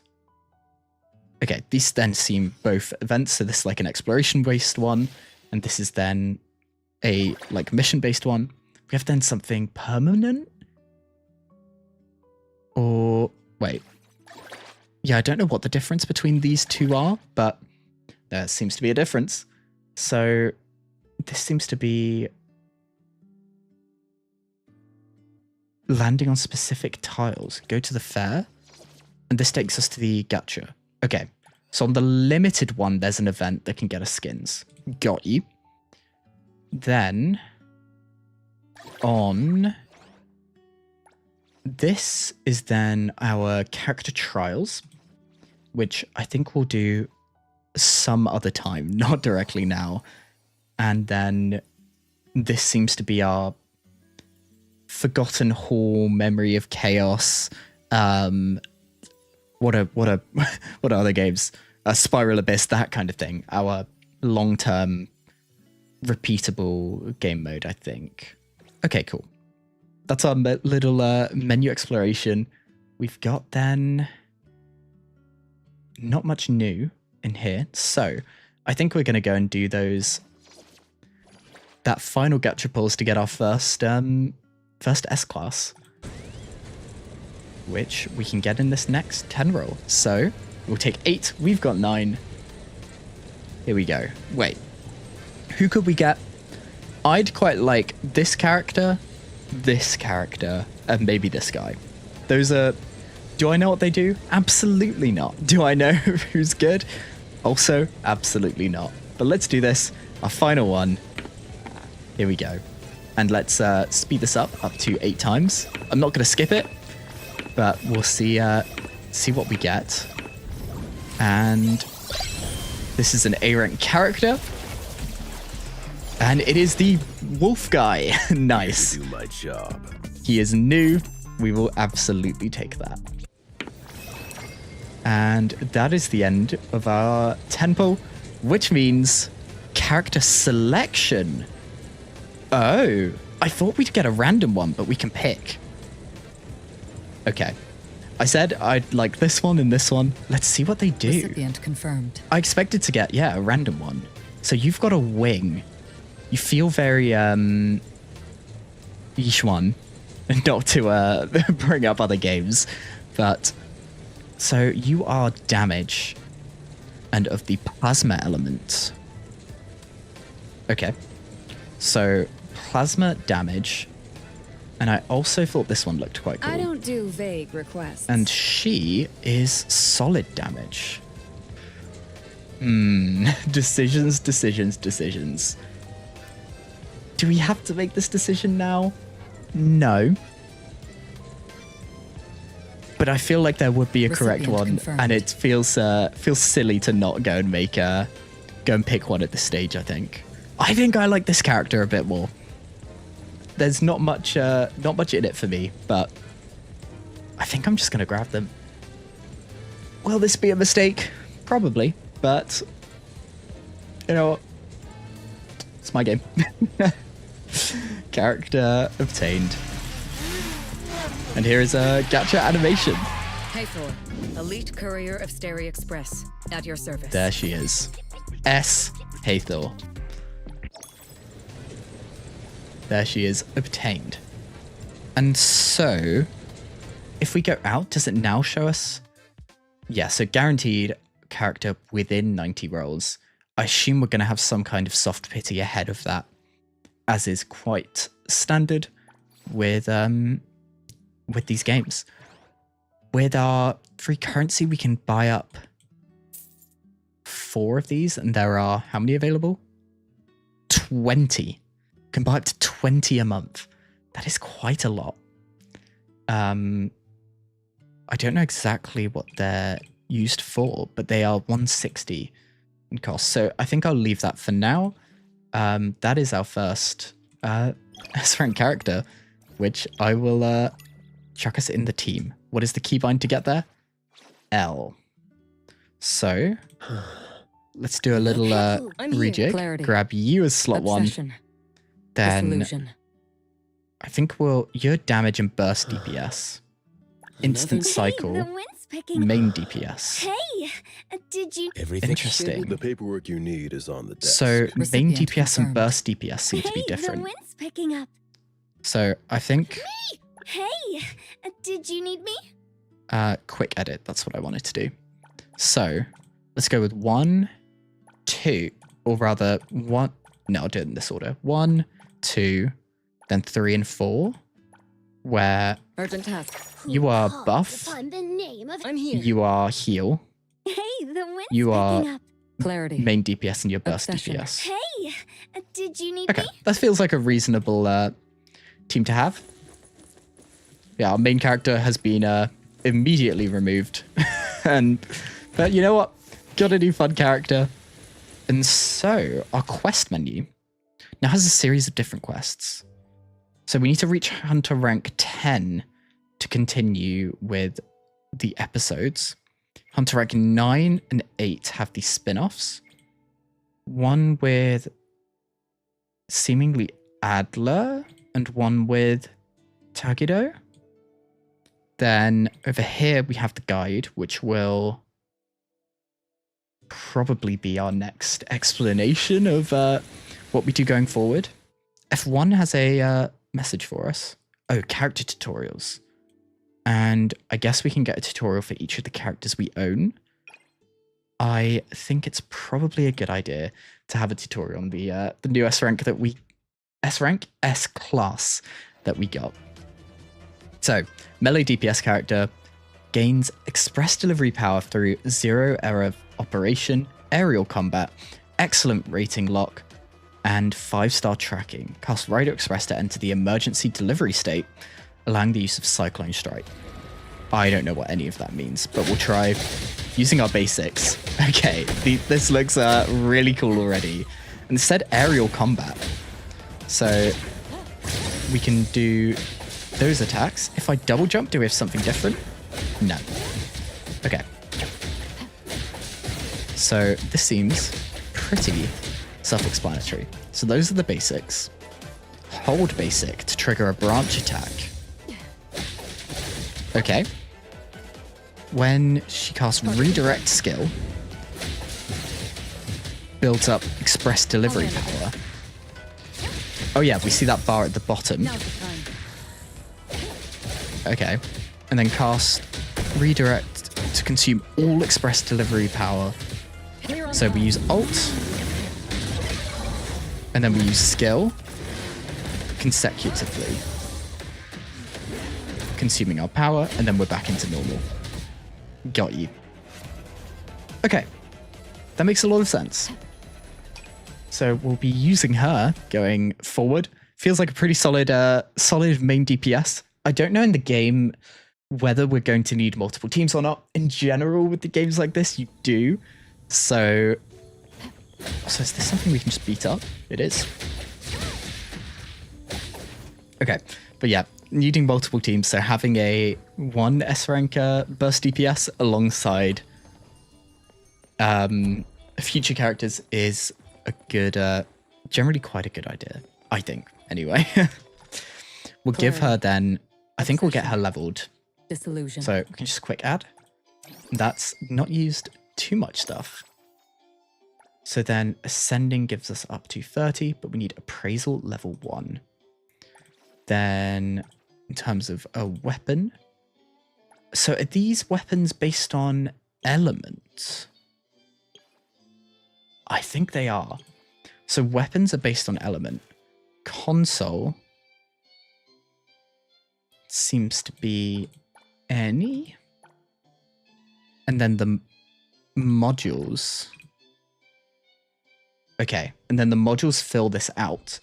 Okay, these then seem both events, so this is like an exploration-based one, and this is then a like mission-based one. We have then something permanent? Or... wait. Yeah, I don't know what the difference between these two are, but there seems to be a difference. So this seems to be landing on specific tiles. Go to the fair, and this takes us to the gacha. Okay, so on the limited one, there's an event that can get us skins. Got you. Then on this is then our character trials, which I think we'll do some other time, not directly now. And then this seems to be our Forgotten Hall, Memory of Chaos. What are other games? Spiral Abyss, that kind of thing. Our long-term, repeatable game mode, I think. Okay, cool. That's our little menu exploration. We've got then not much new in here, so I think we're going to go and do that final gacha pulls to get our first S-class. which we can get in this next 10 roll. So we'll take 8. We've got 9. Here we go. Wait, who could we get? I'd quite like this character, and maybe this guy. Those are... Do I know what they do? Absolutely not. Do I know who's good? Also, absolutely not. But let's do this. Our final one. Here we go. And let's speed this up to 8 times. I'm not going to skip it, but we'll see what we get. And this is an A rank character. And it is the wolf guy. Nice. Do my job. He is new. We will absolutely take that. And that is the end of our 10 pull, which means character selection. Oh, I thought we'd get a random one, but we can pick. Okay. I said I'd like this one and this one. Let's see what they do. Recipient confirmed. I expected to get, a random one. So you've got a wing. You feel very, Yishuan. Not to bring up other games, but... So you are damage and of the plasma element. Okay. So plasma damage. And I also thought this one looked quite cool. I don't do vague requests. And she is solid damage. Decisions. Do we have to make this decision now? No. But I feel like there would be a correct one, confirmed. And it feels silly to not go and pick one at this stage. I think I like this character a bit more. There's not much in it for me, but I think I'm just gonna grab them. Will this be a mistake? Probably, but you know what? It's my game. Character obtained. And here is a Gacha animation. Hey Thor, Elite Courier of Stary Express, at your service. There she is. S. Hathor. There she is, obtained. And so, if we go out, does it now show us? Yeah, so guaranteed character within 90 rolls. I assume we're going to have some kind of soft pity ahead of that, as is quite standard with these games. With our free currency, we can buy up 4 of these, and there are how many available? 20. Can buy up to 20 a month. That is quite a lot. I don't know exactly what they're used for, but they are 160 in cost. So I think I'll leave that for now. That is our first S-rank character, which I will chuck us in the team. What is the keybind to get there? L. So let's do a little rejig. Clarity. Grab you as slot Obsession. 1. Then Disillusion. I think your damage and burst DPS. Instant cycle. Main DPS. Hey, did you... Everything. Interesting. The paperwork you need is on the desk. So main Recipient DPS and confirmed. burst DPS seem to be The different. wind's picking up. So I think Hey, did you need me? quick edit, that's what I wanted to do. So let's go with 1, 2, or rather 1. No, I'll do it in this order. 1, 2, then 3 and 4, where Urgent task. you are buff, Upon the name of... I'm here. you are heal, Hey, the wind's you are picking up. Clarity. main DPS, and your burst Obsession. DPS. Hey, did you need Okay, me? that feels like a reasonable team to have. Yeah, our main character has been immediately removed. But you know what? Got a new fun character. And so, our quest menu now has a series of different quests. So we need to reach Hunter rank 10 to continue with the episodes. Hunter rank 9 and 8 have these spin-offs. One with seemingly Adler and one with Tagido. Then over here we have the guide, which will probably be our next explanation of what we do going forward. F1 has a message for us. Oh, character tutorials. And I guess we can get a tutorial for each of the characters we own. I think it's probably a good idea to have a tutorial on the new S rank S class that we got. So, melee DPS character gains express delivery power through 0 error operation, aerial combat, excellent rating lock, and 5-star tracking. Cast Rider Express to enter the emergency delivery state, allowing the use of Cyclone Strike. I don't know what any of that means, but we'll try using our basics. Okay, this looks really cool already. And it said aerial combat. So we can do those attacks. If I double jump, do we have something different? No. Okay. So this seems pretty self-explanatory. So those are the basics. Hold basic to trigger a branch attack. Okay. When she casts redirect skill, builds up express delivery power. Oh yeah, we see that bar at the bottom. Okay. And then cast redirect to consume all express delivery power. So we use ult, and then we use skill consecutively, consuming our power, and then we're back into normal. Got you. Okay, that makes a lot of sense. So we'll be using her going forward. Feels like a pretty solid main DPS. I don't know in the game whether we're going to need multiple teams or not. In general, with the games like this, you do. So is this something we can just beat up? It is. Okay, but yeah, needing multiple teams, so having a 1 S rank burst DPS alongside future characters is a good, generally quite a good idea, I think, anyway. We'll give her then, I think we'll get her leveled. Disillusion. So we can just quick add. That's not used too much stuff. So then ascending gives us up to 30, but we need appraisal level 1. Then in terms of a weapon. So are these weapons based on elements? I think they are. So weapons are based on element. Console seems to be any. And then the modules. Okay, and then the modules fill this out.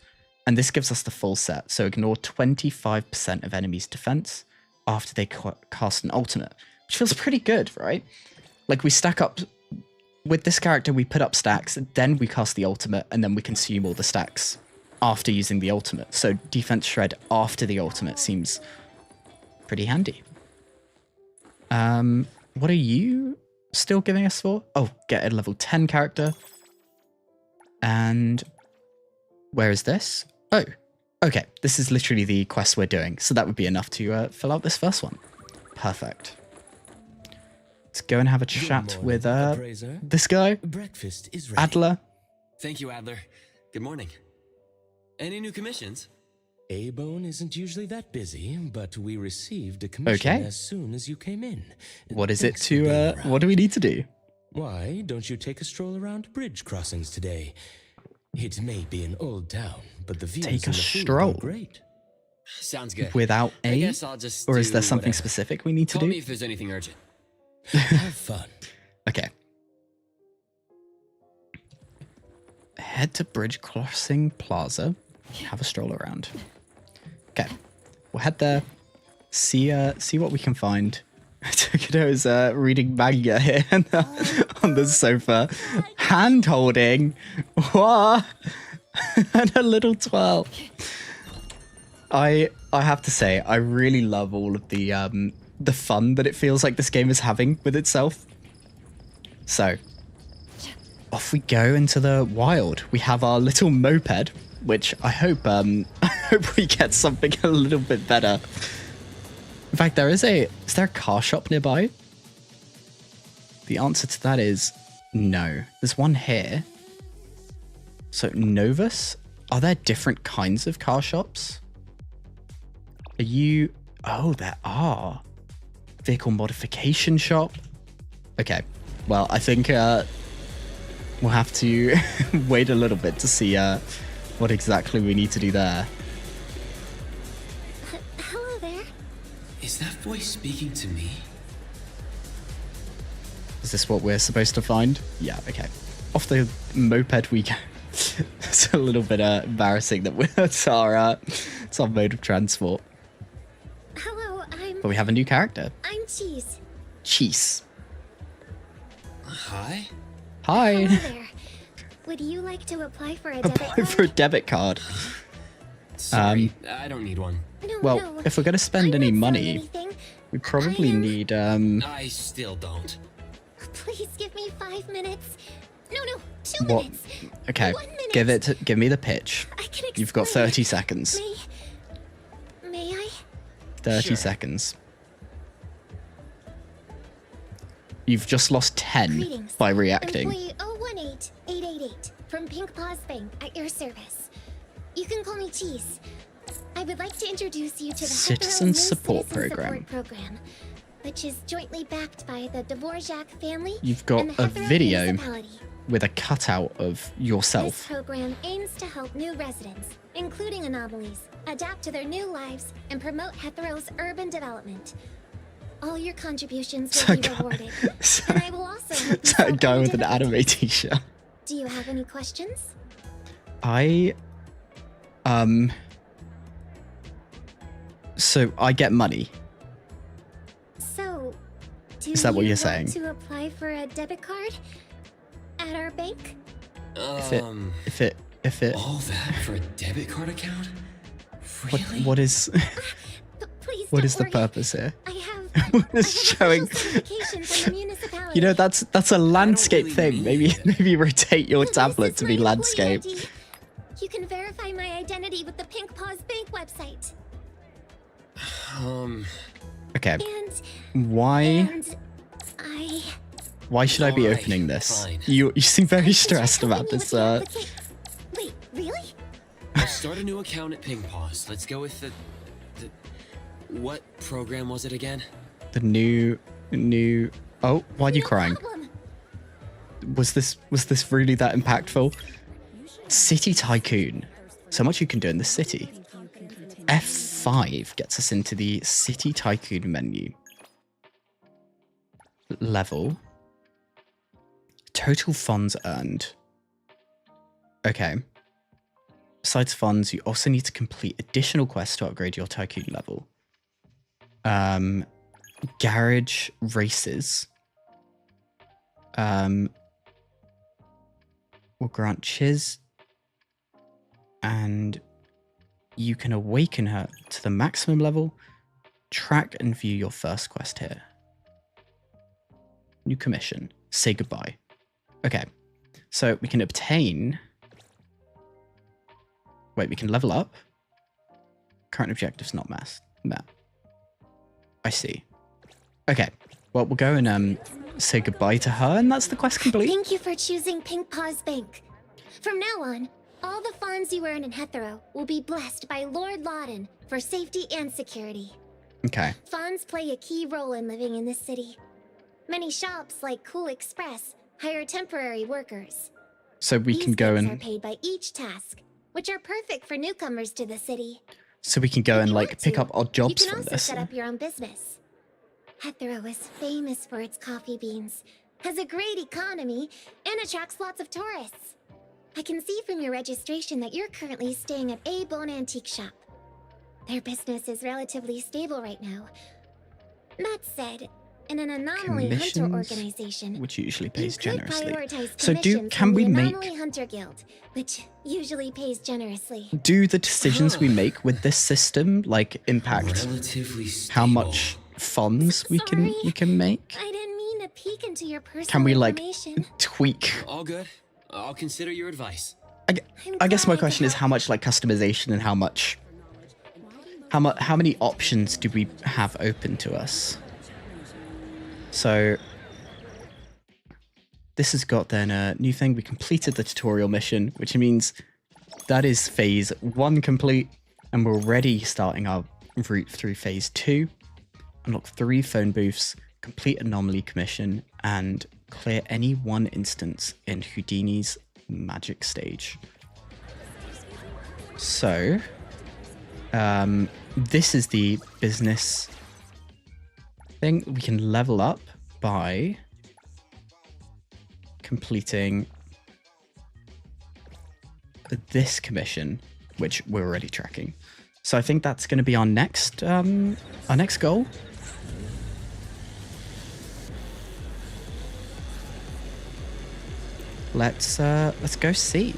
And this gives us the full set. So ignore 25% of enemies' defense after they cast an ultimate. Which feels pretty good, right? Like we stack up... With this character, we put up stacks, then we cast the ultimate, and then we consume all the stacks after using the ultimate. So defense shred after the ultimate seems pretty handy. What are you still giving us for? Oh, get a level 10 character. And where is this? Oh, okay. This is literally the quest we're doing. So that would be enough to fill out this first one. Perfect. Let's go and have a chat with this guy, Breakfast is ready. Adler. Thank you, Adler. Good morning. Any new commissions? A-Bone isn't usually that busy, but we received a commission as soon as you came in. What is it to, what do we need to do? Why don't you take a stroll around bridge crossings today? It may be an old town, but the views Take a and the food stroll. are great. Sounds good. Without I A? guess I'll just Or is do there something whatever. specific we need to Call do? me if there's anything urgent. Have fun. Okay. Head to Bridge Crossing Plaza. Have a stroll around. Okay. We'll head there. See what we can find. Tokido's reading manga here on the sofa. Hand holding. What? And a little twirl. I have to say, I really love all of the fun that it feels like this game is having with itself. So, off we go into the wild. We have our little moped, which I hope we get something a little bit better. In fact, is there a car shop nearby? The answer to that is no. There's one here. So Novus, are there different kinds of car shops? Are you... Oh, there are. Vehicle modification shop. Okay. Well, I think we'll have to wait a little bit to see what exactly we need to do there. Hello there. Is that voice speaking to me? Is this what we're supposed to find? Yeah, okay. Off the moped we go. It's a little bit embarrassing that it's our mode of transport. Hello, But we have a new character. I'm Cheese. Cheese. Hi? Hi. Hello there. Would you like to apply for a debit Apply card? for a debit card. Sorry, I don't need one. Well, if we're going to spend any money, we probably need... I still don't. Please give me 5 minutes. No, 2 What? minutes. Okay, 1 minute. give me the pitch. You've got 30 seconds. May I? 30 Sure. seconds. You've just lost 10 Greetings. by reacting. Employee 018888 from Pink Paws Bank at your service. You can call me Cheese. I would like to introduce you to the Citizen Hetero Support Citizen Program. Support Program, which is jointly backed by the Dvorak family. You've got and the a Hetero video Municipality. with a cutout of This yourself. program aims to help new residents, including anomalies, adapt to their new lives and promote Hetero's urban development. All your contributions will be rewarded, and I will also help you Is that a solve guy any with an anime t-shirt? Do you have any questions? So I get money. So, do Is that what you you're want saying? to apply for a debit card at our bank? If it All that for a debit card account? what is Please what don't is the worry. purpose here? I have It's showing. certification from the municipality. You know, that's a landscape thing. Maybe rotate your tablet to be landscape. ID. You can verify my identity with the Pink Paws Bank website. Okay. And Why I why should I be Alright, opening this? fine. You seem very stressed about this. Wait, really? I'll start a new account at Ping Paws. Let's go with the what program was it again? The new. Oh, why are you crying? Was this really that impactful? City Tycoon. So much you can do in the city. F5 gets us into the City Tycoon menu. Level. Total funds earned. Okay. Besides funds, you also need to complete additional quests to upgrade your Tycoon level. Garage races. Will grant Chiz. And you can awaken her to the maximum level. Track and view your first quest here. New commission. Say goodbye. Okay. So we can obtain... Wait, we can level up. Current objectives not met. I see. Okay. Well, we'll go and say goodbye to her, and that's the quest complete. Thank you for choosing Pink Paws Bank. From now on, all the funds you earn in Hetero will be blessed by Lord Loudon for safety and security. Okay. Funds play a key role in living in this city. Many shops like Cool Express hire temporary workers. So we These can go tips are and... paid by each task, which are perfect for newcomers to the city. So we can go and, like, pick up odd You jobs can from also this. set up your own business. Hetero is famous for its coffee beans, has a great economy, and attracts lots of tourists. I can see from your registration that you're currently staying at A Bone Antique Shop. Their business is relatively stable right now. That said, in an anomaly hunter Commissions, organization, which usually pays you could generously. prioritize So commissions can from we the make... Anomaly Hunter Guild, which usually pays generously. Do the decisions we make with this system, like, impact Relatively how much funds we can make? I didn't mean to peek into your personal Can we, like, information. tweak? All good. I'll consider your advice. I guess my question is how much, like, customization and how much... How many options do we have open to us? So... This has got then a new thing. We completed the tutorial mission, which means that is phase 1 complete, and we're already starting our route through phase 2. unlock 3 phone booths, complete anomaly commission, and clear any one instance in Houdini's magic stage. So, this is the business thing. We can level up by completing this commission, which we're already tracking. So I think that's going to be our next goal. Let's go see.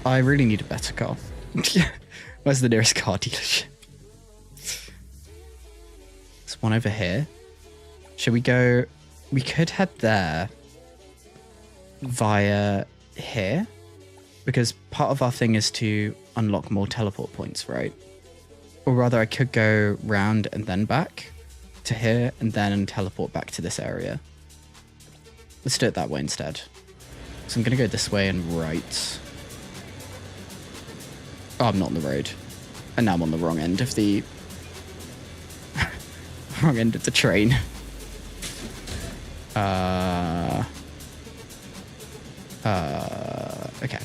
I really need a better car. Where's the nearest car dealership? There's one over here. Should we go? We could head there via here, because part of our thing is to unlock more teleport points, right? Or rather, I could go round and then back to here and then teleport back to this area. Let's do it that way instead. So I'm going to go this way and right. Oh, I'm not on the road. And now I'm on the wrong end of the... wrong end of the train. Okay.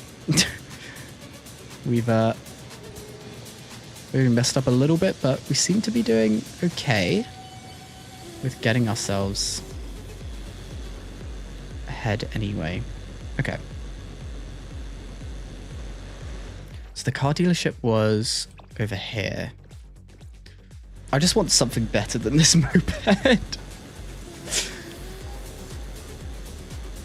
We've messed up a little bit, but we seem to be doing okay with getting ourselves ahead anyway. Okay. So the car dealership was over here. I just want something better than this moped.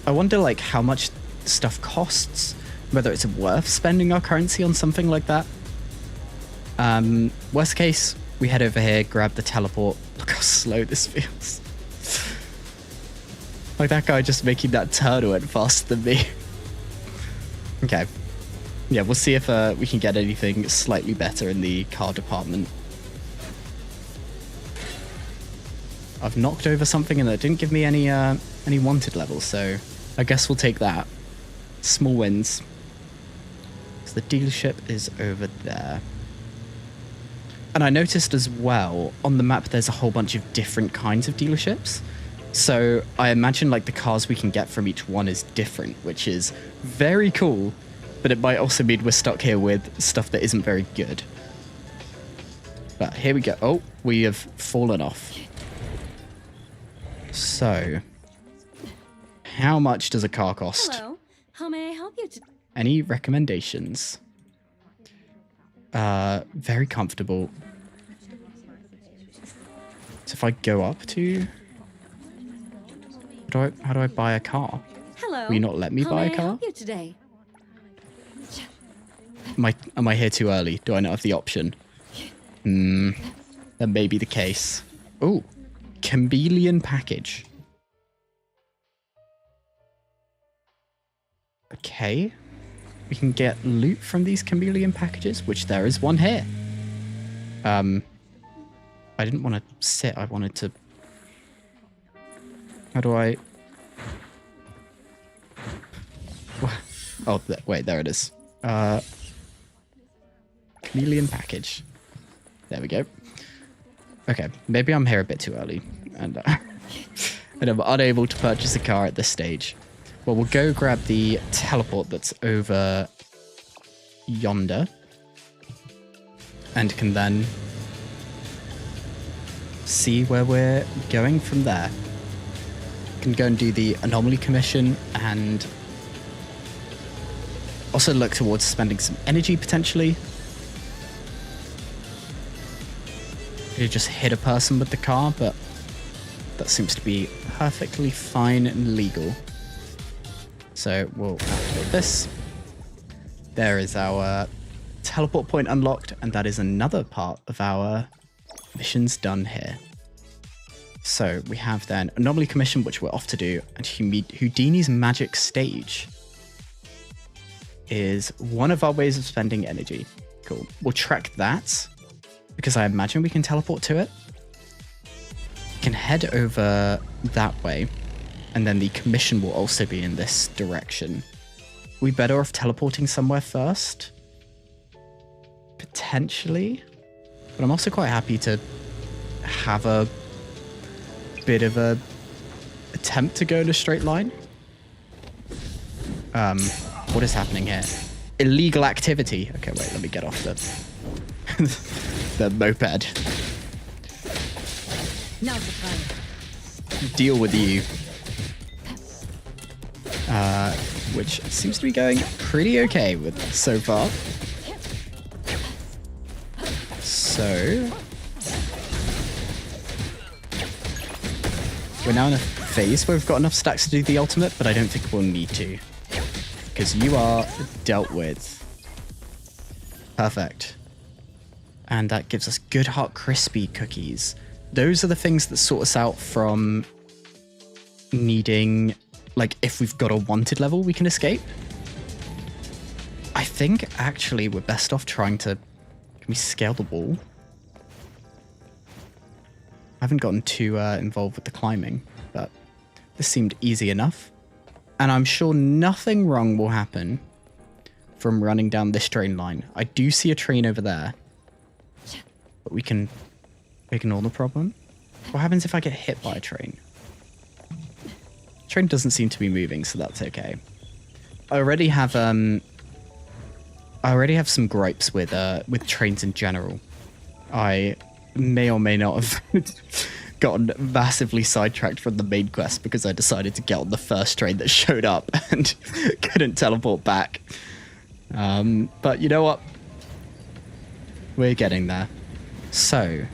I wonder like how much stuff costs, whether it's worth spending our currency on something like that. Worst case, we head over here, grab the teleport. Look how slow this feels. Like that guy just making that turn went faster than me. Okay. Yeah, we'll see if we can get anything slightly better in the car department. I've knocked over something and that didn't give me any wanted levels, so I guess we'll take that. Small wins. So the dealership is over there. And I noticed as well, on the map there's a whole bunch of different kinds of dealerships. So I imagine like the cars we can get from each one is different, which is very cool. But it might also mean we're stuck here with stuff that isn't very good. But here we go. Oh, we have fallen off. So, how much does a car cost? Hello. How may I help you today? Any recommendations? Very comfortable. So if I go up to... How do I buy a car? Hello. Will you not let me buy a car? How may I help you today? Am I here too early? Do I not have the option? That may be the case. Oh, chameleon package. Okay. We can get loot from these chameleon packages, which there is one here. I didn't want to sit. I wanted to... How do I... Oh, wait, there it is. Chameleon package. There we go. Okay, maybe I'm here a bit too early, and I'm unable to purchase a car at this stage. Well, we'll go grab the teleport that's over yonder, and can then see where we're going from there. Can go and do the anomaly commission, and also look towards spending some energy potentially. You just hit a person with the car, but that seems to be perfectly fine and legal. So we'll activate this. There is our teleport point unlocked, and that is another part of our missions done here. So we have then anomaly commission, which we're off to do, and Houdini's magic stage is one of our ways of spending energy. Cool. We'll track that, because I imagine we can teleport to it. We can head over that way, and then the commission will also be in this direction. We better off teleporting somewhere first? potentially. But I'm also quite happy to have a bit of a attempt to go in a straight line. What is happening here? Illegal activity. Okay, wait, let me get off the the moped. Now's the time. Deal with you. Which seems to be going pretty okay with so far. So we're now in a phase where we've got enough stacks to do the ultimate, but I don't think we'll need to. Because you are dealt with. Perfect. And that gives us good hot crispy cookies. Those are the things that sort us out from needing, like, if we've got a wanted level we can escape. I think actually we're best off trying to, can we scale the wall? I haven't gotten too involved with the climbing, but this seemed easy enough. And I'm sure nothing wrong will happen from running down this train line. I do see a train over there, but we can ignore the problem. What happens if I get hit by a train? Train doesn't seem to be moving, so that's okay. I already have some gripes with trains in general. I may or may not have gotten massively sidetracked from the main quest because I decided to get on the first train that showed up and couldn't teleport back. But you know what? We're getting there. So,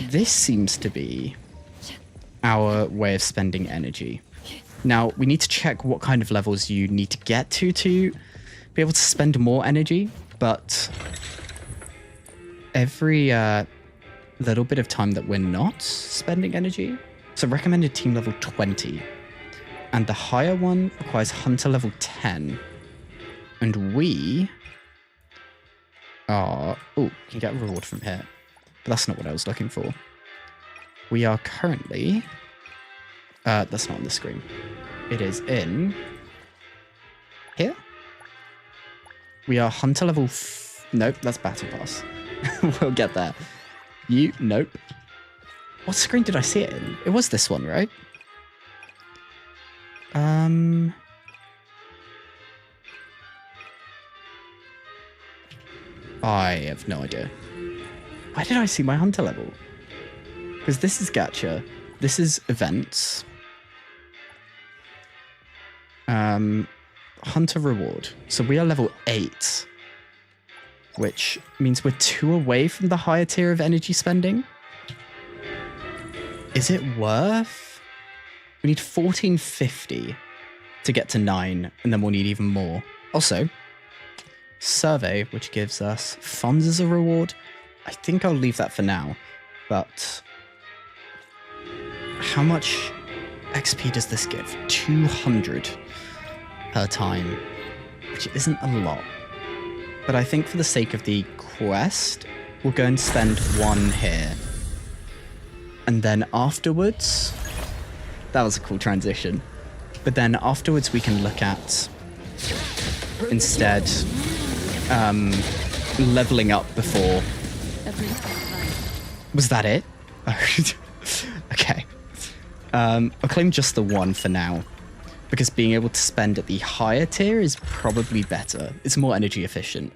this seems to be our way of spending energy. Now, we need to check what kind of levels you need to get to be able to spend more energy, but every little bit of time that we're not spending energy, so recommended team level 20, and the higher one requires hunter level 10, and we are, oh, can get a reward from here, but that's not what I was looking for. We are currently, that's not on the screen, it is in here. We are hunter level, nope, that's battle pass. We'll get there. You, nope. What screen did I see it in? It was this one, right? I have no idea. Why did I see my hunter level? Because this is Gacha. This is events. Hunter reward. So we are level 8. Which means we're 2 away from the higher tier of energy spending. Is it worth? We need 1450 to get to 9, and then we'll need even more. Also, survey, which gives us funds as a reward. I think I'll leave that for now, but how much XP does this give? 200 per time, which isn't a lot. But I think for the sake of the quest, we'll go and spend 1 here. And then afterwards, that was a cool transition. But then afterwards we can look at, instead, leveling up before. Was that it? Okay. I'll claim just the 1 for now. Because being able to spend at the higher tier is probably better. It's more energy efficient.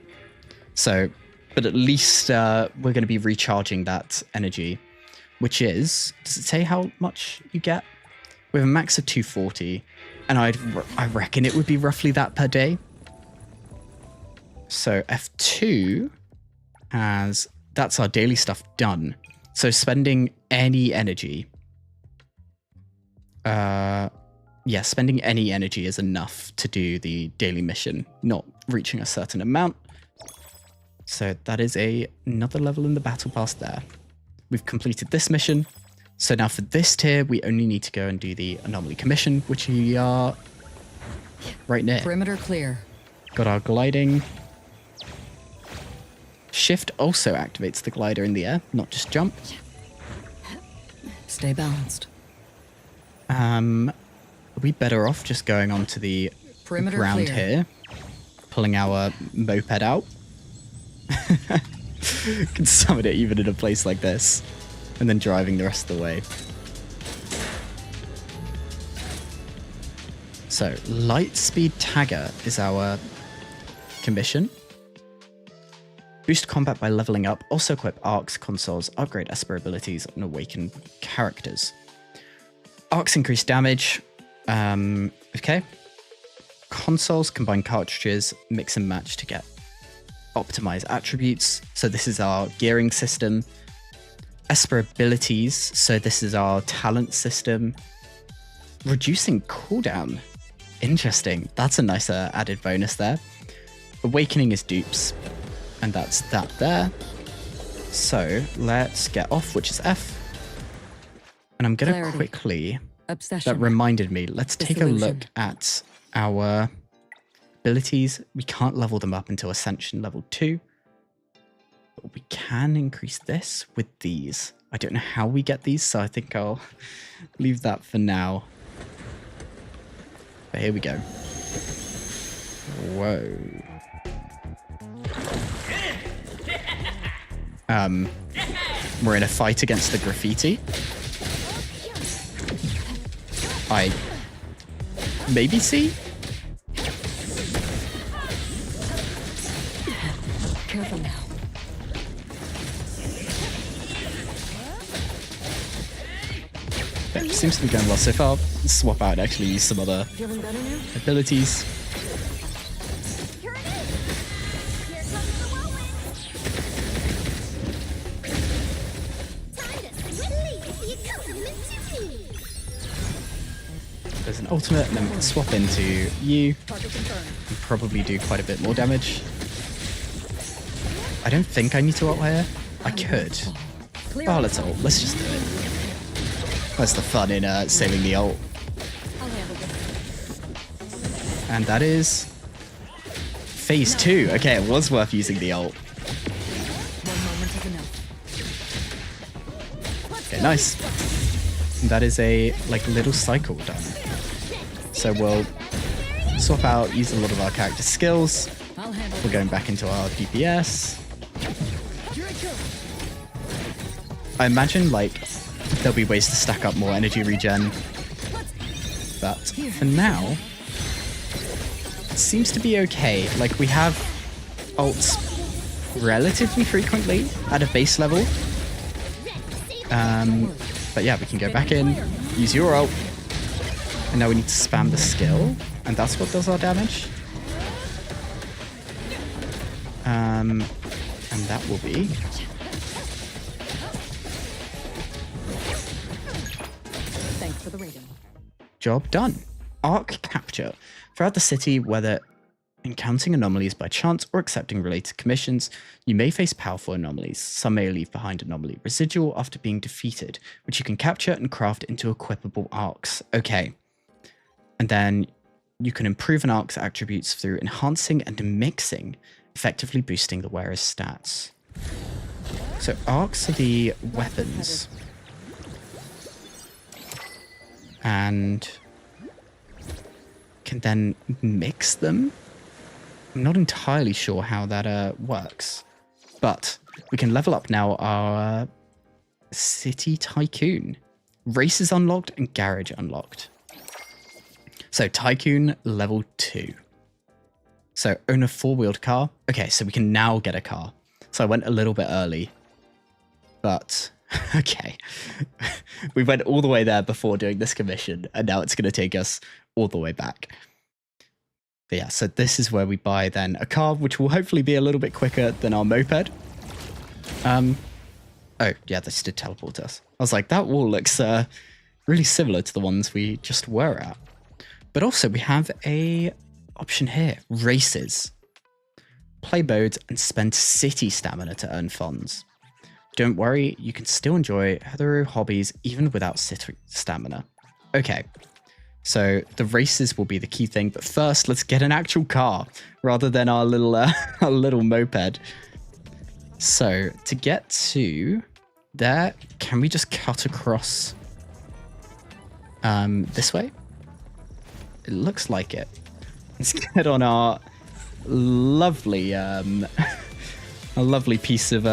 So, but at least we're going to be recharging that energy, which is, does it say how much you get? We have a max of 240, and I reckon it would be roughly that per day. So F2 has, that's our daily stuff done. So spending any energy, yeah, spending any energy is enough to do the daily mission, not reaching a certain amount. So that is another level in the battle pass there. We've completed this mission. So now for this tier, we only need to go and do the anomaly commission, which we are right near. Perimeter clear. Got our gliding. Shift also activates the glider in the air, not just jump. Stay balanced. Are we better off just going onto the Perimeter ground clear. here, pulling our moped out? Can summon it even in a place like this. And then driving the rest of the way. So, Lightspeed Tagger is our commission. Boost combat by leveling up. Also equip arcs, consoles, upgrade Esper abilities, and awaken characters. Arcs increase damage. Okay. Consoles combine cartridges, mix and match to get optimize attributes. So this is our gearing system. Esper abilities. So this is our talent system. Reducing cooldown. Interesting. That's a nice added bonus there. Awakening is dupes. And that's that there. So let's get off, which is F. And I'm going to quickly... Obsession. That reminded me. Let's take a look at our abilities. We can't level them up until Ascension level 2. But we can increase this with these. I don't know how we get these, so I think I'll leave that for now. But here we go. Whoa. We're in a fight against the graffiti. I maybe see? Careful now. Okay, seems to be going well so far. Let's swap out and actually use some other abilities. There's an ultimate, and then we can swap into you and probably do quite a bit more damage. I don't think I need to ult here. I could. Oh, let's ult. Let's just do it. That's the fun in saving the ult. And that is phase 2. Okay, it was worth using the ult. Okay, nice. And that is a little cycle done. So we'll swap out, use a lot of our character skills. We're going back into our DPS. I imagine there'll be ways to stack up more energy regen. But for now, it seems to be okay. We have ults relatively frequently at a base level. But yeah, we can go back in, use your ult. And now we need to spam the skill, and that's what does our damage. And that will be... Thanks for the rating. Job done. Arc capture. Throughout the city, whether encountering anomalies by chance or accepting related commissions, you may face powerful anomalies. Some may leave behind anomaly residual after being defeated, which you can capture and craft into equipable arcs. Okay. And then you can improve an arc's attributes through enhancing and mixing, effectively boosting the wearer's stats. So arcs are the weapons. And can then mix them. I'm not entirely sure how that works. But we can level up now our City Tycoon. Races unlocked and Garage unlocked. So Tycoon level 2. So own a 4-wheeled car. Okay, so we can now get a car. So I went a little bit early. But, okay. We went all the way there before doing this commission. And now it's going to take us all the way back. But yeah, so this is where we buy then a car, which will hopefully be a little bit quicker than our moped. Oh, yeah, this did teleport us. I was like, that wall looks really similar to the ones we just were at. But also we have a option here, races. Play modes and spend city stamina to earn funds. Don't worry, you can still enjoy hetero hobbies even without city stamina. Okay, so the races will be the key thing, but first let's get an actual car rather than our little our little moped. So to get to there, can we just cut across this way? It looks like it. Let's get on our lovely A lovely piece of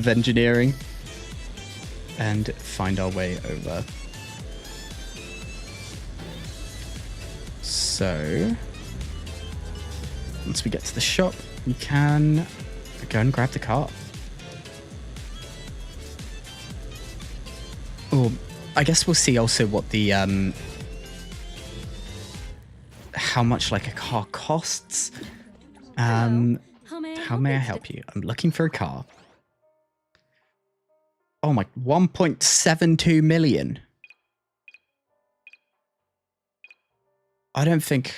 engineering. And find our way over. So, once we get to the shop, we can go and grab the car. Oh, I guess we'll see also what the how much like a car costs. How may I help you? I'm looking for a car. Oh my, 1.72 million. I don't think...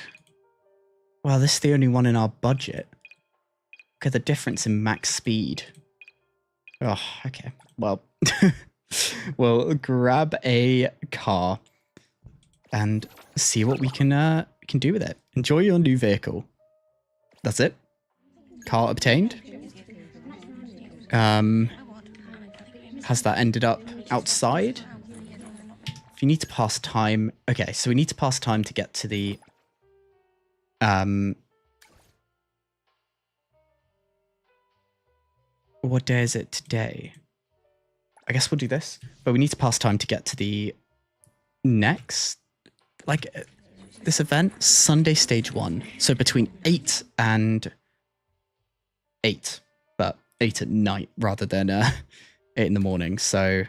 Well, this is the only one in our budget. Look at the difference in max speed. Oh, okay. Well, we'll grab a car and see what we can do with it. Enjoy your new vehicle. That's it. Car obtained. Has that ended up outside? If you need to pass time... Okay, so we need to pass time to get to the... What day is it today? I guess we'll do this. But we need to pass time to get to the next... Like, this event, Sunday Stage 1. So between 8 and 8. But 8 at night rather than 8 in the morning. So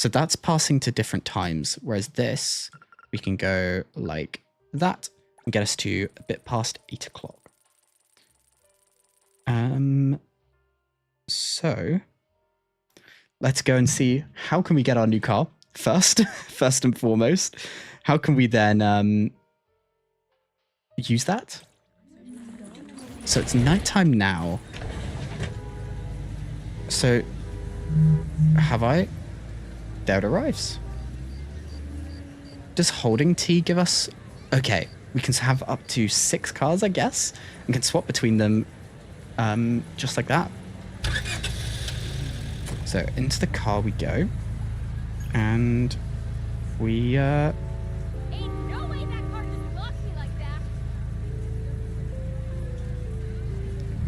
that's passing to different times. Whereas this, we can go like that and get us to a bit past 8 o'clock. So let's go and see how can we get our new car first and foremost. How can we then use that? So it's nighttime now. So have I? There it arrives. Does holding T give us... Okay, we can have up to 6 cars, I guess, and can swap between them just like that. So into the car we go, and we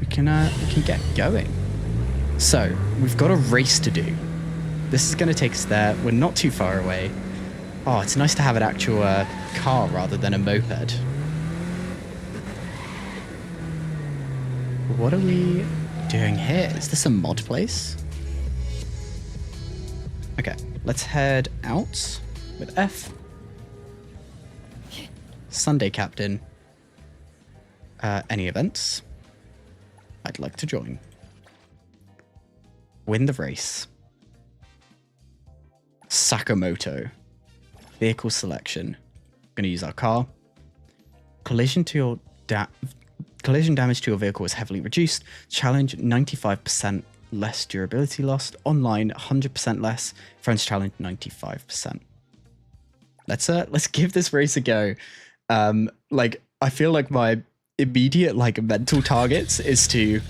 we can get going. So we've got a race to do. This is going to take us there. We're not too far away. Oh, it's nice to have an actual car rather than a moped. What are we doing here? Is this a mod place? Okay, let's head out with F. Sunday Captain. Any events? I'd like to join. Win the race. Sakamoto. Vehicle selection. Going to use our car. Collision damage to your vehicle is heavily reduced. Challenge 95% less durability lost. Online 100% less. Friends challenge 95%. Let's give this race a go. Like I feel like my immediate like mental targets is to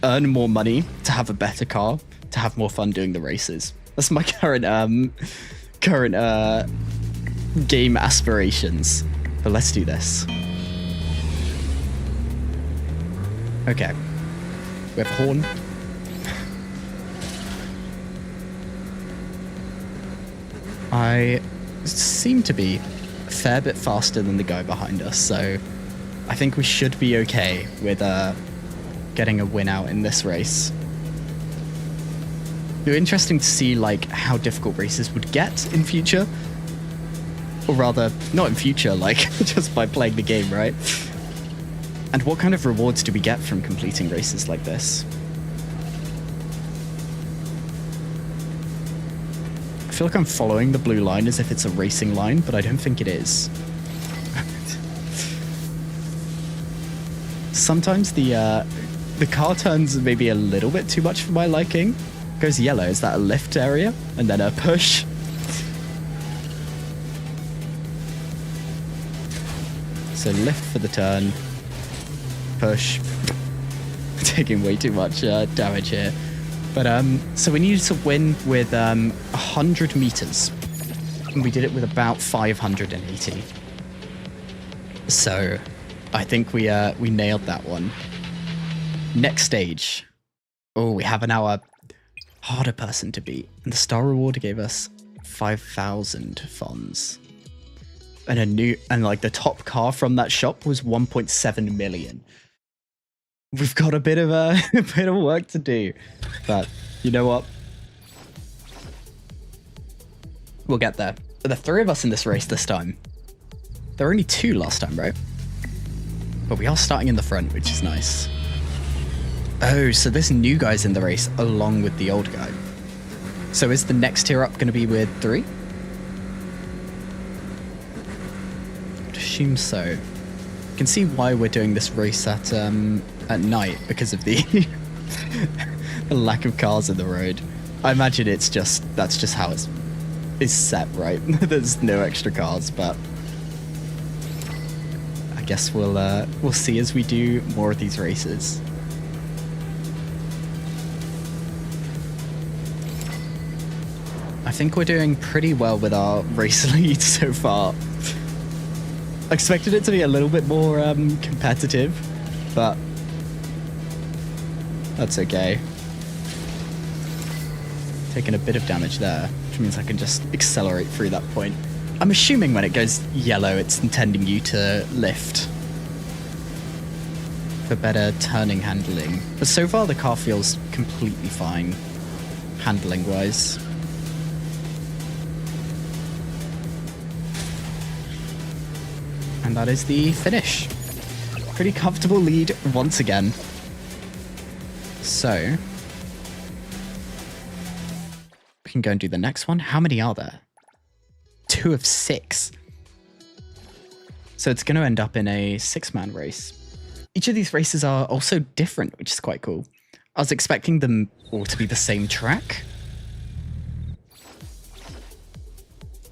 earn more money, to have a better car, to have more fun doing the races. That's my current game aspirations. But let's do this. Okay. We have a horn. I seem to be a fair bit faster than the guy behind us, so I think we should be okay with getting a win out in this race. It'd be interesting to see like how difficult races would get in future. Or rather, not in future, like just by playing the game, right? And what kind of rewards do we get from completing races like this? I feel like I'm following the blue line as if it's a racing line, but I don't think it is. Sometimes the car turns maybe a little bit too much for my liking. Goes yellow. Is that a lift area? And then a push. So lift for the turn. Push. Taking way too much damage here. But so we needed to win with 100 meters. And we did it with about 580. So I think we nailed that one. Next stage. Oh, we have an hour harder person to beat. And the star reward gave us 5,000 funds. And like the top car from that shop was 1.7 million. We've got a bit of a bit of work to do, but you know what? We'll get there. There are 3 of us in this race this time. There were only 2 last time, right? But we are starting in the front, which is nice. Oh, so this new guy's in the race along with the old guy. So is the next tier up going to be with 3? I'd assume so. You can see why we're doing this race at night because of the, the lack of cars in the road. I imagine that's just how it's set, right? There's no extra cars, but I guess we'll see as we do more of these races. I think we're doing pretty well with our race lead so far. I expected it to be a little bit more competitive, but that's okay. Taking a bit of damage there, which means I can just accelerate through that point. I'm assuming when it goes yellow, it's intending you to lift for better turning handling. But so far, the car feels completely fine, handling-wise. And that is the finish. Pretty comfortable lead once again. So we can go and do the next one. How many are there? 2 of 6. So it's going to end up in a 6-man race. Each of these races are also different, which is quite cool. I was expecting them all to be the same track.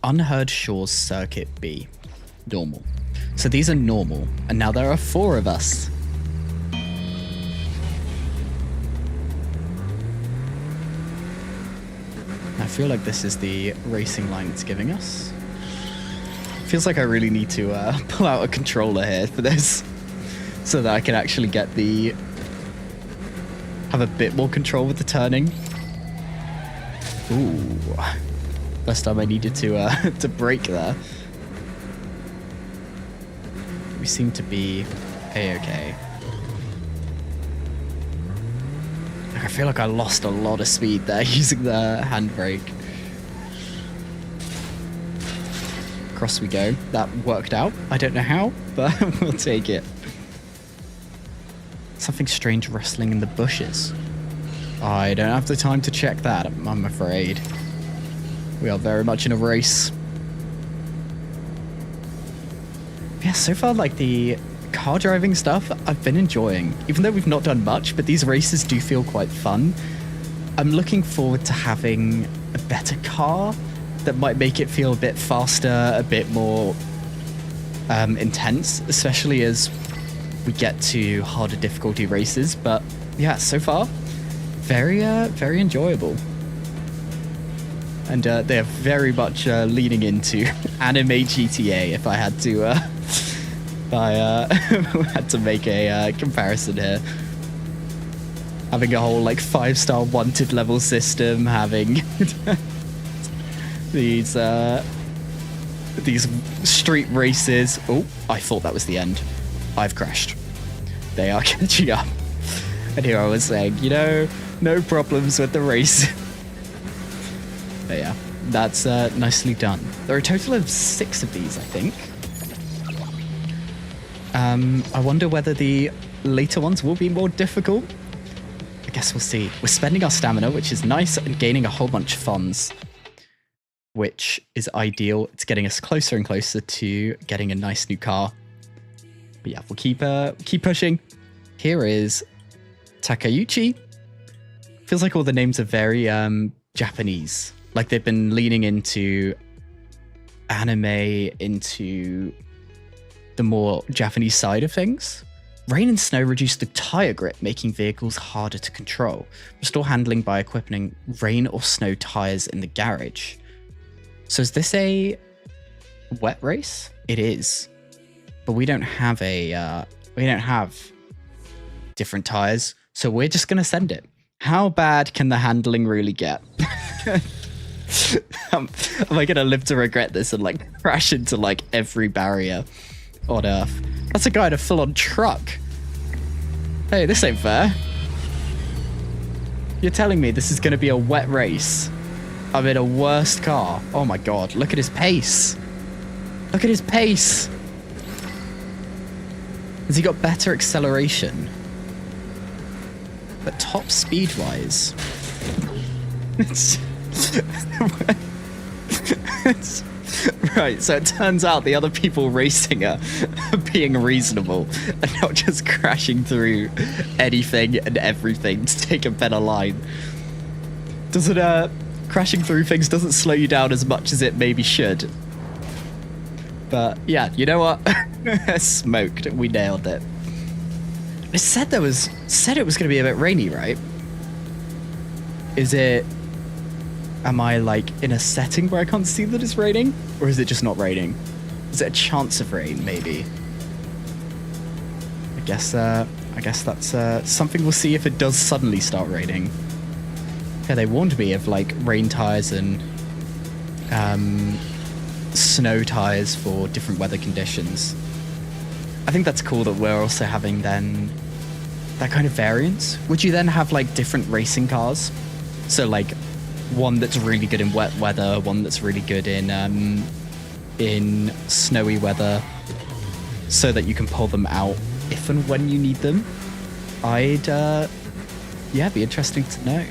Unheard Shores Circuit B. Normal. So these are normal, and now there are 4 of us. I feel like this is the racing line it's giving us. Feels like I really need to pull out a controller here for this, so that I can actually get have a bit more control with the turning. Ooh, first time I needed to brake there. We seem to be A-okay. I feel like I lost a lot of speed there using the handbrake. Across we go. That worked out. I don't know how, but we'll take it. Something strange rustling in the bushes. I don't have the time to check that, I'm afraid. We are very much in a race. Yeah, so far, like, the car driving stuff I've been enjoying, even though we've not done much, but these races do feel quite fun. I'm looking forward to having a better car that might make it feel a bit faster, a bit more intense, especially as we get to harder difficulty races. But yeah, so far, very enjoyable. And they're very much leaning into anime GTA, if I had to had to make a comparison here. Having a whole like 5-star wanted level system, having these street races. Oh, I thought that was the end. I've crashed. They are catching up. And here I was saying, you know, no problems with the race. But yeah, that's nicely done. There are a total of 6 of these, I think. I wonder whether the later ones will be more difficult. I guess we'll see. We're spending our stamina, which is nice, and gaining a whole bunch of funds, which is ideal. It's getting us closer and closer to getting a nice new car. But yeah, we'll keep pushing. Here is Takeuchi. Feels like all the names are very Japanese. Like they've been leaning into anime, into the more Japanese side of things. Rain and snow reduce the tire grip, making vehicles harder to control. Restore handling by equipping rain or snow tires in the garage. So is this a wet race? It is, but we don't have different tires, so we're just gonna send it. How bad can the handling really get? Am I gonna live to regret this and like crash into like every barrier on Earth? That's a guy in a full-on truck. Hey, this ain't fair. You're telling me this is gonna be a wet race? I'm in a worst car. Oh my god, look at his pace. Look at his pace. Has he got better acceleration? But top speed-wise... Right, so it turns out the other people racing are being reasonable and not just crashing through anything and everything to take a better line. Crashing through things doesn't slow you down as much as it maybe should. But yeah, you know what? Smoked. We nailed it. It said it was going to be a bit rainy, right? Is it... Am I like in a setting where I can't see that it's raining? Or is it just not raining? Is it a chance of rain, maybe? I guess that's something we'll see if it does suddenly start raining. Yeah, they warned me of like rain tires and snow tires for different weather conditions. I think that's cool that we're also having then that kind of variance. Would you then have like different racing cars? So like one that's really good in wet weather, one that's really good in snowy weather, so that you can pull them out if and when you need them. I'd yeah, be interesting to know.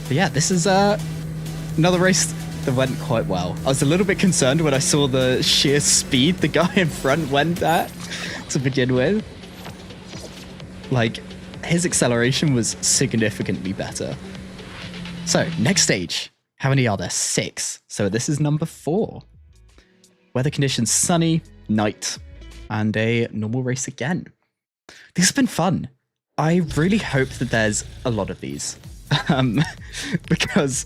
But yeah, this is another race that went quite well. I was a little bit concerned when I saw the sheer speed the guy in front went at to begin with. Like, his acceleration was significantly better. So, next stage. How many are there? 6. So this is number 4. Weather conditions sunny, night, and a normal race again. This has been fun. I really hope that there's a lot of these. Because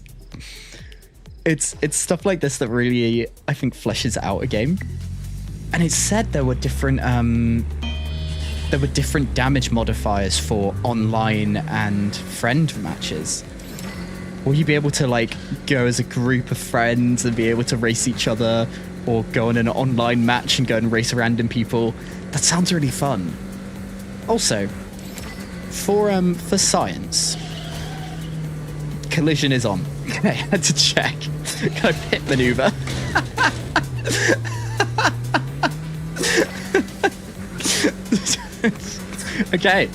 it's stuff like this that really, I think, fleshes out a game. And it said there were different damage modifiers for online and friend matches. Will you be able to like go as a group of friends and be able to race each other, or go on an online match and go and race random people? That sounds really fun. Also, for science, collision is on. I had to check. Can I pit maneuver? Okay,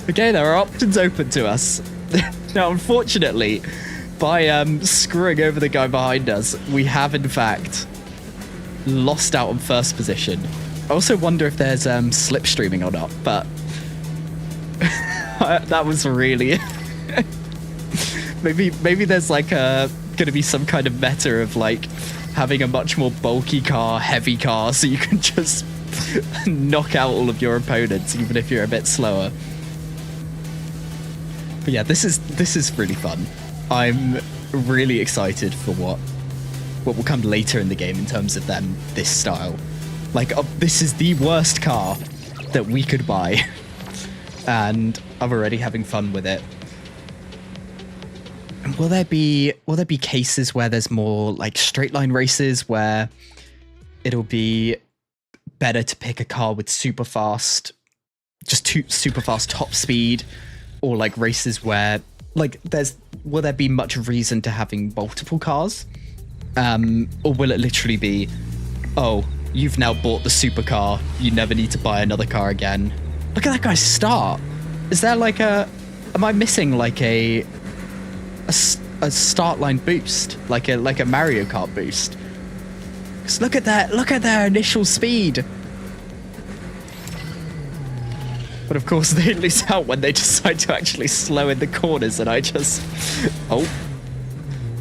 there are options open to us. Now, unfortunately, by screwing over the guy behind us, we have in fact lost out on first position. I also wonder if there's slipstreaming or not, but that was really maybe there's like gonna be some kind of meta of like having a much more bulky car, heavy car, so you can just knock out all of your opponents even if you're a bit slower. But yeah, this is really fun. I'm really excited for what will come later in the game in terms of this style. Like, this is the worst car that we could buy, and I'm already having fun with it. And will there be cases where there's more like straight line races where it'll be better to pick a car with super fast top speed, or like races where like will there be much reason to having multiple cars, or will it literally be, oh, you've now bought the supercar, you never need to buy another car again? Look at that guy's start. Is there like am I missing like a start line boost, like a Mario Kart boost? Because look at their initial speed. But of course they lose out when they decide to actually slow in the corners, and I just... Oh.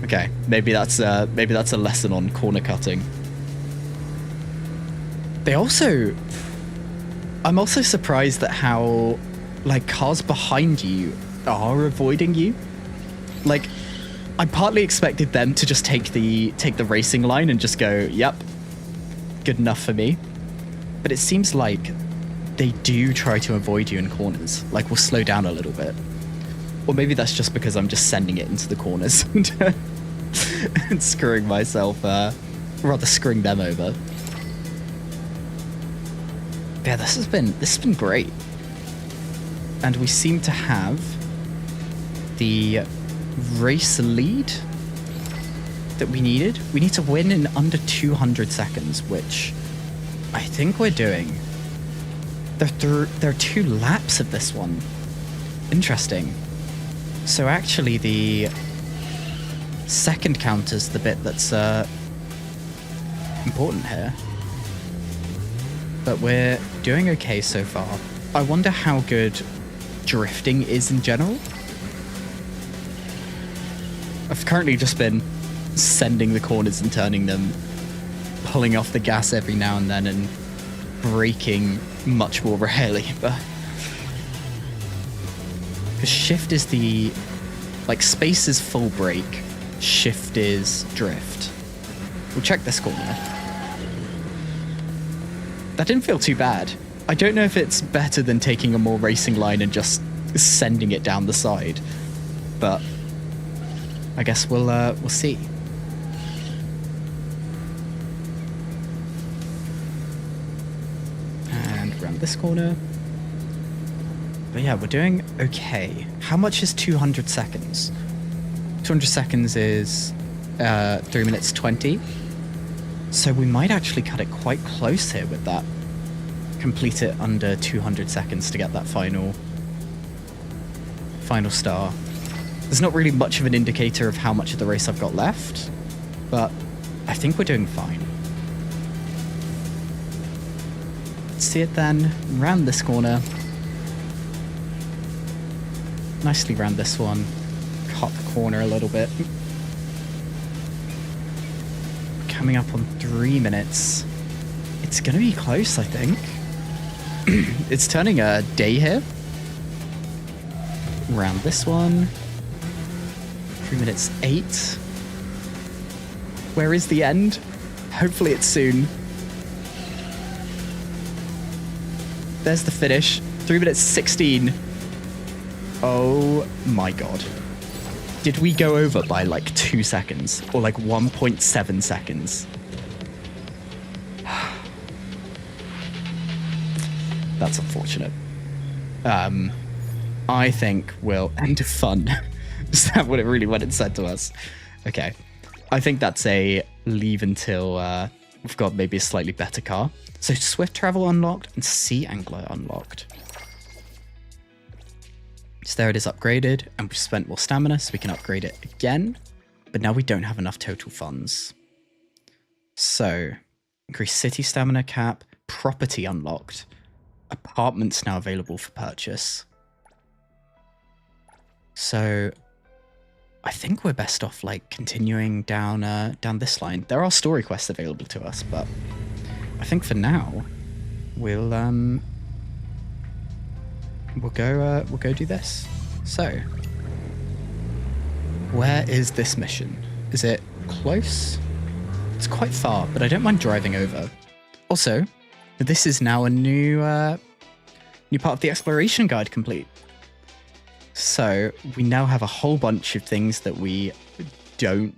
Okay, maybe that's a lesson on corner cutting. I'm also surprised at how like cars behind you are avoiding you. Like, I partly expected them to just take the racing line and just go, yep, good enough for me. But it seems like they do try to avoid you in corners. Like, we'll slow down a little bit. Or maybe that's just because I'm just sending it into the corners and screwing myself, rather screwing them over. Yeah, this has been great. And we seem to have the race lead that we needed. We need to win in under 200 seconds, which I think we're doing. There are 2 laps of this one. Interesting. So actually the second counter's the bit that's important here. But we're doing okay so far. I wonder how good drifting is in general. I've currently just been sending the corners and turning them, pulling off the gas every now and then, and braking much more rarely. But because shift is the, like, space is full brake, shift is drift. We'll check this corner. That didn't feel too bad. I don't know if it's better than taking a more racing line and just sending it down the side, but I guess we'll see. And around this corner. But yeah, we're doing okay. How much is 200 seconds? 200 seconds is 3 minutes 20. So we might actually cut it quite close here with that. Complete it under 200 seconds to get that final star. There's not really much of an indicator of how much of the race I've got left, but I think we're doing fine. Let's see it then. Round this corner. Nicely round this one. Cut the corner a little bit. Coming up on 3 minutes. It's gonna be close, I think. It's turning a day here. Round this one. 3 minutes 8. Where is the end? Hopefully it's soon. There's the finish. 3 minutes 16. Oh my god. Did we go over by like 2 seconds? Or like 1.7 seconds? That's unfortunate. I think we'll end fun. Is that what it really went and said to us? Okay. I think that's a leave until we've got maybe a slightly better car. So swift travel unlocked and sea angler unlocked. So there it is upgraded, and we've spent more stamina, so we can upgrade it again. But now we don't have enough total funds. So increase city stamina cap, property unlocked. Apartments now available for purchase. So I think we're best off like continuing down this line. There are story quests available to us, but I think for now we'll go do this. So where is this mission? Is it close? It's quite far, but I don't mind driving over. Also, this is now a new part of the exploration guide complete. So we now have a whole bunch of things that we can't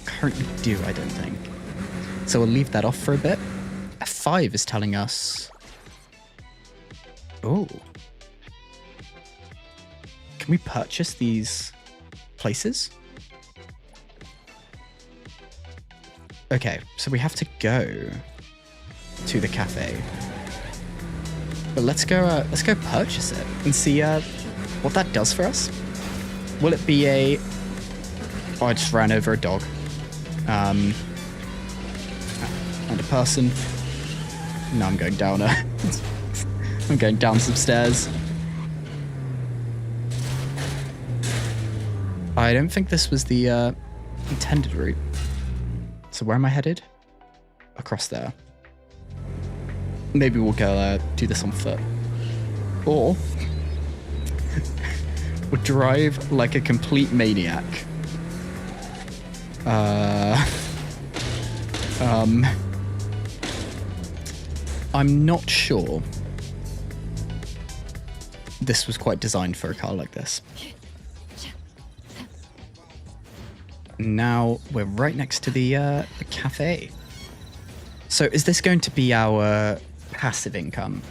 currently do, I don't think. So we'll leave that off for a bit. F5 is telling us... Oh. Can we purchase these places? Okay, so we have to go to the cafe. But let's go purchase it and see what that does for us. Will it be a... Oh, I just ran over a dog. And a person. No, I'm going down I'm going down some stairs. I don't think this was the intended route. So where am I headed? Across there. Maybe we'll go do this on foot. Or we'll drive like a complete maniac. I'm not sure this was quite designed for a car like this. Now we're right next to the cafe. So is this going to be our passive income?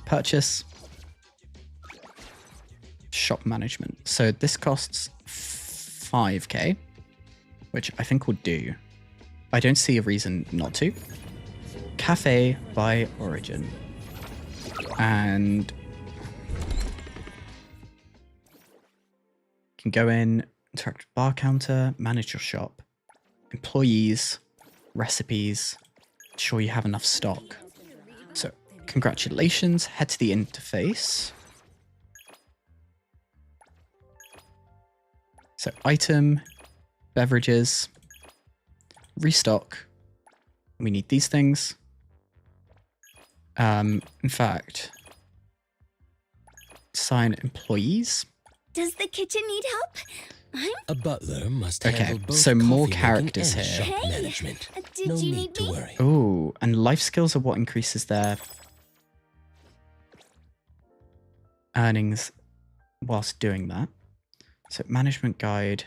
Purchase. Shop management. So this costs 5k, which I think will do. I don't see a reason not to. Cafe by origin. And you can go in, interact with bar counter, manage your shop, employees, recipes, ensure you have enough stock. So congratulations, head to the interface. So item, beverages, restock. We need these things. In fact, assign employees. Does the kitchen need help? A butler must handle both so more coffee characters making and here. shop management. Did No you need need to me? worry. Oh, and life skills are what increases their earnings whilst doing that. So management guide.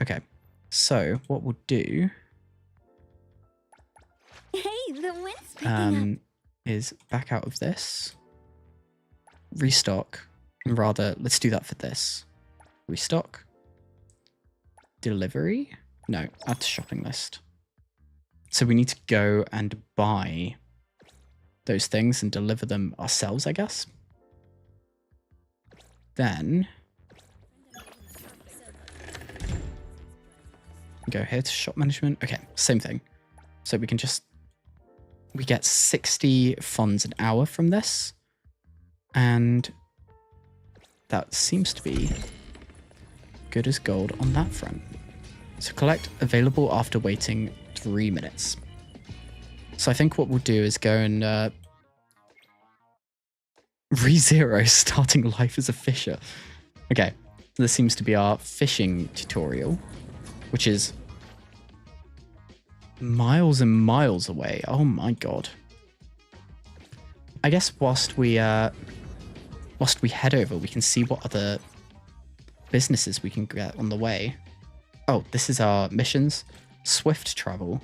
Okay, so what we'll do Hey, the wind's picking up. is back out of this, restock, and rather, let's do that for this. Restock, delivery, no, add to shopping list. So we need to go and buy those things and deliver them ourselves, I guess. Then go here to shop management. Okay, same thing. So we can just, we get 60 funds an hour from this. And that seems to be good as gold on that front. So collect available after waiting 3 minutes. So I think what we'll do is go and re-zero starting life as a fisher. Okay, this seems to be our fishing tutorial, which is miles and miles away. Oh my god. I guess whilst we head over, we can see what other businesses we can get on the way. Oh, this is our missions. Swift travel.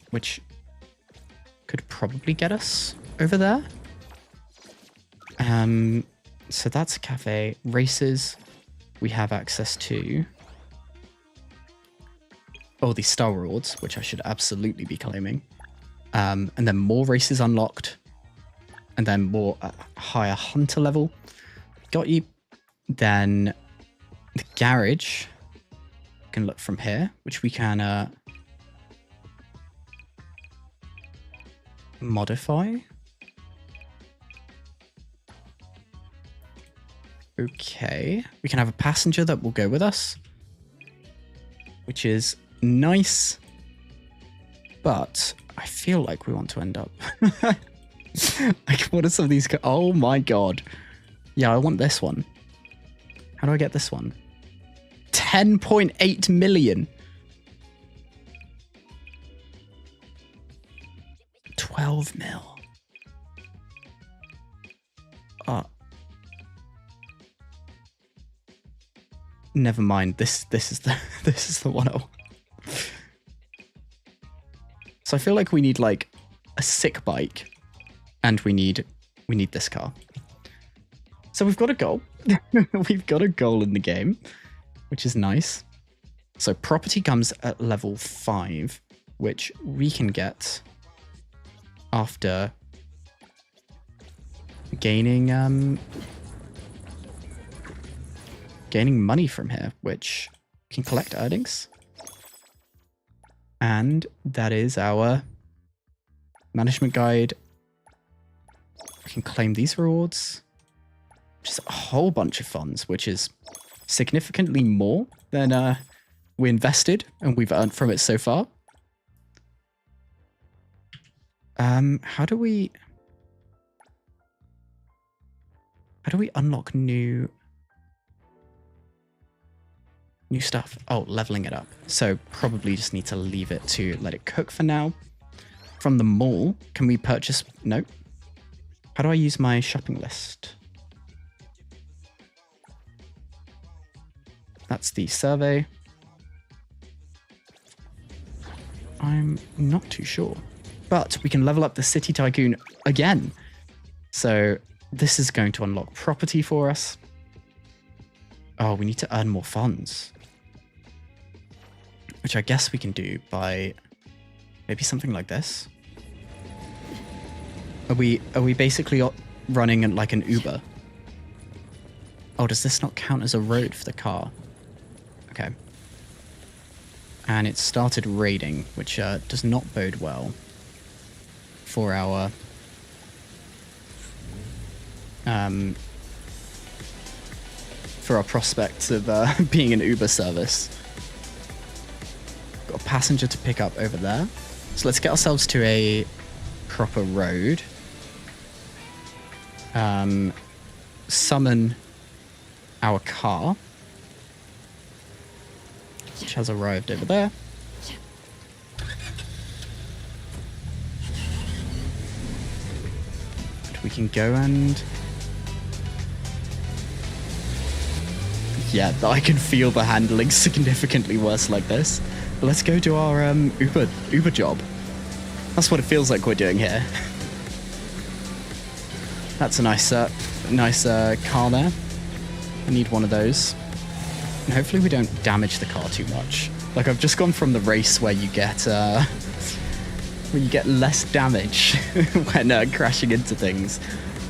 Which could probably get us over there. So that's a cafe. Races, we have access to. Oh, these Star Rewards, which I should absolutely be claiming. And then more races unlocked. And then more higher hunter level. Got you. Then the garage. We can look from here, which we can modify. Okay. We can have a passenger that will go with us, which is nice, but I feel like we want to end up like, what are some of these? Oh my god. Yeah, I want this one. How do I get this one? 10.8 million. 12 mil. Never mind. This is the one. So I feel like we need like a sick bike, and we need this car. So we've got a goal. We've got a goal in the game, which is nice. So property comes at level 5, which we can get after gaining money from here, which can collect earnings. And that is our management guide. We can claim these rewards, which is a whole bunch of funds, which is significantly more than we invested and we've earned from it so far. How do we unlock new? New stuff. Oh, leveling it up. So probably just need to leave it to let it cook for now. From the mall, can we purchase? No. How do I use my shopping list? That's the survey. I'm not too sure. But we can level up the City Tycoon again. So this is going to unlock property for us. Oh, we need to earn more funds. Which I guess we can do by maybe something like this. Are we basically running like an Uber? Oh, does this not count as a road for the car? Okay. And it started raiding, which does not bode well for our prospects of being an Uber service. Got a passenger to pick up over there. So let's get ourselves to a proper road. Summon our car, which has arrived over there. And we can go and... Yeah, I can feel the handling significantly worse like this. But let's go do our Uber job. That's what it feels like we're doing here. That's a nice car there. I need one of those. And hopefully we don't damage the car too much. Like, I've just gone from the race where you get less damage when crashing into things,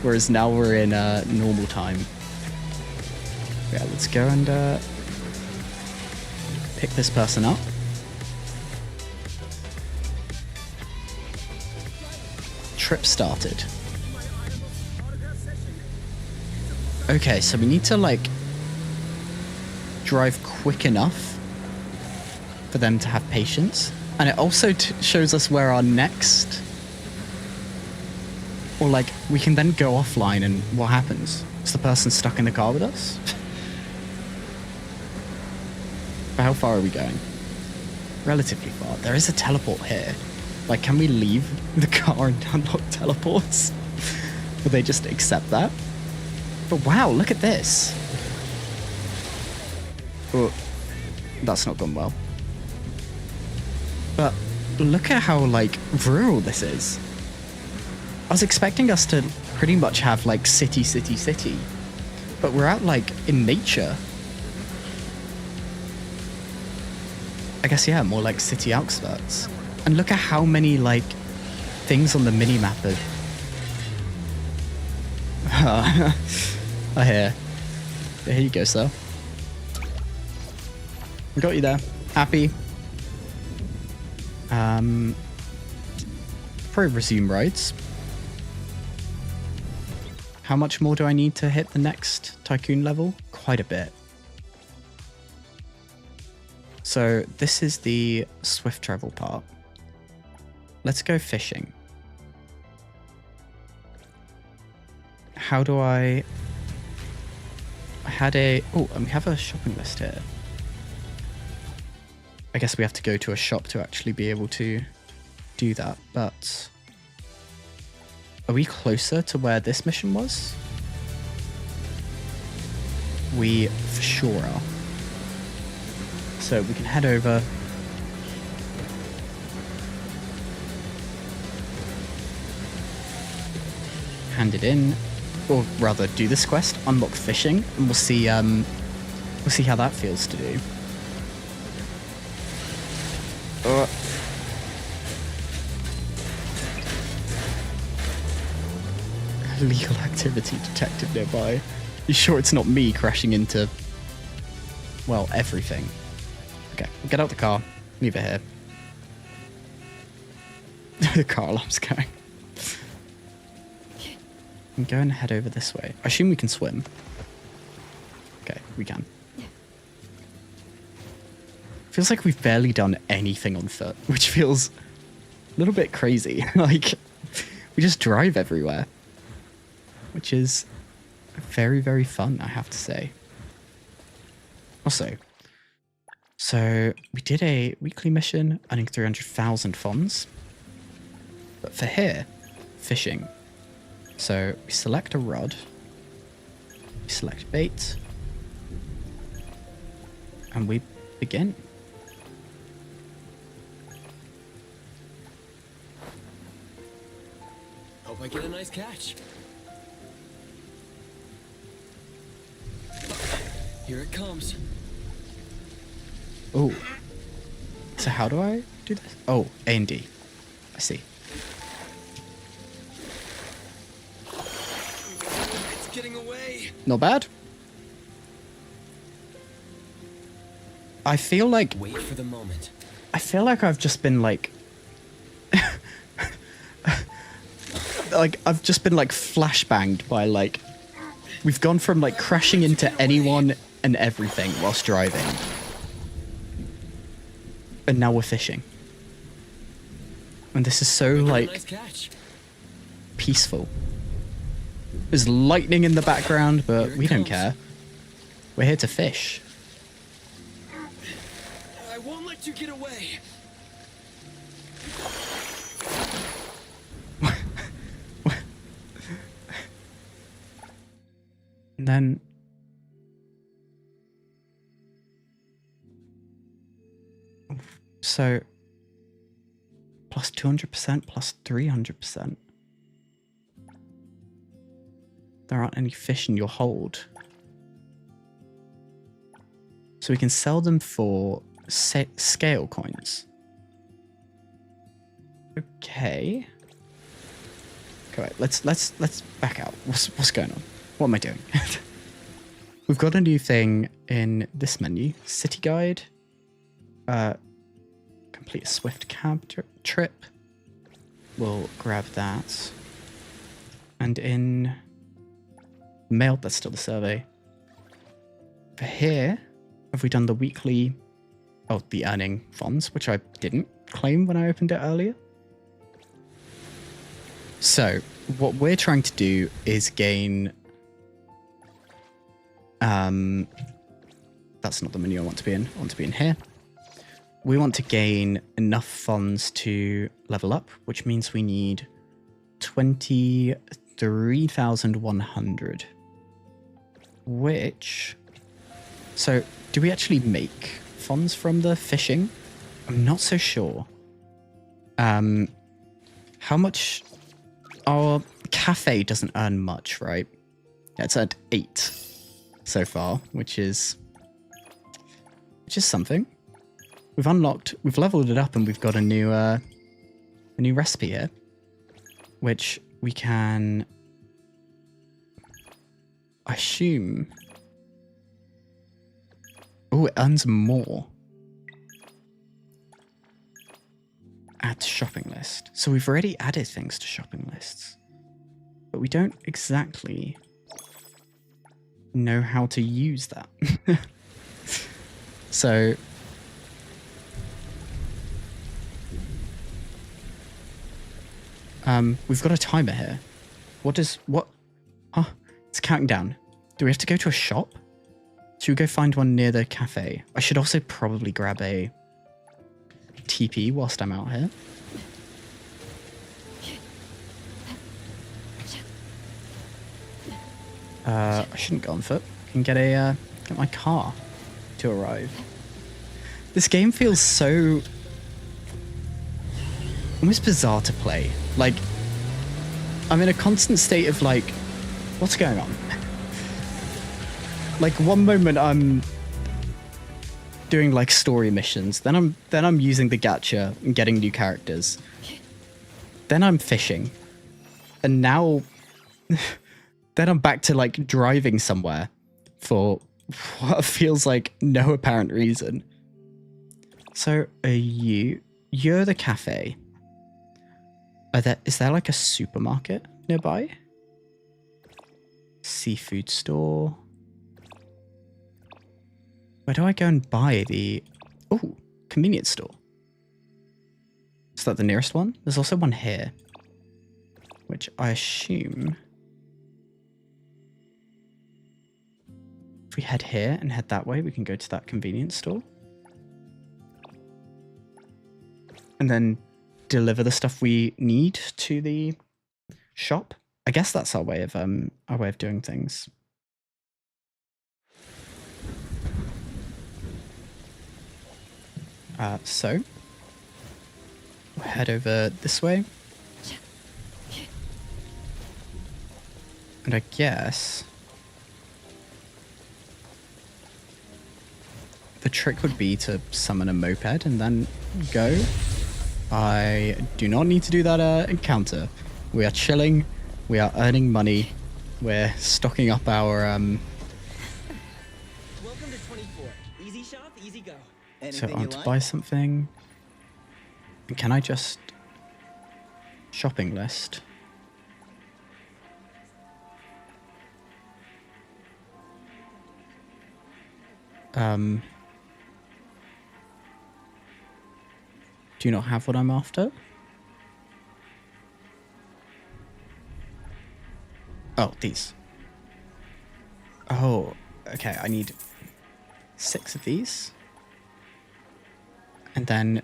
whereas now we're in normal time. Yeah, let's go and pick this person up. Trip started. Okay, so we need to, like, drive quick enough for them to have patience. And it also shows us where our next... Or, like, we can then go offline and what happens? Is the person stuck in the car with us? But how far are we going? Relatively far. There is a teleport here. Like, can we leave the car and unlock teleports? Will they just accept that? But wow, look at this. Oh, that's not gone well. But look at how, like, rural this is. I was expecting us to pretty much have, like, city. But we're out, like, in nature. I guess, yeah, more like city outskirts. And look at how many, like, things on the mini-map are... I hear. Yeah, here you go, sir. We got you there. Happy. Probably resume rides. How much more do I need to hit the next Tycoon level? Quite a bit. So this is the swift travel part. Let's go fishing. How do I had a... Oh, and we have a shopping list here. I guess we have to go to a shop to actually be able to do that, but... Are we closer to where this mission was? We for sure are. So we can head over. Hand it in. Or rather, do this quest, unlock fishing, and we'll see how that feels to do. Illegal activity detected nearby. You sure it's not me crashing into, well, everything? Okay, get out the car. Leave it here. The car alarm's going. I'm going to head over this way. I assume we can swim. Okay, we can. Feels like we've barely done anything on foot, which feels a little bit crazy. Like, we just drive everywhere. Which is very, very fun, I have to say. Also, So we did a weekly mission earning 300,000 funds. But for here, fishing. So we select a rod. We select bait. And we begin. Hope I get a nice catch. Here it comes. Oh. So how do I do this? Oh, A and D. I see. It's getting away. Not bad. I feel like... Wait for the moment. I feel like I've just been like... like, I've just been like flashbanged by like... We've gone from like crashing into anyone and everything whilst driving. And now we're fishing. And this is so like... peaceful. There's lightning in the background, but we don't care. We're here to fish. I won't let you get away. And then... So... plus 200%, plus 300%. There aren't any fish in your hold. So we can sell them for scale coins. Okay. Okay, let's back out. What's going on? What am I doing? We've got a new thing in this menu. City guide. Complete a swift cab trip. We'll grab that. And in mail, that's still the survey. For here, have we done the weekly... Oh, the earning funds, which I didn't claim when I opened it earlier. So, what we're trying to do is gain... that's not the menu I want to be in. I want to be in here. We want to gain enough funds to level up, which means we need 23,100. Which... So, do we actually make funds from the fishing? I'm not so sure. How much... Our cafe doesn't earn much, right? Yeah, it's at 8 so far, which is something. We've leveled it up, and we've got a new recipe here, which we can, I assume. Oh, it earns more. Add to shopping list. So we've already added things to shopping lists, but we don't exactly know how to use that. So we've got a timer here. Huh? It's counting down. Do we have to go to a shop? Should we go find one near the cafe? I should also probably grab a TP whilst I'm out here. I shouldn't go on foot. I can get my car to arrive. This game feels so almost bizarre to play. Like, I'm in a constant state of like, what's going on? Like, one moment I'm doing like story missions, then I'm using the gacha and getting new characters. Then I'm fishing. And now then I'm back to like driving somewhere for what feels like no apparent reason. So you're the cafe. Is there like a supermarket nearby? Seafood store. Where do I go and buy the... Oh, convenience store. Is that the nearest one? There's also one here, which I assume... If we head here and head that way, we can go to that convenience store. and then deliver the stuff we need to the shop. I guess that's our way of doing things. So we'll head over this way. And I guess the trick would be to summon a moped and then go. I do not need to do that encounter. We are chilling. We are earning money. We're stocking up our Welcome to 24. Easy shop, easy go. So I want to buy something. And can I just shopping list? Do you not have what I'm after? Oh, these. Oh, okay, I need 6 of these. And then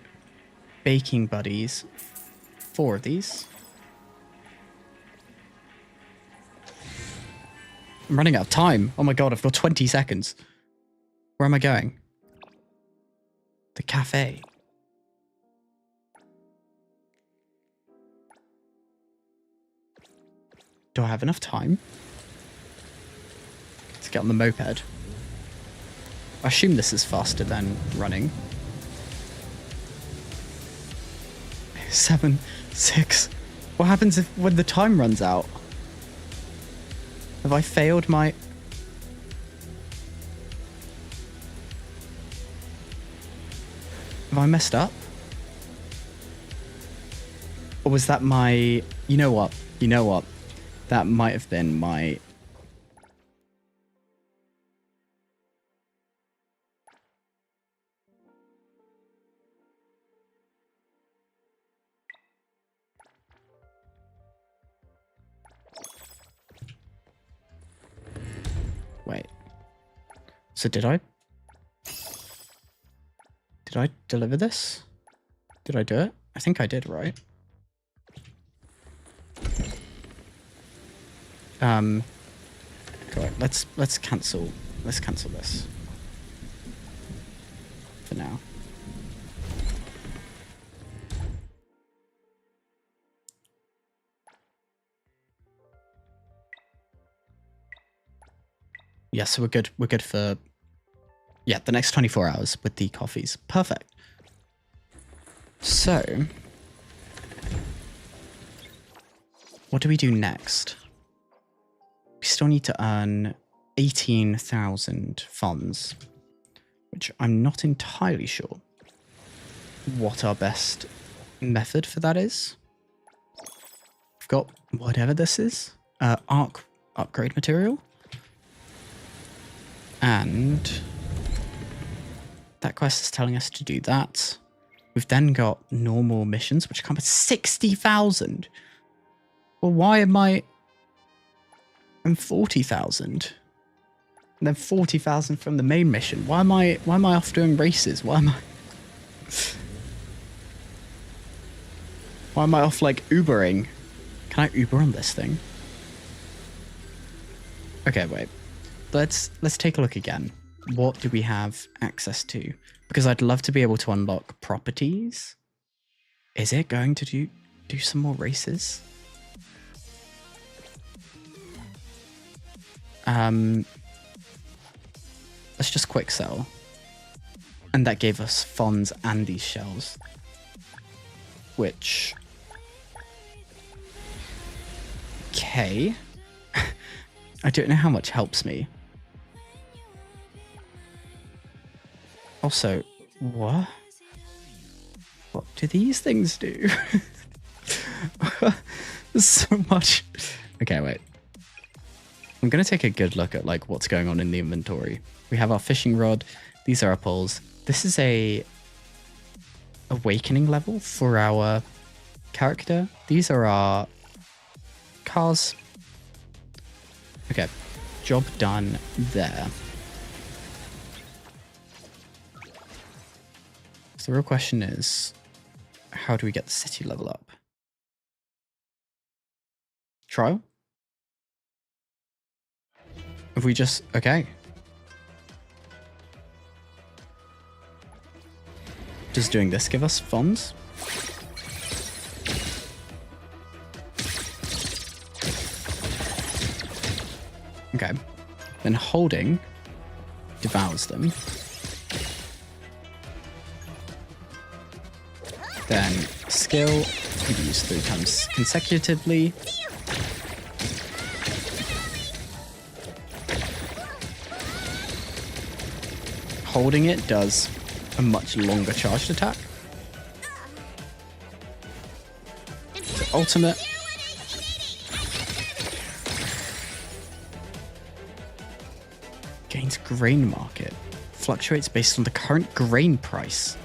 baking buddies, 4 of these. I'm running out of time. Oh my god, I've got 20 seconds. Where am I going? The cafe. Do I have enough time to get on the moped? I assume this is faster than running. 7, 6. What happens when the time runs out? Have I failed my... Have I messed up? Or was that my... You know what? You know what? That might have been my... Wait. So did I deliver this? Did I do it? I think I did, right? Go on, let's cancel this for now. Yeah, so we're good for the next 24 hours with the coffees. Perfect. So what do we do next? We still need to earn 18,000 funds, which I'm not entirely sure what our best method for that is. We've got whatever this is, arc upgrade material, and that quest is telling us to do that. We've then got normal missions, which come with 60,000. Well, why am I... I'm 40,000. And then 40,000 from the main mission. Why am I off doing races? Why am I off like Ubering? Can I Uber on this thing? Okay, wait. Let's take a look again. What do we have access to? Because I'd love to be able to unlock properties. Is it going to do some more races? Let's just quick sell. And that gave us funds and these shells. Which... Okay. I don't know how much helps me. Also, what? What do these things do? There's so much. Okay, wait. I'm going to take a good look at like what's going on in the inventory. We have our fishing rod. These are our poles. This is a awakening level for our character. These are our cars. Okay, job done there. So the real question is, how do we get the city level up? Trial? Have we just... Okay. Does doing this give us funds? Okay. Then holding devours them. Then skill we use 3 times consecutively. Holding it does a much longer charged attack. The ultimate. Gains grain market. Fluctuates based on the current grain price.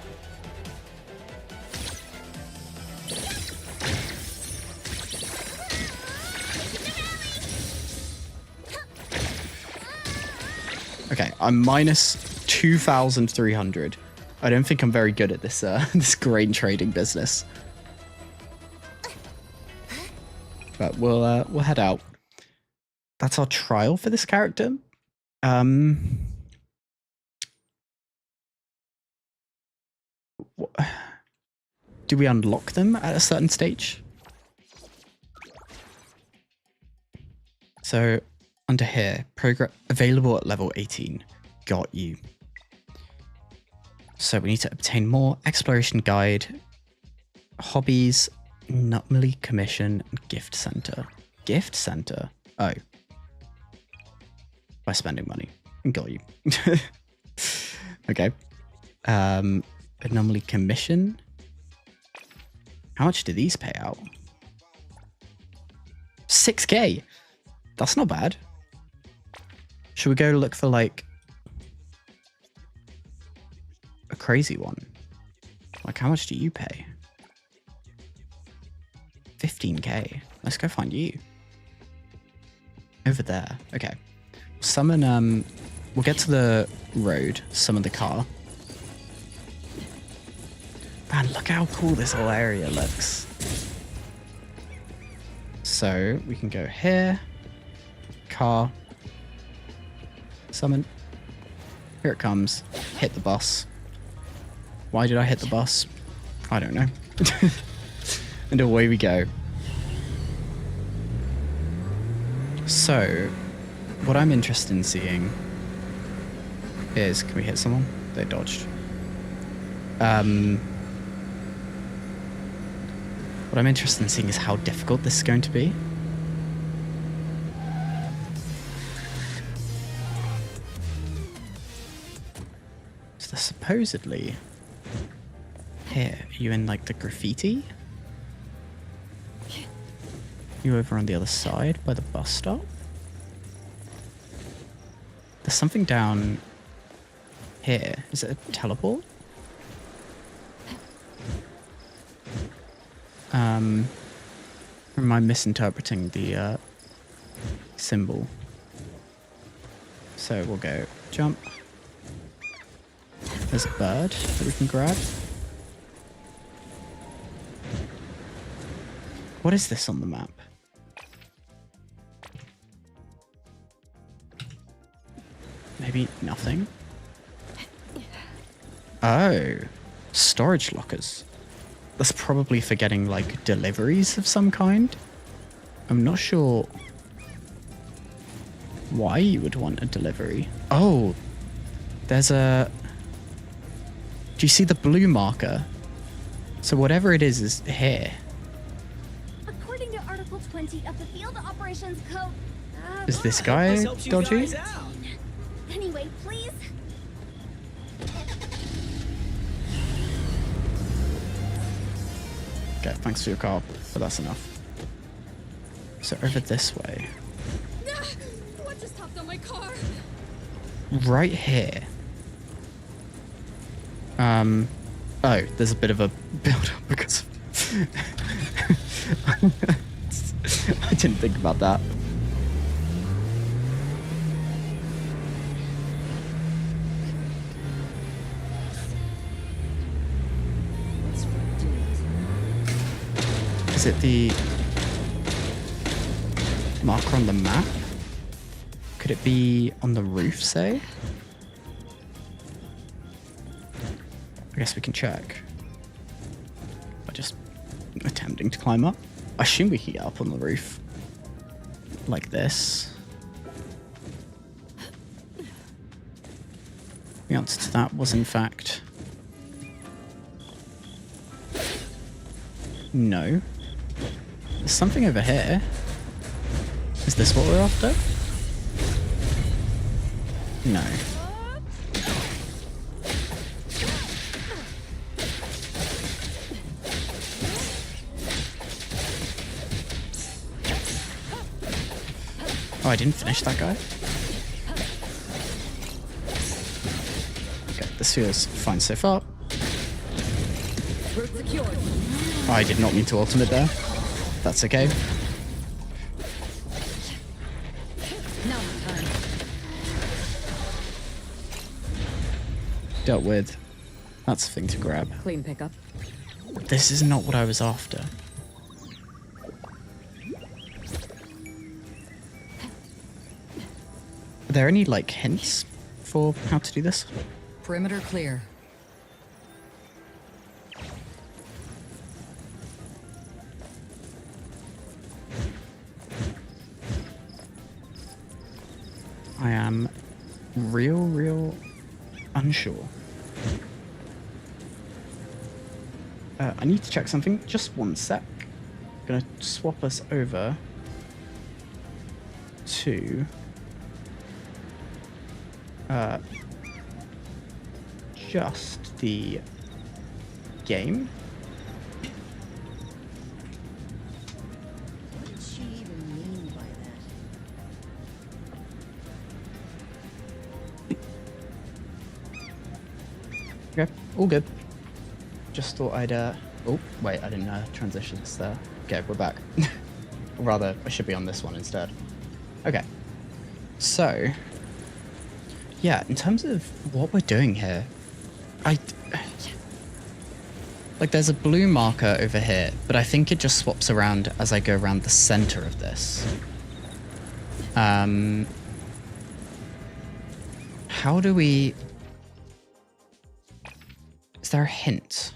Okay, I'm minus 2,300. I don't think I'm very good at this this grain trading business. But we'll head out. That's our trial for this character. Do we unlock them at a certain stage? So under here, progress available at level 18. Got you. So we need to obtain more exploration guide, hobbies, anomaly commission, and gift center. Gift center? Oh. By spending money. Got you. Okay. Anomaly commission. How much do these pay out? 6k. That's not bad. Should we go look for like a crazy one? Like how much do you pay? 15k. Let's go find you. Over there. Okay. Summon, we'll get to the road, summon the car. Man, look how cool this whole area looks. So, we can go here. Car. Summon. Here it comes. Hit the bus. Why did I hit the bus? I don't know. And away we go. So, what I'm interested in seeing is... Can we hit someone? They dodged. What I'm interested in seeing is how difficult this is going to be. So supposedly... Here, are you in like the graffiti? You over on the other side by the bus stop? There's something down here. Is it a teleport? Or am I misinterpreting the symbol? So we'll go jump. There's a bird that we can grab. What is this on the map? Maybe nothing? Oh, storage lockers. That's probably for getting like deliveries of some kind. I'm not sure why you would want a delivery. Oh, there's a... Do you see the blue marker? So whatever it is here. According to Article 20 of the Field Operations Code... Is this guy dodgy? Anyway, please. Okay, thanks for your car, but that's enough. So over this way. What just hopped on my car? Right here. Oh, there's a bit of a build-up because I didn't think about that. Is it the marker on the map? Could it be on the roof, say? I guess we can check. By just attempting to climb up. I assume we can get up on the roof. Like this. The answer to that was, in fact, no. There's something over here. Is this what we're after? No. Oh, I didn't finish that guy? Okay, this feels fine so far. Oh, I did not mean to ultimate there. That's okay. Dealt with. That's a thing to grab. Clean pickup. This is not what I was after. Are there any, like, hints for how to do this? Perimeter clear. I am real unsure. I need to check something. Just one sec. I'm gonna swap us over to just the game. What did she even mean by that? Okay, all good. Just thought I'd oh wait, I didn't transition this there. Okay, we're back. Or rather, I should be on this one instead. Okay. So yeah, in terms of what we're doing here, like there's a blue marker over here, but I think it just swaps around as I go around the center of this. How do we... Is there a hint?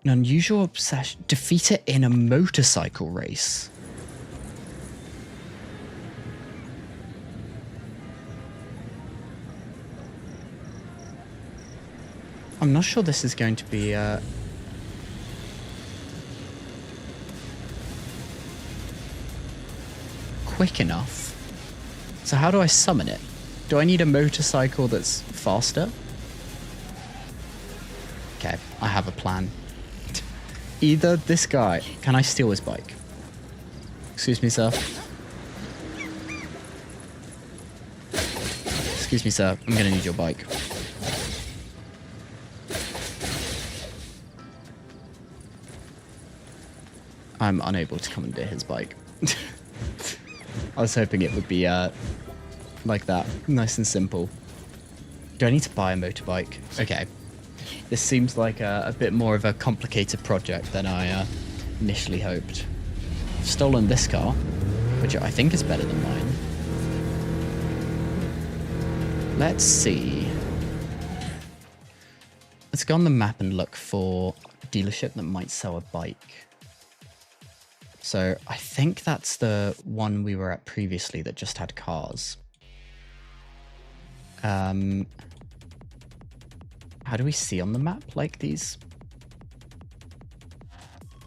An unusual obsession. Defeat it in a motorcycle race. I'm not sure this is going to be quick enough. So how do I summon it? Do I need a motorcycle that's faster? Okay, I have a plan. Either this guy... Can I steal his bike? Excuse me, sir. Excuse me, sir. I'm gonna need your bike. I'm unable to commandeer his bike. I was hoping it would be like that, nice and simple. Do I need to buy a motorbike? Okay. This seems like a bit more of a complicated project than I initially hoped. I've stolen this car, which I think is better than mine. Let's see. Let's go on the map and look for a dealership that might sell a bike. So I think that's the one we were at previously that just had cars. How do we see on the map, like, these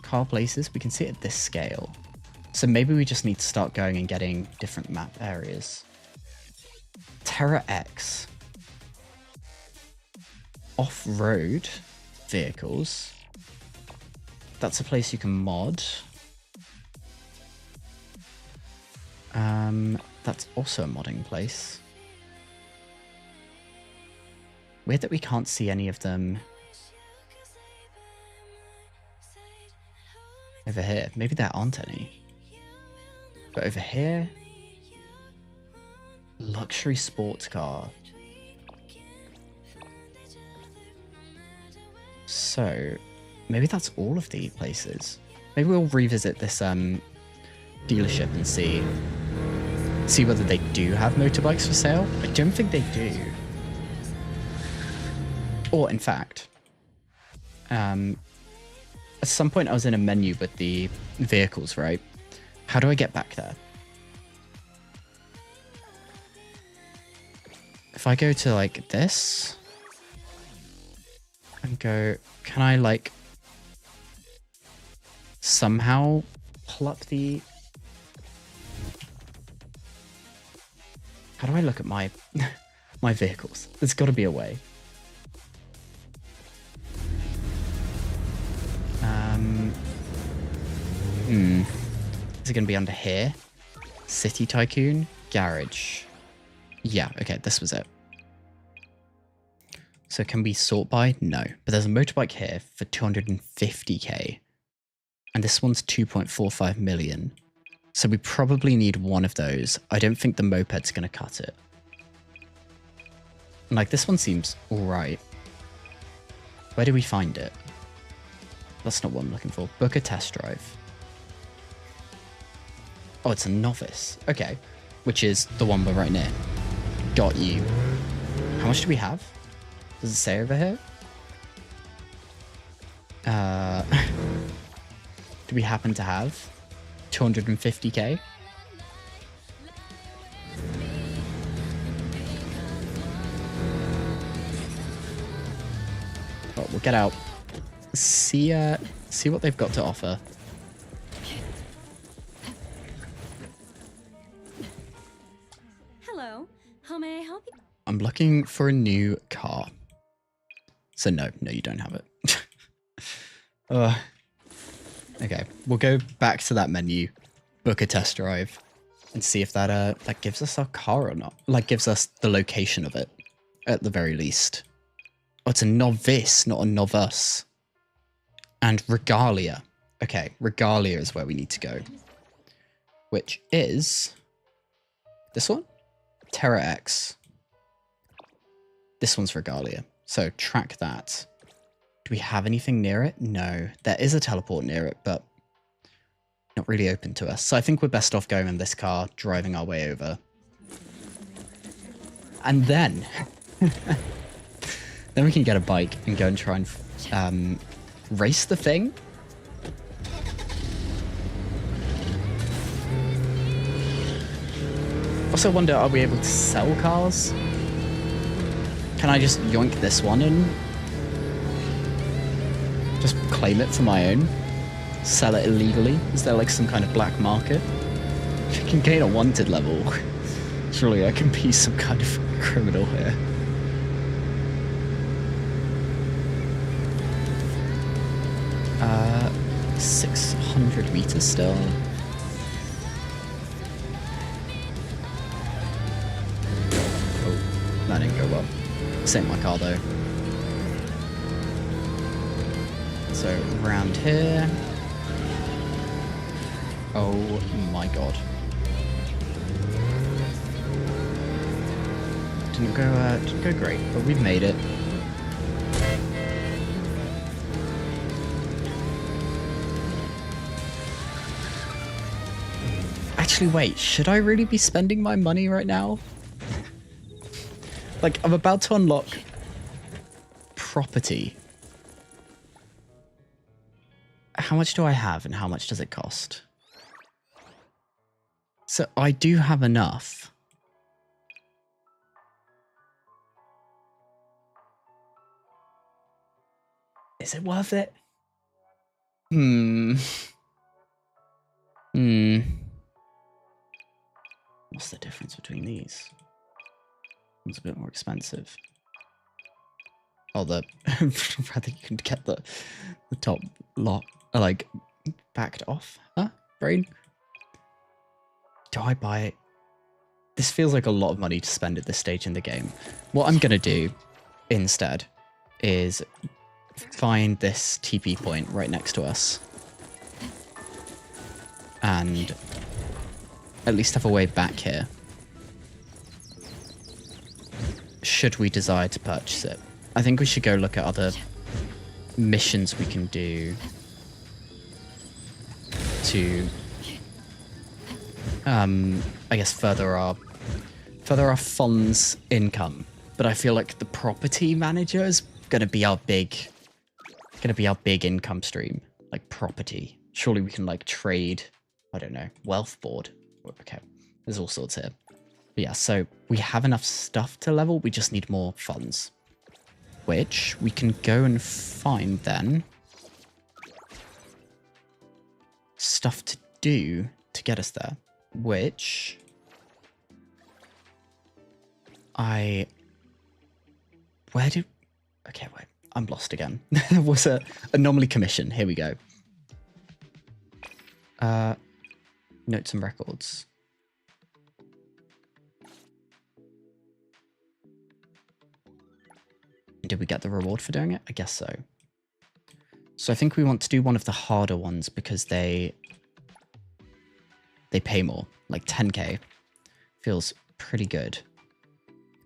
car places? We can see it at this scale. So maybe we just need to start going and getting different map areas. Terra X. Off-road vehicles. That's a place you can mod. That's also a modding place. Weird that we can't see any of them over here. Maybe there aren't any. But over here, luxury sports car. So, Maybe that's all of the places. Maybe we'll revisit this dealership and see whether they do have motorbikes for sale. I don't think they do. Or in fact, at some point I was in a menu with the vehicles, right? How do I get back there? If I go to like this and go, can I like somehow pull up the... How do I look at my my vehicles? There's got to be a way. Is it going to be under here? City Tycoon? Garage. Yeah, okay, this was it. So can we sort by? No. But there's a motorbike here for 250k. And this one's 2.45 million. So we probably need one of those. I don't think the moped's going to cut it. And like, this one seems alright. Where do we find it? That's not what I'm looking for. Book a test drive. Oh, it's a novice. Okay. Which is the one we're right near. Got you. How much do we have? Does it say over here? Do we happen to have 250k? Oh, we'll get out. See what they've got to offer. Hello. How may I help you? I'm looking for a new car. So no, you don't have it. Okay, we'll go back to that menu, book a test drive, and see if that gives us our car or not. Like, gives us the location of it, at the very least. Oh, it's a novice, not a novice. And Regalia. Okay, Regalia is where we need to go. Which is... this one? Terra X. This one's Regalia. So track that. Do we have anything near it? No. There is a teleport near it, but not really open to us. So I think we're best off going in this car, driving our way over. And then... then we can get a bike and go and try and race the thing. Also wonder, are we able to sell cars? Can I just yoink this one and just claim it for my own? Sell it illegally? Is there like some kind of black market? If I can gain a wanted level, surely I can be some kind of criminal here. Uh, 600 meters still. Oh, that didn't go well. This ain't my car though. So round here. Oh my god. Didn't go great, but we've made it. Actually, wait, should I really be spending my money right now? Like, I'm about to unlock property. How much do I have and how much does it cost? So I do have enough. Is it worth it? What's the difference between these? One's a bit more expensive. Oh, rather you can get the top lot like backed off. Huh? Brain? Do I buy it? This feels like a lot of money to spend at this stage in the game. What I'm gonna do instead is find this TP point right next to us and at least have a way back here should we desire to purchase it. I think we should go look at other missions we can do to, I guess, further our funds income. But I feel like the property manager is gonna be our big income stream, like property. Surely we can like trade, I don't know, wealth board. Okay, there's all sorts here. But yeah, so we have enough stuff to level, we just need more funds. Which we can go and find then. Stuff to do to get us there. Which okay, wait, I'm lost again. There was a anomaly commission. Here we go. Notes and records. Did we get the reward for doing it? I guess so. So I think we want to do one of the harder ones because they pay more, like 10k. Feels pretty good.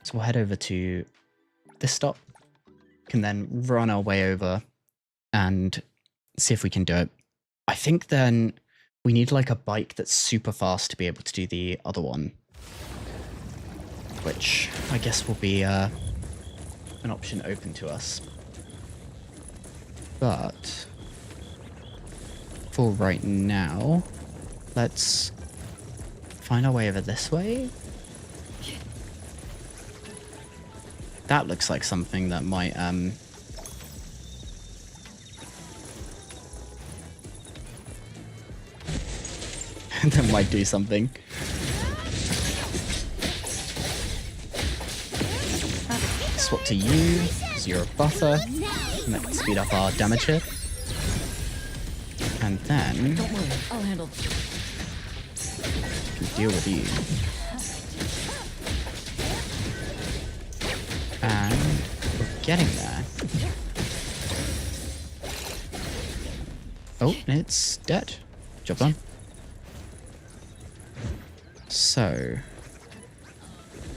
So we'll head over to this stop. Can then run our way over and see if we can do it. I think then we need like a bike that's super fast to be able to do the other one, which I guess will be an option open to us. But for right now, let's find our way over this way. That looks like something that might that might do something. Swap to you, because you're a buffer, and that can speed up our damage here. And then Don't worry, I'll handle. can deal with you. And we're getting there. Oh, it's dead. Job done. So,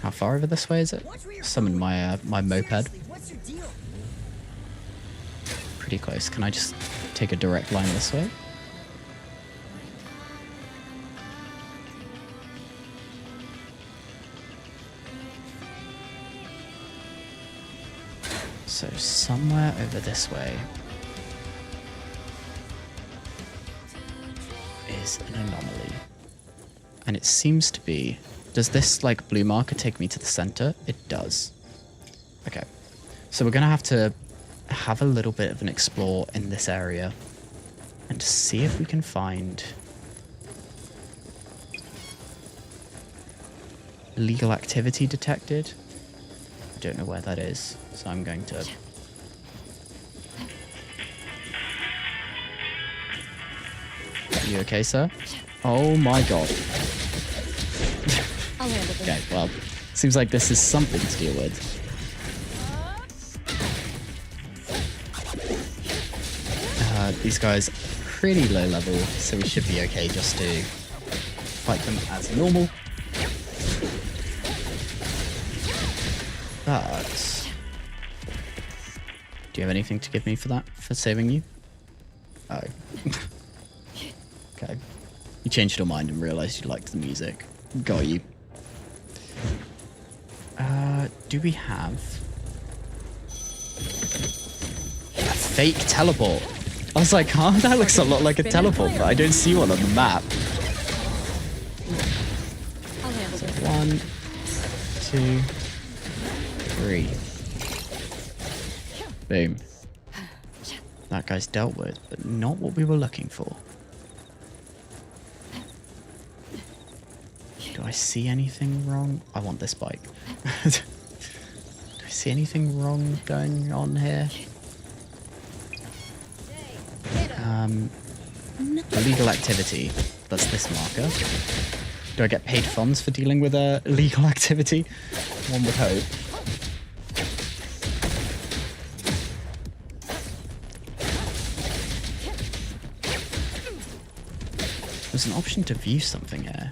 how far over this way is it? Summon my my moped. Pretty close. Can I just take a direct line this way? So somewhere over this way is an anomaly. And it seems to be... Does this like blue marker take me to the center? It does. Okay. So we're gonna have to have a little bit of an explore in this area and see if we can find illegal activity detected. I don't know where that is, so I'm going to... Are you okay, sir? Oh my god. Okay, well, seems like this is something to deal with. These guys are pretty low level, so we should be okay just to fight them as normal. But do you have anything to give me for that? For saving you? Oh. Okay. You changed your mind and realized you liked the music. Got you. Do we have a fake teleport? I was like, huh? That looks a lot like a teleport, but I don't see one on the map. So 1, 2, 3. Boom. That guy's dealt with, but not what we were looking for. Do I see anything wrong? I want this bike. Do I see anything wrong going on here? Illegal activity. That's this marker. Do I get paid funds for dealing with illegal activity? One would hope. There's an option to view something here.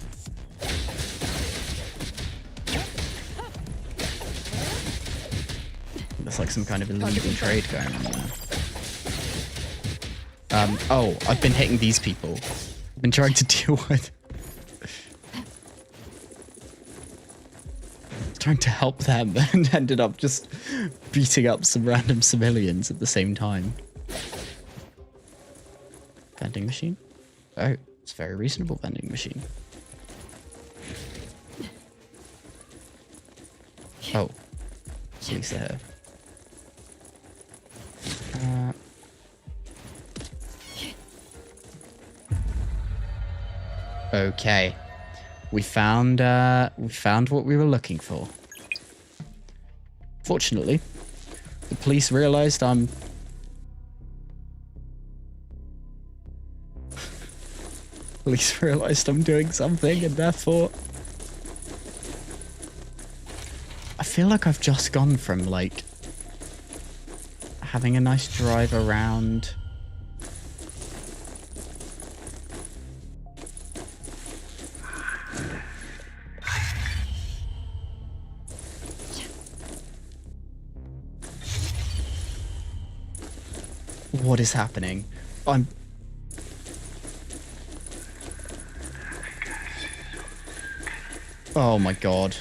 There's like some kind of illegal trade going on there. Oh, I've been hitting these people. I've been trying to deal with... trying to help them and ended up just beating up some random civilians at the same time. Vending machine? Oh, it's a very reasonable vending machine. Oh, police are here. Okay, we found what we were looking for. Fortunately, the police realized Police realized I'm doing something, and therefore I feel like I've just gone from like having a nice drive around what is happening? Oh my god.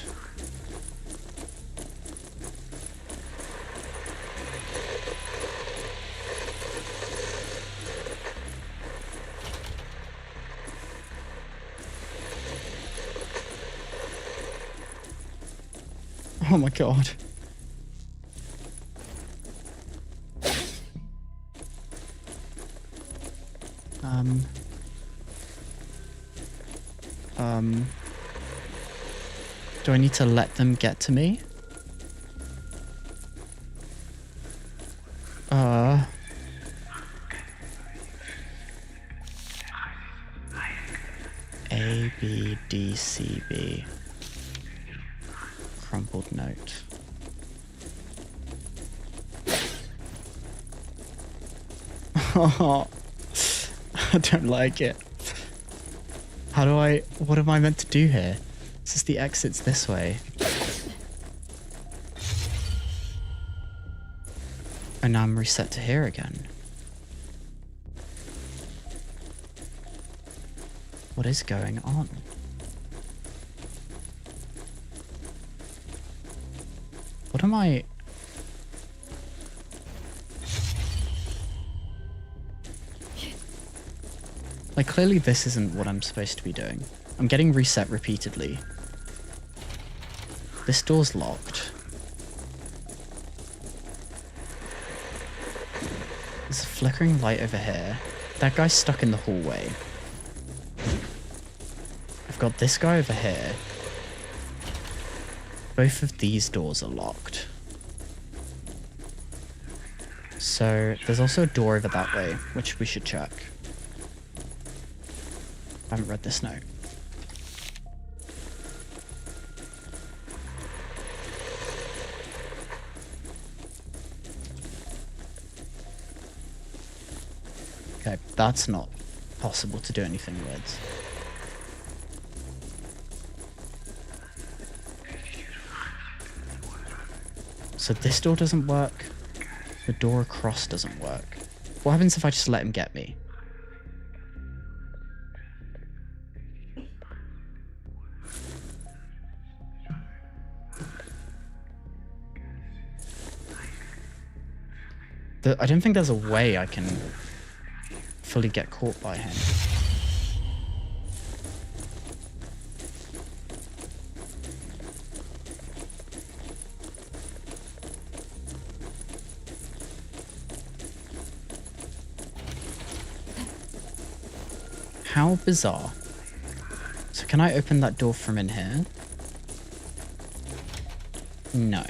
Oh my god. Do I need to let them get to me? A, B, D, C, B. Crumpled note. Oh, I don't like it. What am I meant to do here? This is the exits this way. And now I'm reset to here again. What is going on? What am I... Like, clearly this isn't what I'm supposed to be doing. I'm getting reset repeatedly. This door's locked. There's a flickering light over here. That guy's stuck in the hallway. I've got this guy over here. Both of these doors are locked. So there's also a door over that way, which we should check. I haven't read this note. Okay, that's not possible to do anything with. So this door doesn't work. The door across doesn't work. What happens if I just let him get me? I don't think there's a way I can fully get caught by him. How bizarre. So can I open that door from in here? No.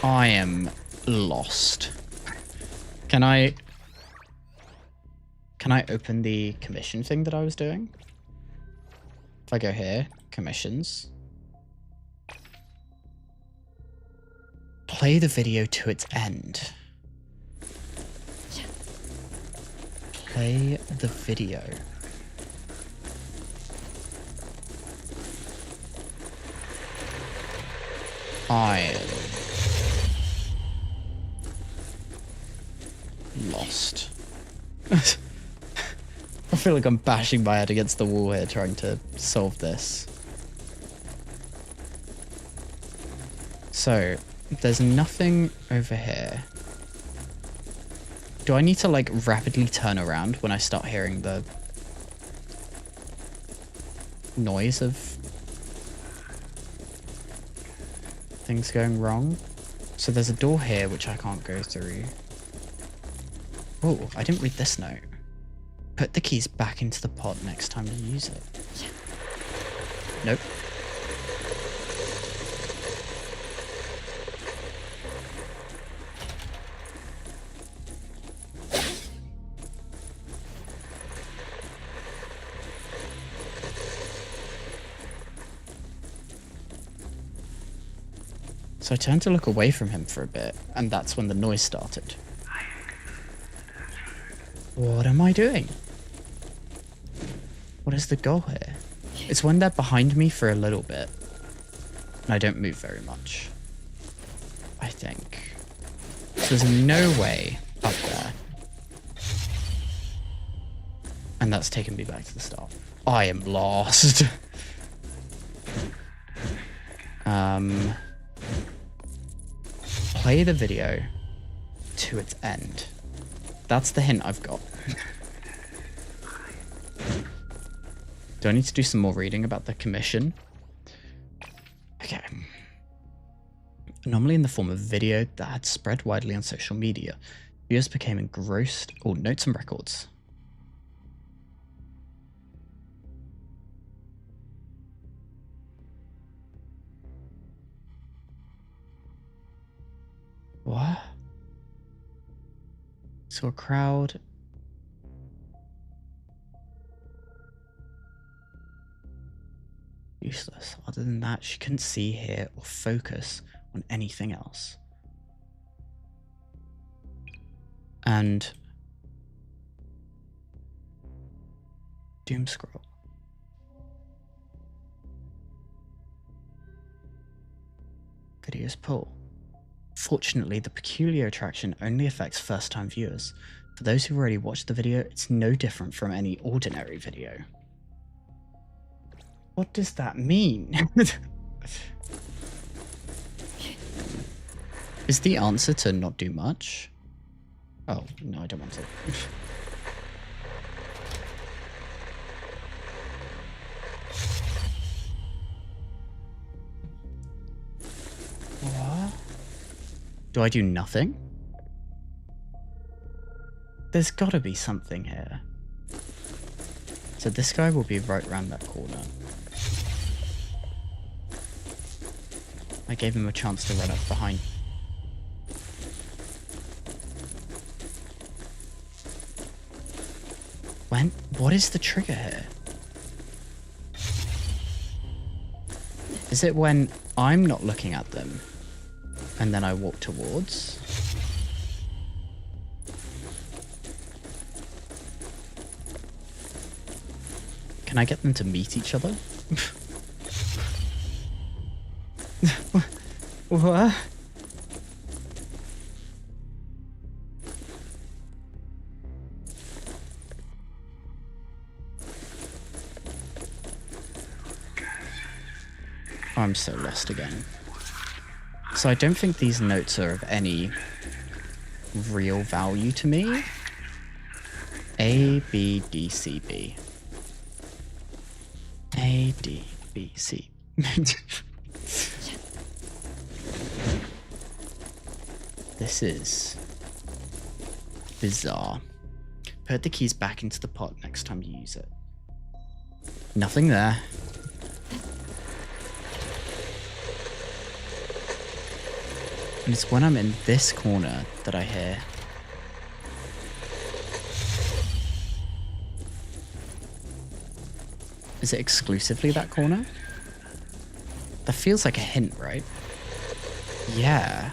I am lost. Can I open the commission thing that I was doing? If I go here, commissions. Play the video to its end. Play the video. lost. I feel like I'm bashing my head against the wall here trying to solve this. So, there's nothing over here. Do I need to like rapidly turn around when I start hearing the noise of things going wrong? So there's a door here which I can't go through. Oh, I didn't read this note. Put the keys back into the pod next time you use it. Nope. So I turned to look away from him for a bit, and that's when the noise started. What am I doing? What is the goal here? It's when they're behind me for a little bit, and I don't move very much. I think. There's no way up there. And that's taken me back to the start. I am lost. Play the video to its end. That's the hint I've got. Do I need to do some more reading about the commission? Okay. Anomaly in the form of video that had spread widely on social media. Viewers became engrossed. Oh, notes and records. What? So a crowd. Useless. Other than that, she couldn't see, hear, or focus on anything else. And doom scroll. Videos pull. Fortunately, the peculiar attraction only affects first-time viewers. For those who've already watched the video, it's no different from any ordinary video. What does that mean? Is the answer to not do much? Oh, no, I don't want to. What? Do I do nothing? There's gotta be something here. So this guy will be right around that corner. I gave him a chance to run up behind. What is the trigger here? Is it when I'm not looking at them and then I walk towards? Can I get them to meet each other? What? I'm so lost again. So I don't think these notes are of any real value to me. A, B, D, C, B. A, D, B, C. This is bizarre. Put the keys back into the pot next time you use it. Nothing there. And it's when I'm in this corner that I hear. Is it exclusively that corner? That feels like a hint, right? Yeah.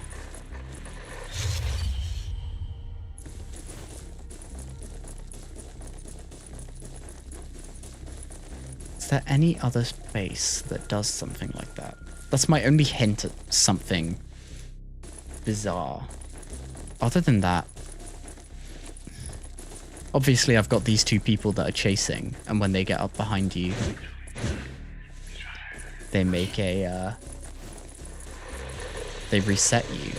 Is there any other space that does something like that? That's my only hint at something bizarre. Other than that, Obviously, I've got these two people that are chasing, and when they get up behind you, they make a, they reset you.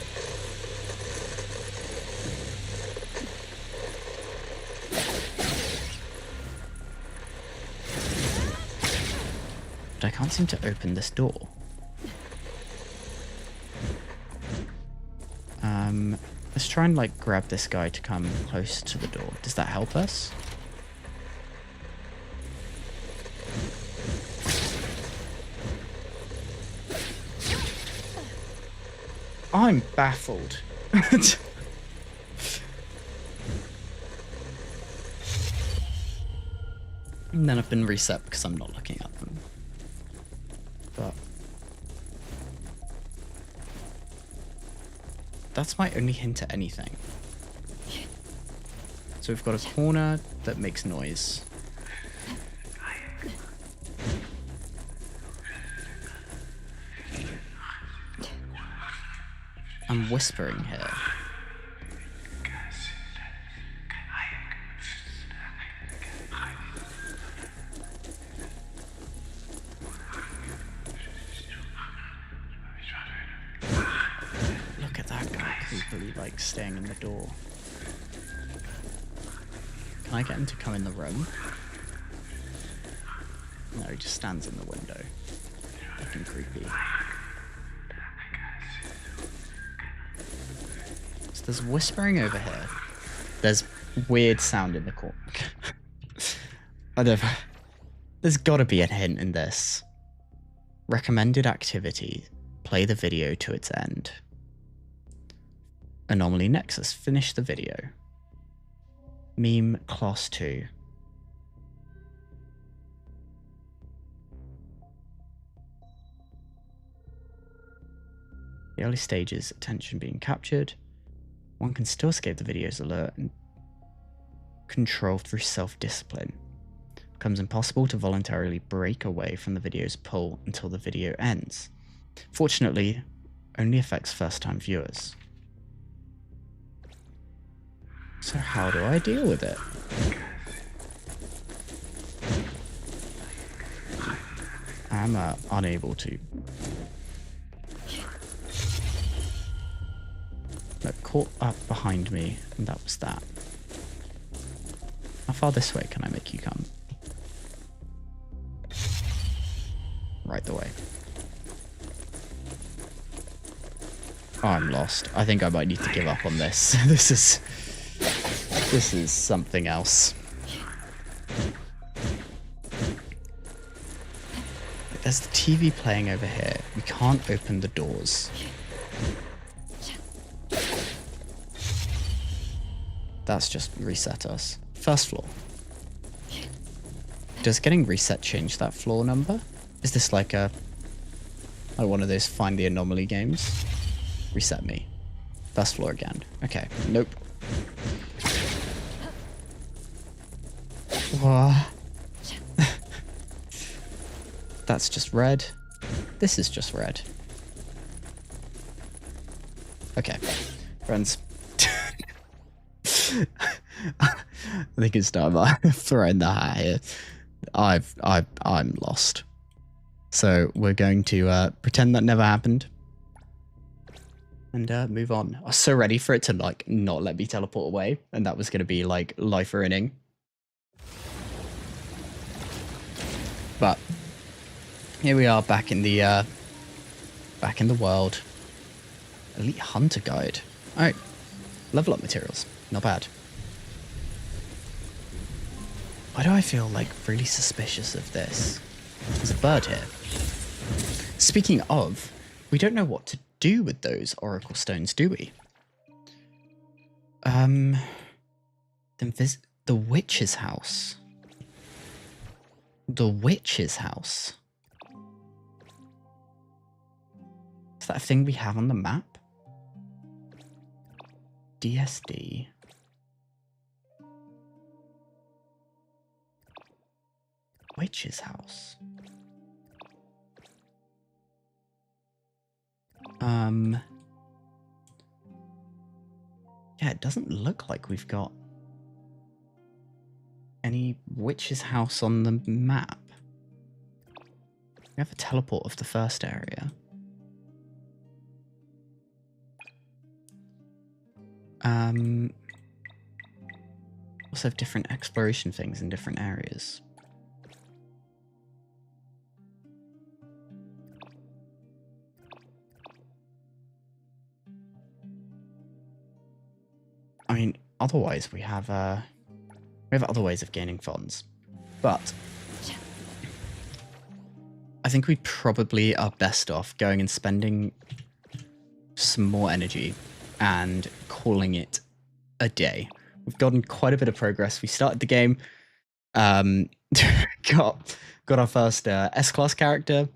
But I can't seem to open this door. Let's try and like grab this guy to come close to the door. Does that help us? I'm baffled. And then I've been reset because I'm not looking at them. But that's my only hint at anything. So we've got a corner that makes noise. I'm whispering here. Look at that guy creepily like staying in the door. Can I get him to come in the room? No, he just stands in the window. Looking creepy. So there's whispering over here. There's weird sound in the corner. I don't know. There's gotta be a hint in this. Recommended activity. Play the video to its end. Anomaly Nexus. Finish the video. Meme Class 2. The early stages, attention being captured. One can still escape the video's alert and control through self-discipline. It becomes impossible to voluntarily break away from the video's pull until the video ends. Fortunately, only affects first-time viewers. So how do I deal with it? I'm unable to. Look, caught up behind me, and that was that. How far this way can I make you come? Right the way. Oh, I'm lost. I think I might need to give up on this. This is something else. There's the TV playing over here. We can't open the doors. That's just reset us. First floor. Does getting reset change that floor number? Is this like one of those find the anomaly games? Reset me. First floor again. Okay. Nope. What? That's just red. This is just red. Okay. Friends. I think it's time I throw in the hat here. I'm lost. So we're going to pretend that never happened. And move on. I was so ready for it to like not let me teleport away. And that was going to be like life ruining. But here we are back in the world. Elite Hunter Guide. Alright. Level up materials. Not bad. Why do I feel like really suspicious of this? There's a bird here. Speaking of, we don't know what to do with those oracle stones, do we? Then visit the witch's house. The witch's house. Is that a thing we have on the map? DSD. Witch's house. Yeah, it doesn't look like we've got any witch's house on the map. We have a teleport of the first area. Also have different exploration things in different areas. I mean, otherwise we have other ways of gaining funds, but I think we probably are best off going and spending some more energy and calling it a day. We've gotten quite a bit of progress. We started the game, got our first S-class character,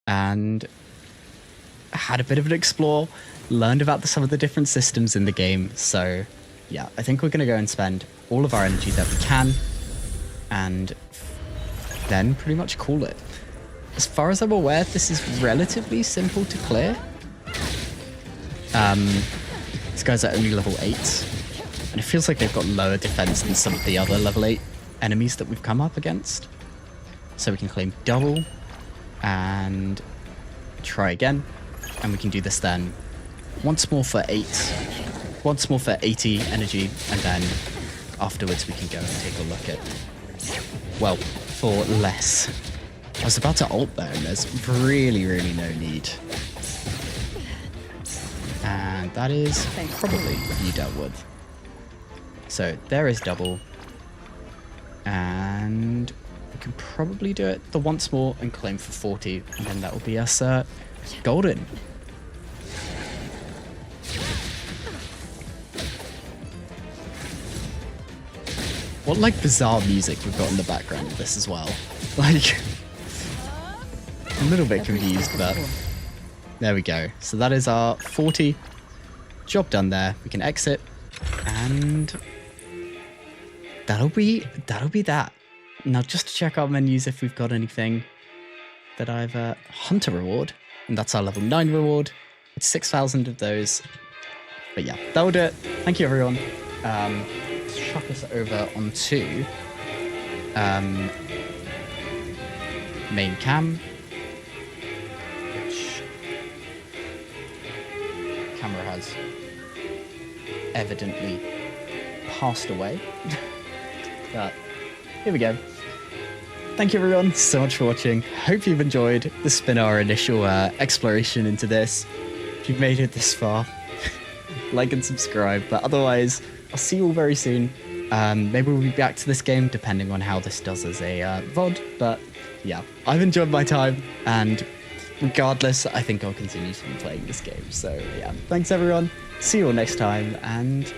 and had a bit of an explore, learned about some of the different systems in the game. So yeah, I think we're going to go and spend all of our energy that we can, and then pretty much call it. As far as I'm aware, this is relatively simple to clear. These guys are only level 8, and it feels like they've got lower defense than some of the other level 8 enemies that we've come up against. So we can claim double and try again, and we can do this then once more for 8, once more for 80 energy, and then afterwards we can go and take a look at, well, for less. I was about to ult there, and there's really no need. And that is probably you dealt with. So there is double. And we can probably do it the once more and claim for 40, and then that will be us golden. What like bizarre music we've got in the background of this as well. Like, a little bit confused, but there we go. So that is our 40. Job done there. We can exit, and that'll be that. Now just to check our menus if we've got anything that I've Hunter reward, and that's our level 9 reward. It's 6,000 of those. But yeah, that will do it. Thank you everyone. Let's chuck us over onto main cam. Camera has evidently passed away. But here we go. Thank you everyone so much for watching. Hope you've enjoyed. This has been our initial exploration into this. If you've made it this far, like and subscribe. But otherwise, I'll see you all very soon. Maybe we'll be back to this game depending on how this does as a VOD. But yeah, I've enjoyed my time, and regardless, I think I'll continue to be playing this game. So yeah, thanks everyone. See you all next time, and